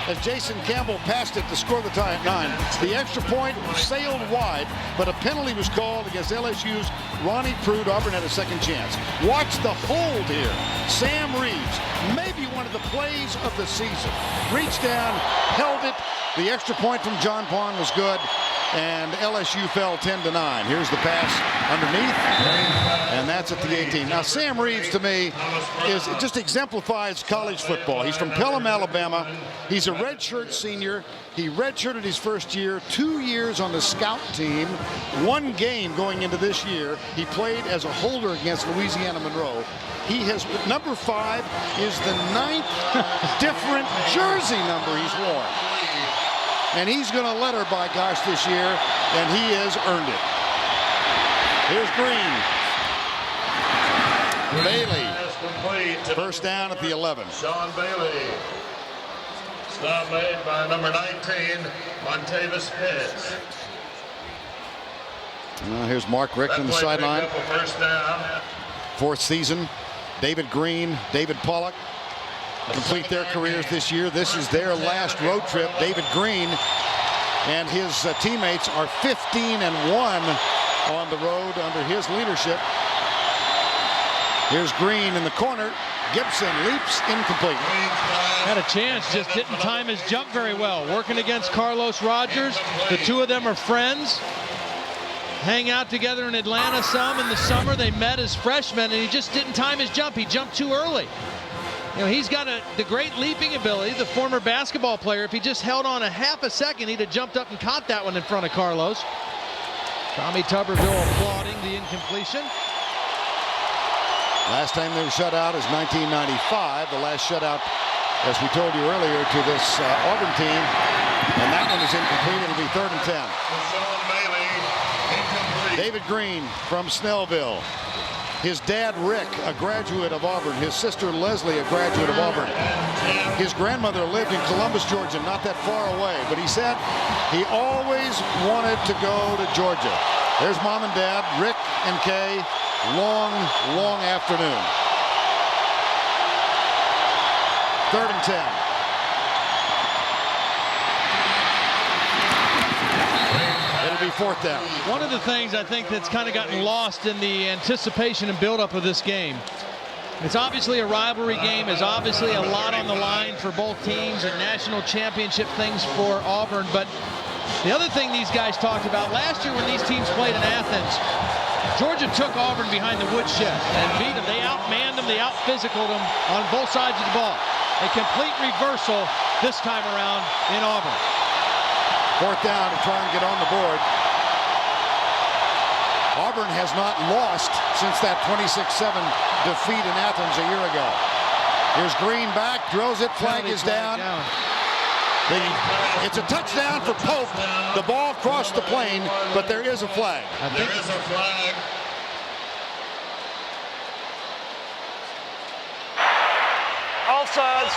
as Jason Campbell passed it to score the tie at 9. The extra point sailed wide, but a penalty was called against LSU's Ronnie Prude. Auburn had a second chance. Watch the hold here. Sam Reeves, maybe one of the plays of the season. Reached down, held it. The extra point from John Pond was good. And LSU fell 10-9. Here's the pass underneath, and that's at the 18. Now, Sam Reeves, to me, just exemplifies college football. He's from Pelham, Alabama. He's a redshirt senior. He redshirted his first year, 2 years on the scout team, 1 game going into this year. He played as a holder against Louisiana Monroe. He has, number 5 is the 9th different jersey number he's worn. And he's going to let her, by gosh, this year, and he has earned it. Here's Green. Bailey. First down at the 11. Sean Bailey. Stop made by number 19, Montavis Pitts. Here's Mark Richt on the sideline. First down. 4th season. David Green, David Pollock complete their careers this year. This is their last road trip. David Green and his teammates are 15-1 on the road under his leadership. Here's Green in the corner. Gibson leaps incomplete. Had a chance, just didn't time his jump very well. Working against Carlos Rogers. The two of them are friends. Hang out together in Atlanta some in the summer. They met as freshmen, and he just didn't time his jump. He jumped too early. You know, he's got the great leaping ability, the former basketball player. If he just held on a half a second, he'd have jumped up and caught that one in front of Carlos. Tommy Tuberville applauding the incompletion. Last time they were shut out is 1995. The last shutout, as we told you earlier, to this Auburn team. And that one is incomplete. It'll be 3rd and 10. David Green from Snellville. His dad, Rick, a graduate of Auburn. His sister, Leslie, a graduate of Auburn. His grandmother lived in Columbus, Georgia, not that far away. But he said he always wanted to go to Georgia. There's Mom and Dad, Rick and Kay. Long, long afternoon. 3rd and 10. It'll be 4th down. One of the things I think that's kind of gotten lost in the anticipation and buildup of this game. It's obviously a rivalry game. There's obviously a lot on the line for both teams and national championship things for Auburn. But the other thing these guys talked about last year when these teams played in Athens, Georgia took Auburn behind the woodshed and beat them. They outmanned them. They out-physicaled them on both sides of the ball. A complete reversal this time around in Auburn. 4th down to try and get on the board. Auburn has not lost since that 26-7 defeat in Athens a year ago. Here's Green back, drills it, flag is down. It's a touchdown for Pope. The ball crossed the plane, but there is a flag. There is a flag. Offsides.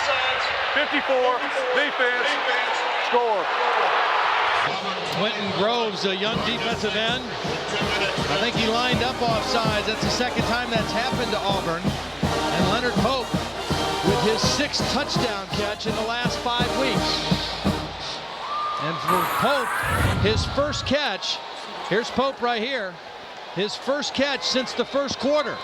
54. Defense. Score. Quentin Groves, a young defensive end. I think he lined up offsides. That's the second time that's happened to Auburn. And Leonard Pope with his 6th touchdown catch in the last 5 weeks. And for Pope, his first catch, here's Pope right here, his first catch since the first quarter.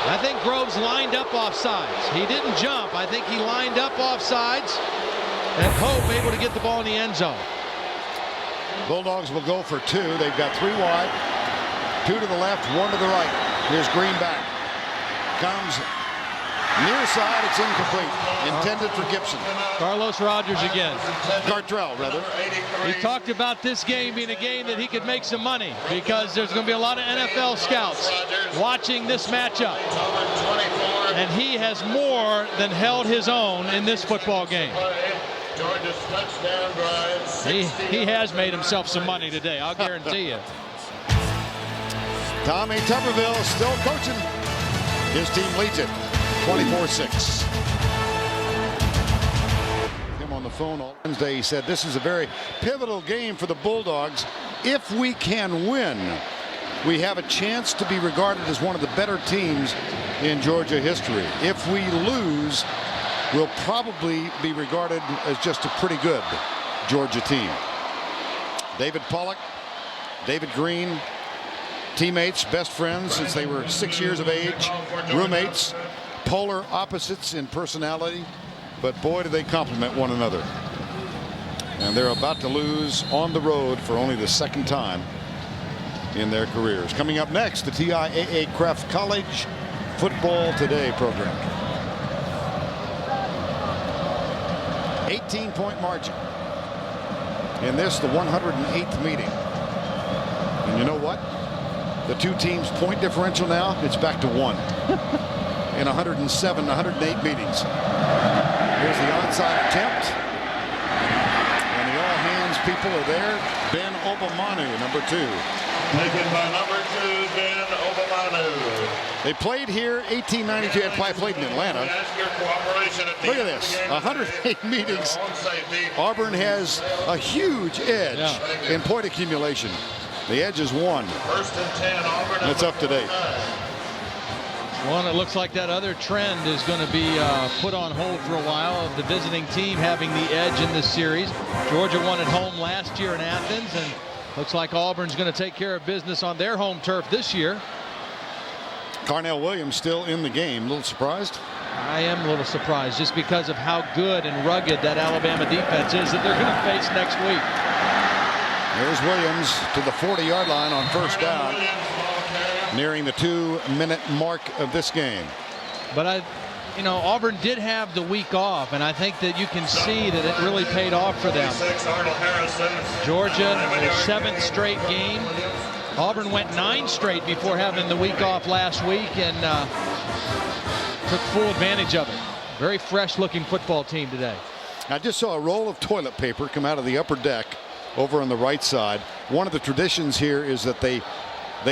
I think Groves lined up offsides. He didn't jump. I think he lined up offsides. And Pope able to get the ball in the end zone. Bulldogs will go for 2. They've got 3 wide, 2 to the left, 1 to the right. Here's Green back. Comes near side. It's incomplete. Intended for Gibson. Carlos Rogers again. Gartrell, rather. He talked about this game being a game that he could make some money because there's going to be a lot of NFL scouts watching this matchup. And he has more than held his own in this football game. Georgia's touchdown drive. He has made himself some money today, I'll guarantee you. Tommy Tuberville still coaching. His team leads it 24-6. Him on the phone on Wednesday, he said this is a very pivotal game for the Bulldogs if we can win, we have a chance to be regarded as one of the better teams in Georgia history. If we lose, we'll probably be regarded as just a pretty good Georgia team. David Pollock, David Green, teammates, best friends since they were 6 years of age, roommates, polar opposites in personality, but boy, do they complement one another. And they're about to lose on the road for only the second time in their careers. Coming up next, the TIAA Kraft College Football Today program. 18-point margin in this, the 108th meeting. And you know what? The two teams' point differential now, it's back to 1 in 107, 108 meetings. Here's the onside attempt. And the all-hands people are there. Ben Obamanu, number 2. Taken by number 2, Ben Obamanu. They played here 1892. They played in Atlanta. Look at this, 108 meetings. Auburn has a huge edge in point accumulation. The edge is 1. First and 10, Auburn. That's up to date. Well, it looks like that other trend is going to be put on hold for a while, of the visiting team having the edge in this series. Georgia won at home last year in Athens, and looks like Auburn's going to take care of business on their home turf this year. Carnell Williams still in the game. A little surprised? I am a little surprised, just because of how good and rugged that Alabama defense is that they're going to face next week. There's Williams to the 40-yard line on first down, nearing the 2-minute mark of this game. But Auburn did have the week off, and I think that you can see that it really paid off for them. Georgia, their 7th straight game. Auburn went 9 straight before having the week off last week, and took full advantage of it. Very fresh-looking football team today. I just saw a roll of toilet paper come out of the upper deck over on the right side. One of the traditions here is that they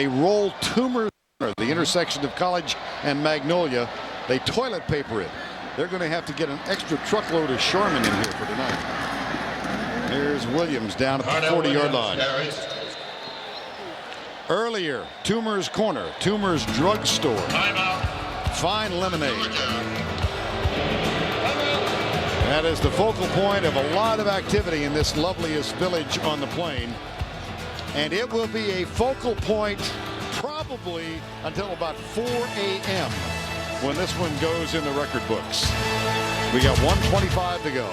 roll Toomer's Corner, the intersection of College and Magnolia. They toilet paper it. They're going to have to get an extra truckload of Sherman in here for tonight. There's Williams down at the 40-yard line. Earlier, Toomer's Corner, Toomer's Drugstore, Fine Lemonade. That is the focal point of a lot of activity in this loveliest village on the plain. And it will be a focal point probably until about 4 a.m. when this one goes in the record books. We got 1:25 to go.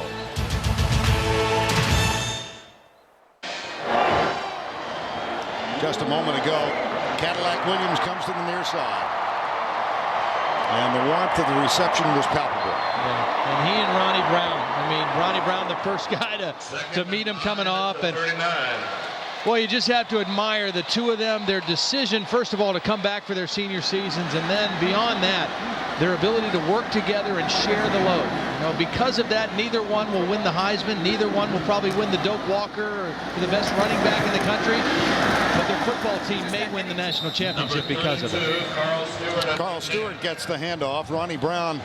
Just a moment ago, Cadillac Williams comes to the near side. And the warmth of the reception was palpable. Yeah. And he and Ronnie Brown. I mean, Ronnie Brown, the first guy to meet him coming off. And boy, you just have to admire the two of them, their decision, first of all, to come back for their senior seasons, and then beyond that, their ability to work together and share the load. Because of that, neither one will win the Heisman. Neither one will probably win the Doak Walker or the best running back in the country. But their football team may win the national championship because of it. Carl Stewart gets the handoff. Ronnie Brown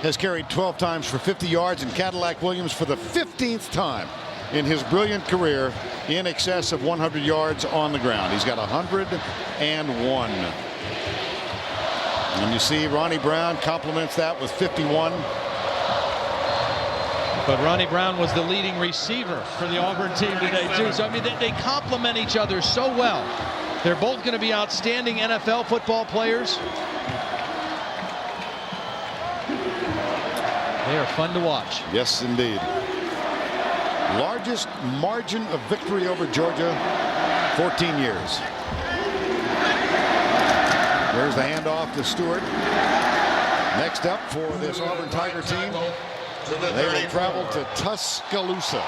has carried 12 times for 50 yards, and Cadillac Williams for the 15th time in his brilliant career in excess of 100 yards on the ground. He's got 101. And you see Ronnie Brown complements that with 51. But Ronnie Brown was the leading receiver for the Auburn team today, too. So, I mean, they complement each other so well. They're both going to be outstanding NFL football players. They are fun to watch. Yes, indeed. Largest margin of victory over Georgia, 14 years. There's the handoff to Stewart. Next up for this Auburn Tiger team, they will travel to Tuscaloosa.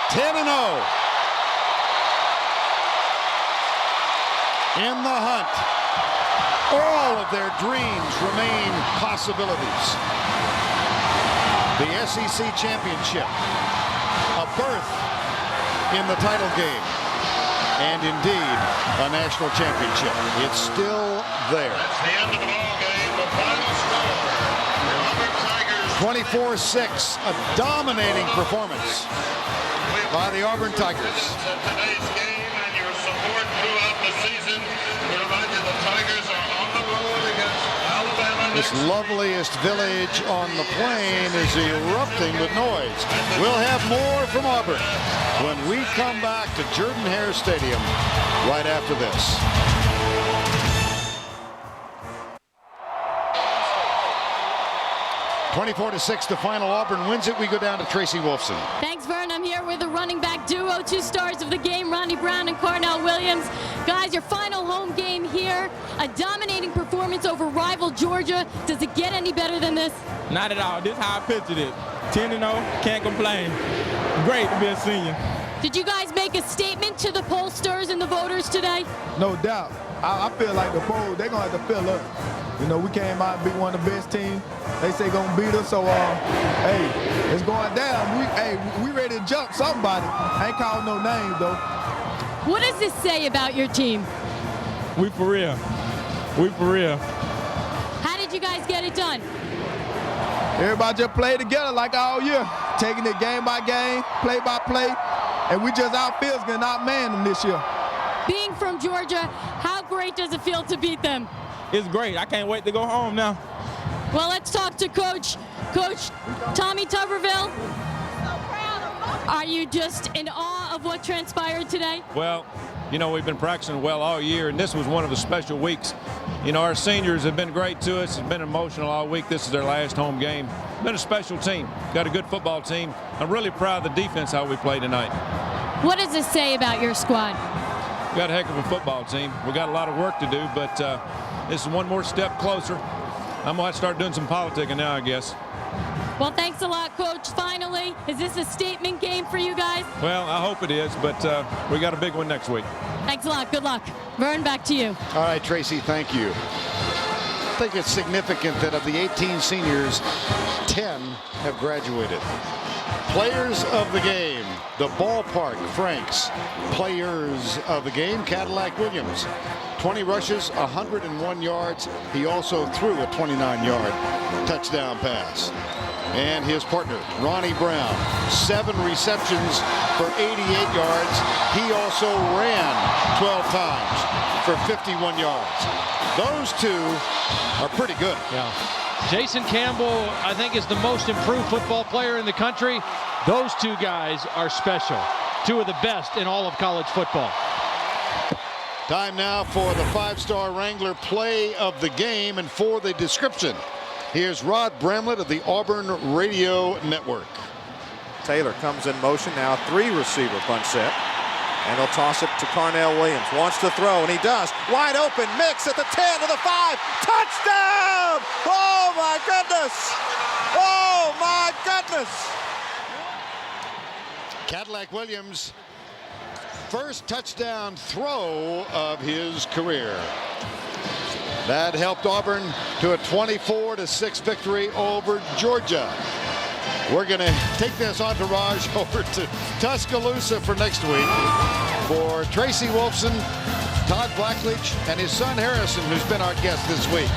10-0. In the hunt. All of their dreams remain possibilities. The SEC championship, a berth in the title game, and indeed a national championship. It's still there. That's the end of the ball game. The final score: the Auburn Tigers 24-6, a dominating performance by the Auburn Tigers. Today's game and your support throughout the season. We remind you the Tigers are on the road against Alabama. This loveliest village on the plain is erupting with noise. We'll have more from Auburn when we come back to Jordan-Hare Stadium right after this. (24-6) the final. Auburn wins it. We go down to Tracy Wolfson. Thanks, Vern. I'm here with the running back duo, 2 stars of the game, Ronnie Brown and Carnell Williams. Guys, your final home game here, a dominating performance over rival Georgia. Does it get any better than this? Not at all. This is how I pictured it. 10-0, can't complain. Great to be a senior. Did you guys make a statement to the pollsters and the voters today? No doubt. I feel like the polls, they're going to have to fill up. You know, we came out and beat one of the best teams. They say going to beat us, so, hey, it's going down. We ready to jump somebody. I ain't calling no names, though. What does this say about your team? We for real. We for real. How did you guys get it done? Everybody just played together like all year, taking it game by game, play by play, and we just outfield's going to outman them this year. Being from Georgia, how great does it feel to beat them? It's great. I can't wait to go home now. Well, let's talk to Coach Tommy Tuberville. Are you just in awe of what transpired today? Well, you know, we've been practicing well all year, and this was one of the special weeks. You know, our seniors have been great to us. It's been emotional all week. This is their last home game. Been a special team. Got a good football team. I'm really proud of the defense, how we played tonight. What does this say about your squad? We got a heck of a football team. We got a lot of work to do, but this is one more step closer. I'm going to have to start doing some politicking now, I guess. Well, thanks a lot, Coach. Finally, is this a statement game for you guys? Well, I hope it is, but we got a big one next week. Thanks a lot. Good luck. Vern, back to you. All right, Tracy, thank you. I think it's significant that of the 18 seniors, 10 have graduated. Players of the game, the ballpark, Franks. Players of the game, Cadillac Williams. 20 rushes, 101 yards. He also threw a 29-yard touchdown pass. And his partner, Ronnie Brown, 7 receptions for 88 yards. He also ran 12 times for 51 yards. Those two are pretty good. Yeah. Jason Campbell, I think, is the most improved football player in the country. Those 2 guys are special. 2 of the best in all of college football. Time now for the 5-star Wrangler play of the game, and for the description, here's Rod Bramlett of the Auburn Radio Network. Taylor comes in motion now, 3-receiver punch set. And he'll toss it to Carnell Williams. Wants to throw, and he does. Wide open, mix at the 10 to the 5. Touchdown! Oh, my goodness! Oh, my goodness! Cadillac Williams, first touchdown throw of his career. That helped Auburn to a 24-6 victory over Georgia. We're going to take this entourage over to Tuscaloosa for next week. For Tracy Wolfson, Todd Blackledge, and his son Harrison, who's been our guest this week.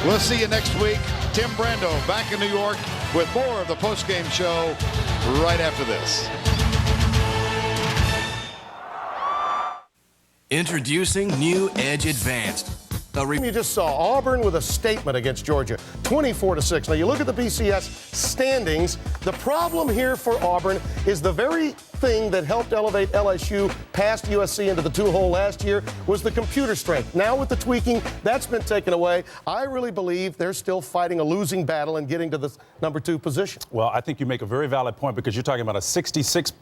We'll see you next week. Tim Brando back in New York with more of the postgame show right after this. Introducing New Edge Advanced. You just saw Auburn with a statement against Georgia, 24-6. Now you look at the BCS standings. The problem here for Auburn is the very thing that helped elevate LSU past USC into the 2-hole last year was the computer strength. Now with the tweaking, that's been taken away. I really believe they're still fighting a losing battle and getting to the number 2 position. Well, I think you make a very valid point because you're talking about a 66%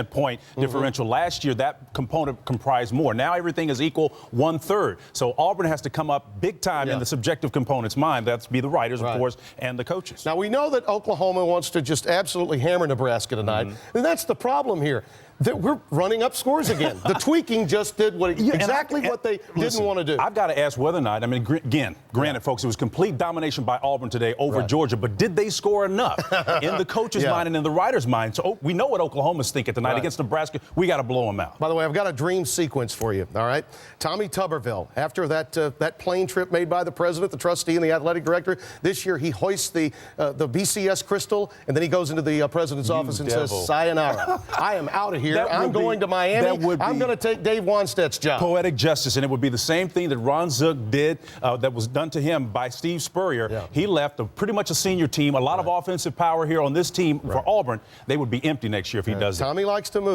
point differential. Last year, that component comprised more. Now everything is equal 1/3. So Auburn has to come up big time in the subjective component's mind. That's be the writers, of course, and the coaches. Now we know that Oklahoma wants to just absolutely hammer Nebraska tonight. And that's the problem here. that we're running up scores again. The tweaking just did what exactly what they didn't want to do. I've got to ask whether or not, I mean, again, granted, folks, it was complete domination by Auburn today over Georgia, but did they score enough in the coach's mind and in the writer's mind? So we know what Oklahoma's thinking tonight against Nebraska. We got to blow them out. By the way, I've got a dream sequence for you, all right? Tommy Tuberville, after that plane trip made by the president, the trustee, and the athletic director, this year he hoists the BCS crystal, and then he goes into the president's office and says, sayonara. I am out of here. I'm going to Miami. I'm going to take Dave Wanstead's job. Poetic justice, and it would be the same thing that Ron Zook did that was done to him by Steve Spurrier. Yeah. He left pretty much a senior team, a lot of offensive power here on this team for Auburn. They would be empty next year if he does it. Tommy likes to move.